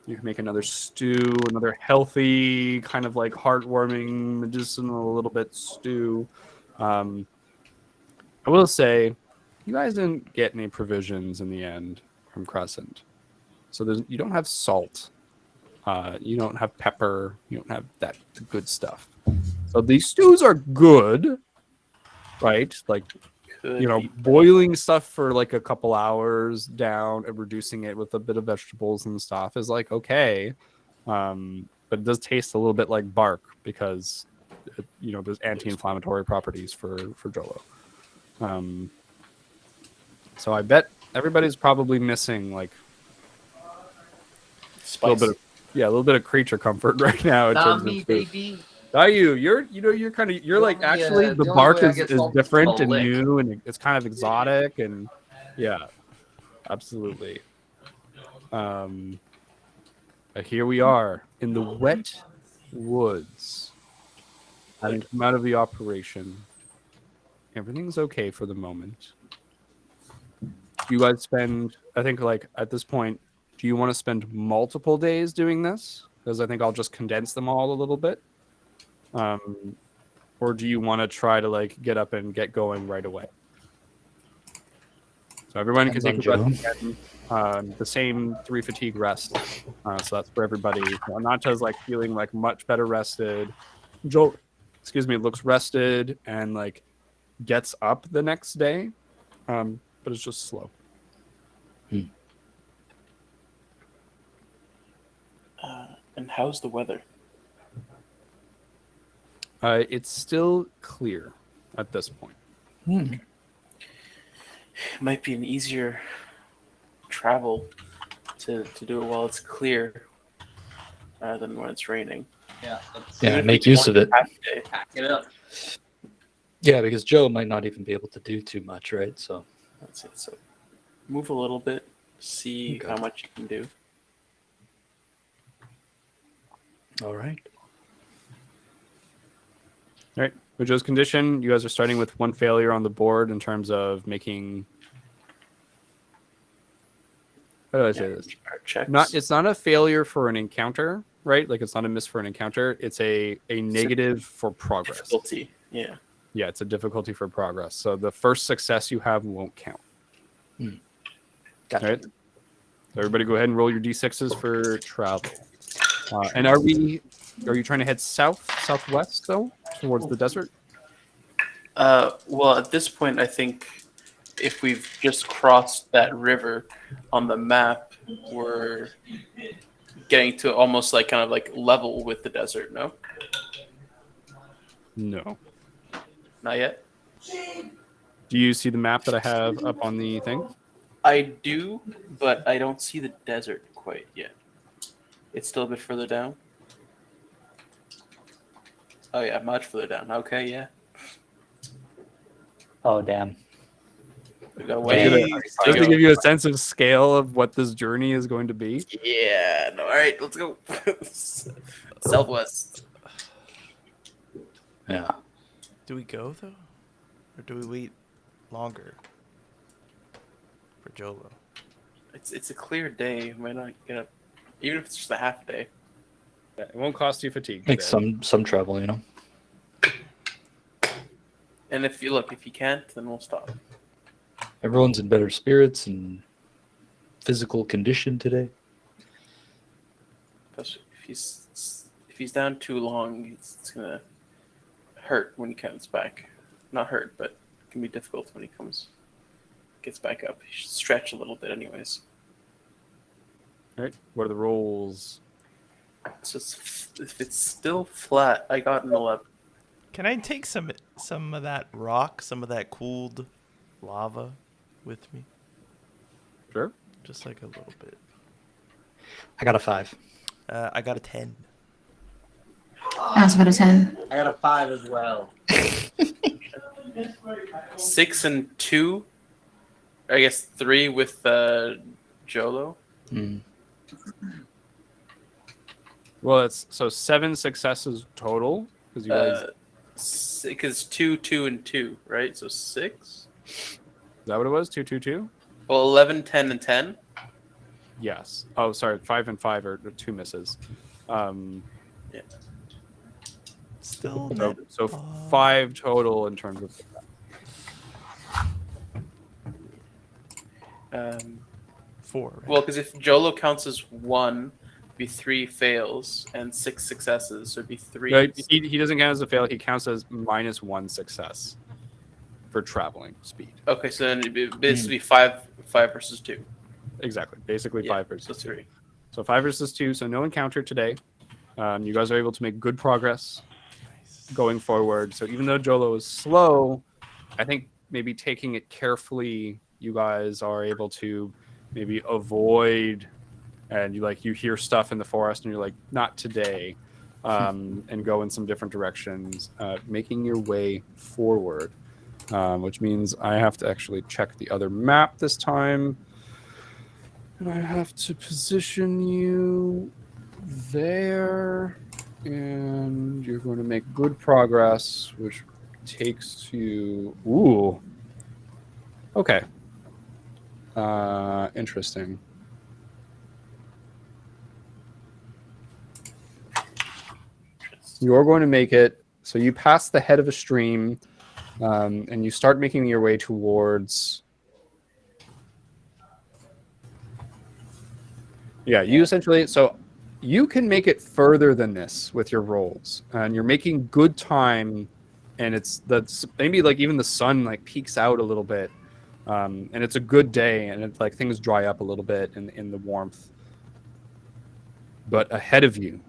You can make another stew, another healthy, kind of heartwarming, medicinal, a little bit stew. I will say, you guys didn't get any provisions in the end from Crescent. So you don't have salt. You don't have pepper. You don't have the good stuff. So these stews are good, right? Like, Could you know, be boiling stuff for like a couple hours down and reducing it with a bit of vegetables and stuff is like okay, but it does taste a little bit like bark because you know there's anti-inflammatory properties for Jolo. So I bet everybody's probably missing like a little bit of a little bit of creature comfort right now in Not terms me, of food. baby. Are you? You're kind of like only, actually the the only bark way I is get salty is different from a and lick. new and it's kind of exotic and yeah, absolutely. But here we are in the wet woods, having come out of the operation. Everything's okay for the moment. You guys spend, I think, like at this point, do you want to spend multiple days doing this? Because I think I'll just condense them all a little bit. Or do you want to try to like get up and get going right away? So everyone can take a rest again. The same 3 fatigue rest. So that's for everybody. Ananta's like feeling like much better rested. Joel, looks rested and like gets up the next day. But it's just slow. And how's the weather? It's still clear at this point. It might be an easier travel to do it while it's clear than when it's raining. Yeah. Yeah, make use of it. Pack it up. Yeah, because Joe might not even be able to do too much, right? So That's it. So move a little bit, see how much you can do. all right. All right. With Joe's condition, you guys are starting with 1 failure on the board in terms of making. How do I say this? Checks. It's not a failure for an encounter, right? Like it's not a miss for an encounter. It's a negative for progress. Difficulty. Yeah. Yeah, it's a difficulty for progress. So the first success you have won't count. Gotcha. All right. So everybody go ahead and roll your d6s for travel. And are you trying to head southwest though, towards the desert? Well, at this point, I think if we've just crossed that river on the map, we're getting to almost like kind of like level with the desert. No, No. not yet. Do you see the map that I have up on the thing? I do, but I don't see the desert quite yet. It's still a bit further down. Oh yeah, much further down. Okay, yeah. Oh, damn. We got Just to give you a sense of scale of what this journey is going to be. Yeah. No, all right, let's go. Southwest. Yeah. Do we go though, or do we wait longer for Jolo? It's a clear day. We might not get up, even if it's just a half day. Yeah, it won't cost you fatigue. Make some trouble, you know. And if you can't, then we'll stop. Everyone's in better spirits and physical condition today. Especially if he's down too long, it's gonna hurt when he comes back. Not hurt, but it can be difficult when he gets back up. He should stretch a little bit, anyways. All right. What are the rolls? So if it's still flat, I got an 11. Can I take some of that rock, some of that cooled lava with me? Sure. Just like a little bit. I got a 5. I got a 10. I also got a 10. I got a 5 as well. 6 and 2. I guess 3 with Jolo. Well, it's so 7 successes total because you guys. Because 2, 2, and 2, right? So 6. Is that what it was? 2, 2, 2. Well, 11, 10, and 10. Yes. Oh, sorry. 5 and 5 are 2 misses. Yeah. Still. So 5 total in terms of. 4. Right? Well, because if Jolo counts as 1, it'd be 3 fails and 6 successes, so it'd be 3. No, he doesn't count as a fail. He counts as -1 success. for traveling speed. Okay, so then this would be five versus 2. Exactly. Basically 5 versus 2. 3. So 5 versus 2. So no encounter today. You guys are able to make good progress going forward. So even though Jolo is slow, I think maybe taking it carefully, you guys are able to maybe avoid, and you hear stuff in the forest and you're like, not today, and go in some different directions, making your way forward, which means I have to actually check the other map this time. And I have to position you there, and you're going to make good progress, which takes you... Ooh. Okay. Interesting. You're going to make it, so you pass the head of a stream, and you start making your way towards... Yeah, you essentially... So you can make it further than this with your rolls, and you're making good time, and that's maybe like even the sun like peeks out a little bit, and it's a good day, and it's like things dry up a little bit in the warmth. But ahead of you,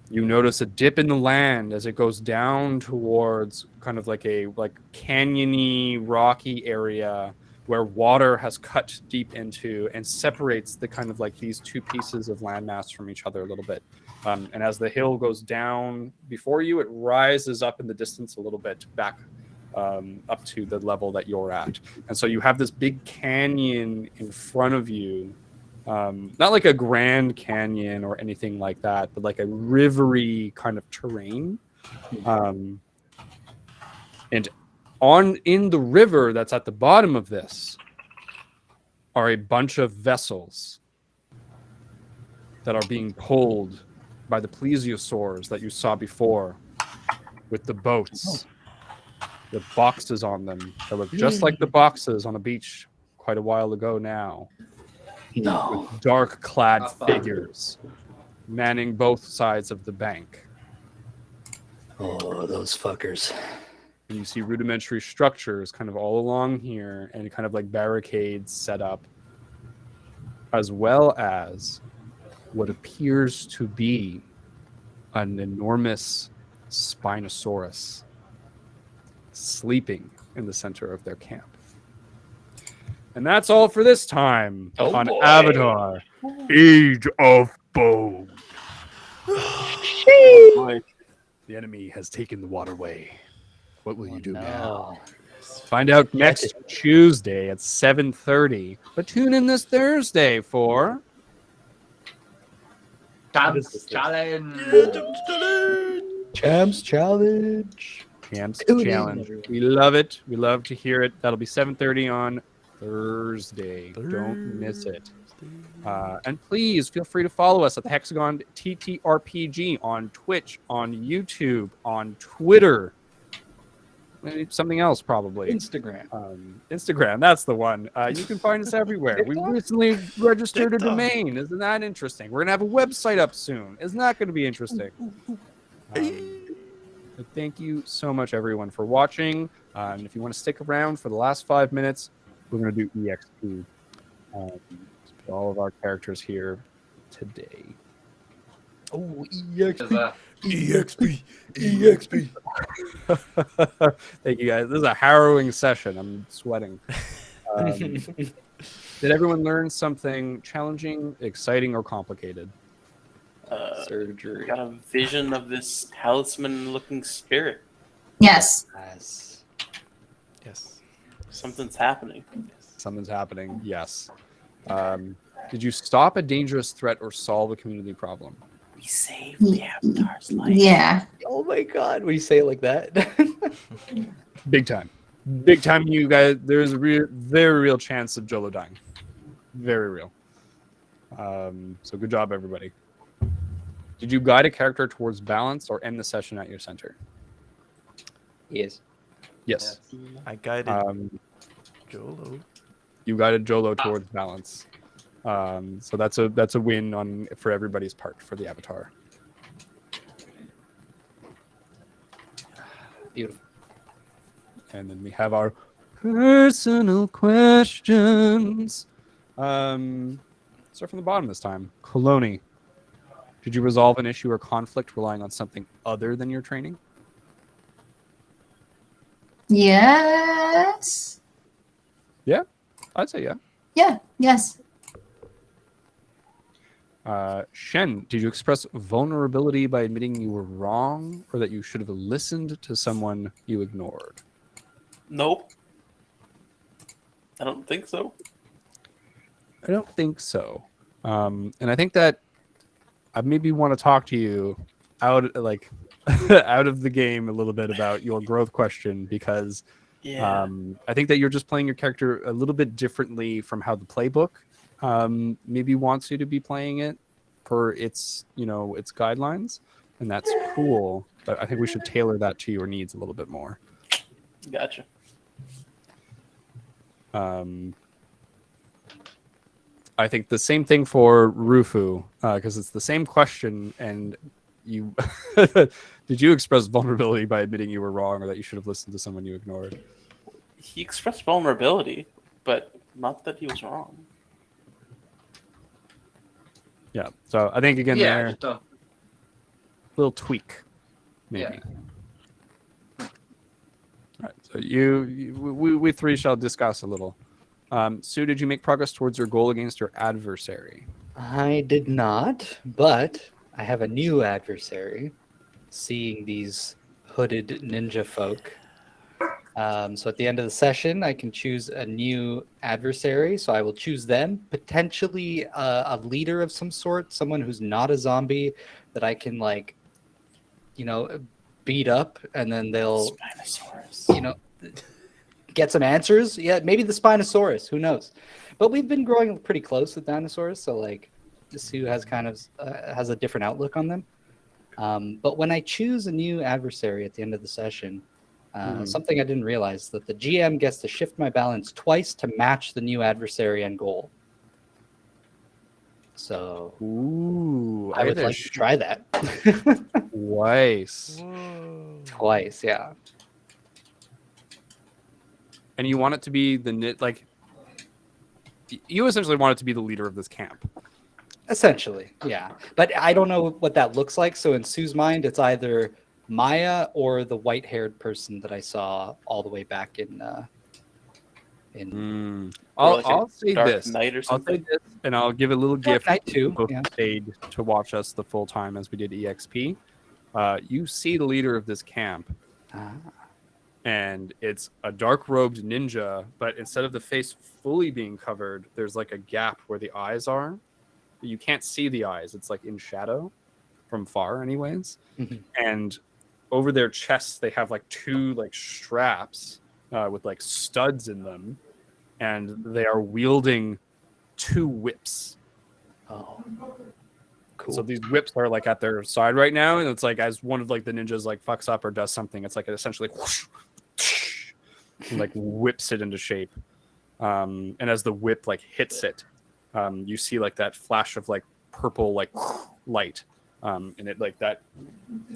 you notice a dip in the land as it goes down towards kind of like a canyony, rocky area where water has cut deep into and separates the kind of like these two pieces of landmass from each other a little bit. And as the hill goes down before you, it rises up in the distance a little bit back up to the level that you're at. And so you have this big canyon in front of you. Not like a Grand Canyon or anything like that, but like a rivery kind of terrain. And in the river that's at the bottom of this are a bunch of vessels that are being pulled by the plesiosaurs that you saw before, with the boats, the boxes on them that look just like the boxes on a beach quite a while ago now. No. With dark-clad figures manning both sides of the bank. Oh, those fuckers. And you see rudimentary structures kind of all along here, and kind of like barricades set up, as well as what appears to be an enormous Spinosaurus sleeping in the center of their camp. And that's all for this time on Avatar Age of Bone. The enemy has taken the waterway. What will you do now? Find out next Tuesday at 7:30. But tune in this Thursday for Champs Challenge. Champs Challenge. Champs Tune in, Challenge. everyone. We love it. We love to hear it. That'll be 7:30 on Thursday. Don't miss it. And please feel free to follow us at the Hexagon TTRPG on Twitch, on YouTube, on Twitter. Maybe something else, probably. Instagram. Instagram, that's the one. You can find us everywhere. We recently registered a domain. Isn't that interesting? We're going to have a website up soon. Isn't that going to be interesting? But thank you so much, everyone, for watching. And if you want to stick around for the last 5 minutes, we're going to do EXP. For all of our characters here today. Oh, EXP. EXP. EXP. Thank you, guys. This is a harrowing session. I'm sweating. Did everyone learn something challenging, exciting, or complicated? Surgery. Got a vision of this talisman-looking spirit. Yes. Yes. Something's happening. Something's happening. Yes. Did you stop a dangerous threat or solve a community problem? We saved the Avatar's life. Yeah. Oh my god, when you say it like that. Big time. Big time, you guys. There's a very real chance of Jolo dying. Very real. So good job, everybody. Did you guide a character towards balance or end the session at your center? Yes. Yes. I guided Jolo. You guided Jolo towards balance. So that's a win for everybody's part for the Avatar. Beautiful. And then we have our personal questions. Start from the bottom this time. Coloni, did you resolve an issue or conflict relying on something other than your training? Yes. Yeah, I'd say yeah. Yeah. Yes. Shen, did you express vulnerability by admitting you were wrong or that you should have listened to someone you ignored? Nope. I don't think so. I don't think so. And I think that I maybe want to talk to you out out of the game a little bit about your growth question, because I think that you're just playing your character a little bit differently from how the playbook maybe wants you to be playing it per its its guidelines, and that's cool. But I think we should tailor that to your needs a little bit more. Gotcha. I think the same thing for Rufu, because it's the same question, and you did you express vulnerability by admitting you were wrong or that you should have listened to someone you ignored? He expressed vulnerability, but not that he was wrong. Yeah, so I think again there, just a little tweak, maybe. All right, so we three shall discuss a little. Sue, did you make progress towards your goal against your adversary? I did not, but I have a new adversary. Seeing these hooded ninja folk. So at the end of the session, I can choose a new adversary. So I will choose them, potentially a leader of some sort, someone who's not a zombie that I can beat up, and then they'll, Spinosaurus. Get some answers. Yeah, maybe the Spinosaurus. Who knows? But we've been growing pretty close with dinosaurs, so Sue has kind of has a different outlook on them. But when I choose a new adversary at the end of the session, something I didn't realize, that the GM gets to shift my balance twice to match the new adversary and goal. So I would like to try that. Twice. Twice, yeah. And you want it to be you essentially want it to be the leader of this camp. Essentially, yeah. But I don't know what that looks like. So in Sue's mind, it's either Maya or the white-haired person that I saw all the way back in. I'll say Dark this. Knight or something. I'll say this, and I'll give a little gift Knight too, to both yeah. stayed to watch us the full time as we did EXP. You see the leader of this camp, and it's a dark-robed ninja, but instead of the face fully being covered, there's like a gap where the eyes are. You can't see the eyes. It's like in shadow from far anyways. Mhm. And over their chests, they have like two straps with studs in them. And they are wielding two whips. Oh, cool. So these whips are at their side right now. And it's as one of the ninjas fucks up or does something, it's it essentially whoosh, and whips it into shape. And as the whip hits it, you see that flash of purple light, and it that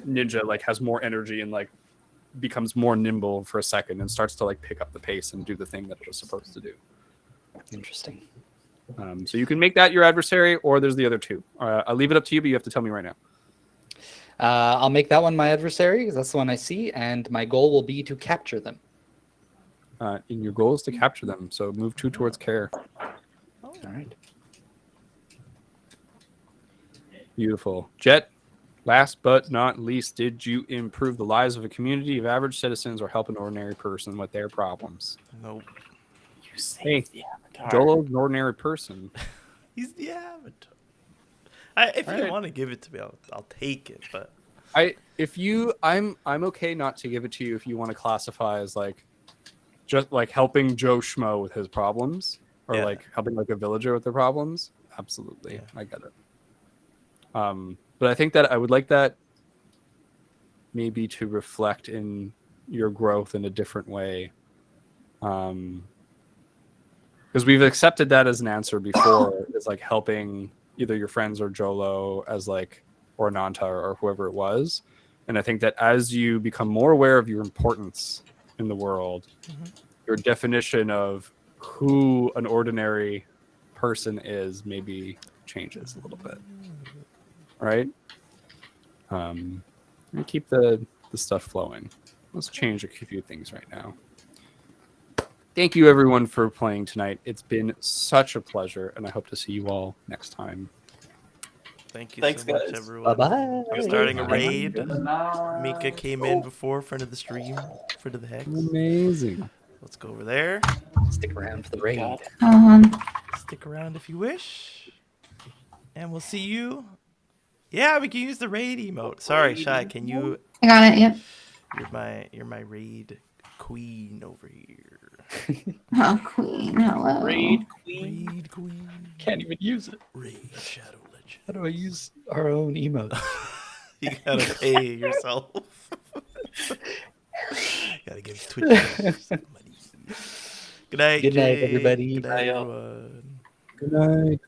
ninja has more energy and becomes more nimble for a second and starts to pick up the pace and do the thing that it was supposed to do. Interesting. So you can make that your adversary, or there's the other two. I'll leave it up to you, but you have to tell me right now. I'll make that one my adversary because that's the one I see, and my goal will be to capture them. And your goal is to capture them, so move 2 towards care. All right. Beautiful. Jet, last but not least, did you improve the lives of a community of average citizens or help an ordinary person with their problems? Nope. You saved the Avatar. Jolo's an ordinary person. He's the avatar. If you want to give it to me, I'll take it. But I'm okay not to give it to you if you want to classify as just helping Joe Schmo with his problems, or helping a villager with their problems. Absolutely, yeah. I get it. But I think that I would like that maybe to reflect in your growth in a different way. Because we've accepted that as an answer before. It's helping either your friends or Jolo as or Nanta or whoever it was. And I think that as you become more aware of your importance in the world, your definition of who an ordinary person is maybe changes a little bit, right? And keep the stuff flowing. Let's change a few things right now. Thank you everyone for playing tonight. It's been such a pleasure, and I hope to see you all next time. Thank you Thanks, so much, guys. everyone. Bye-bye. We're starting a raid. Night. Mika came in before, friend of the stream, friend of the Hex. Amazing. Let's go over there. Stick around for the raid. God. Stick around if you wish. And we'll see you. Yeah, we can use the raid emote. Sorry, Shy, can you... I got it. Yep. You're my raid queen over here. Oh, queen. Hello. Raid queen. Raid queen. Can't even use it. Raid Shadow Legend. How do I use our own emote? You gotta pay yourself. Gotta give Twitch some money. Good night, Good night, Jay. everybody. Good night, Bye, y'all. everyone. Good night.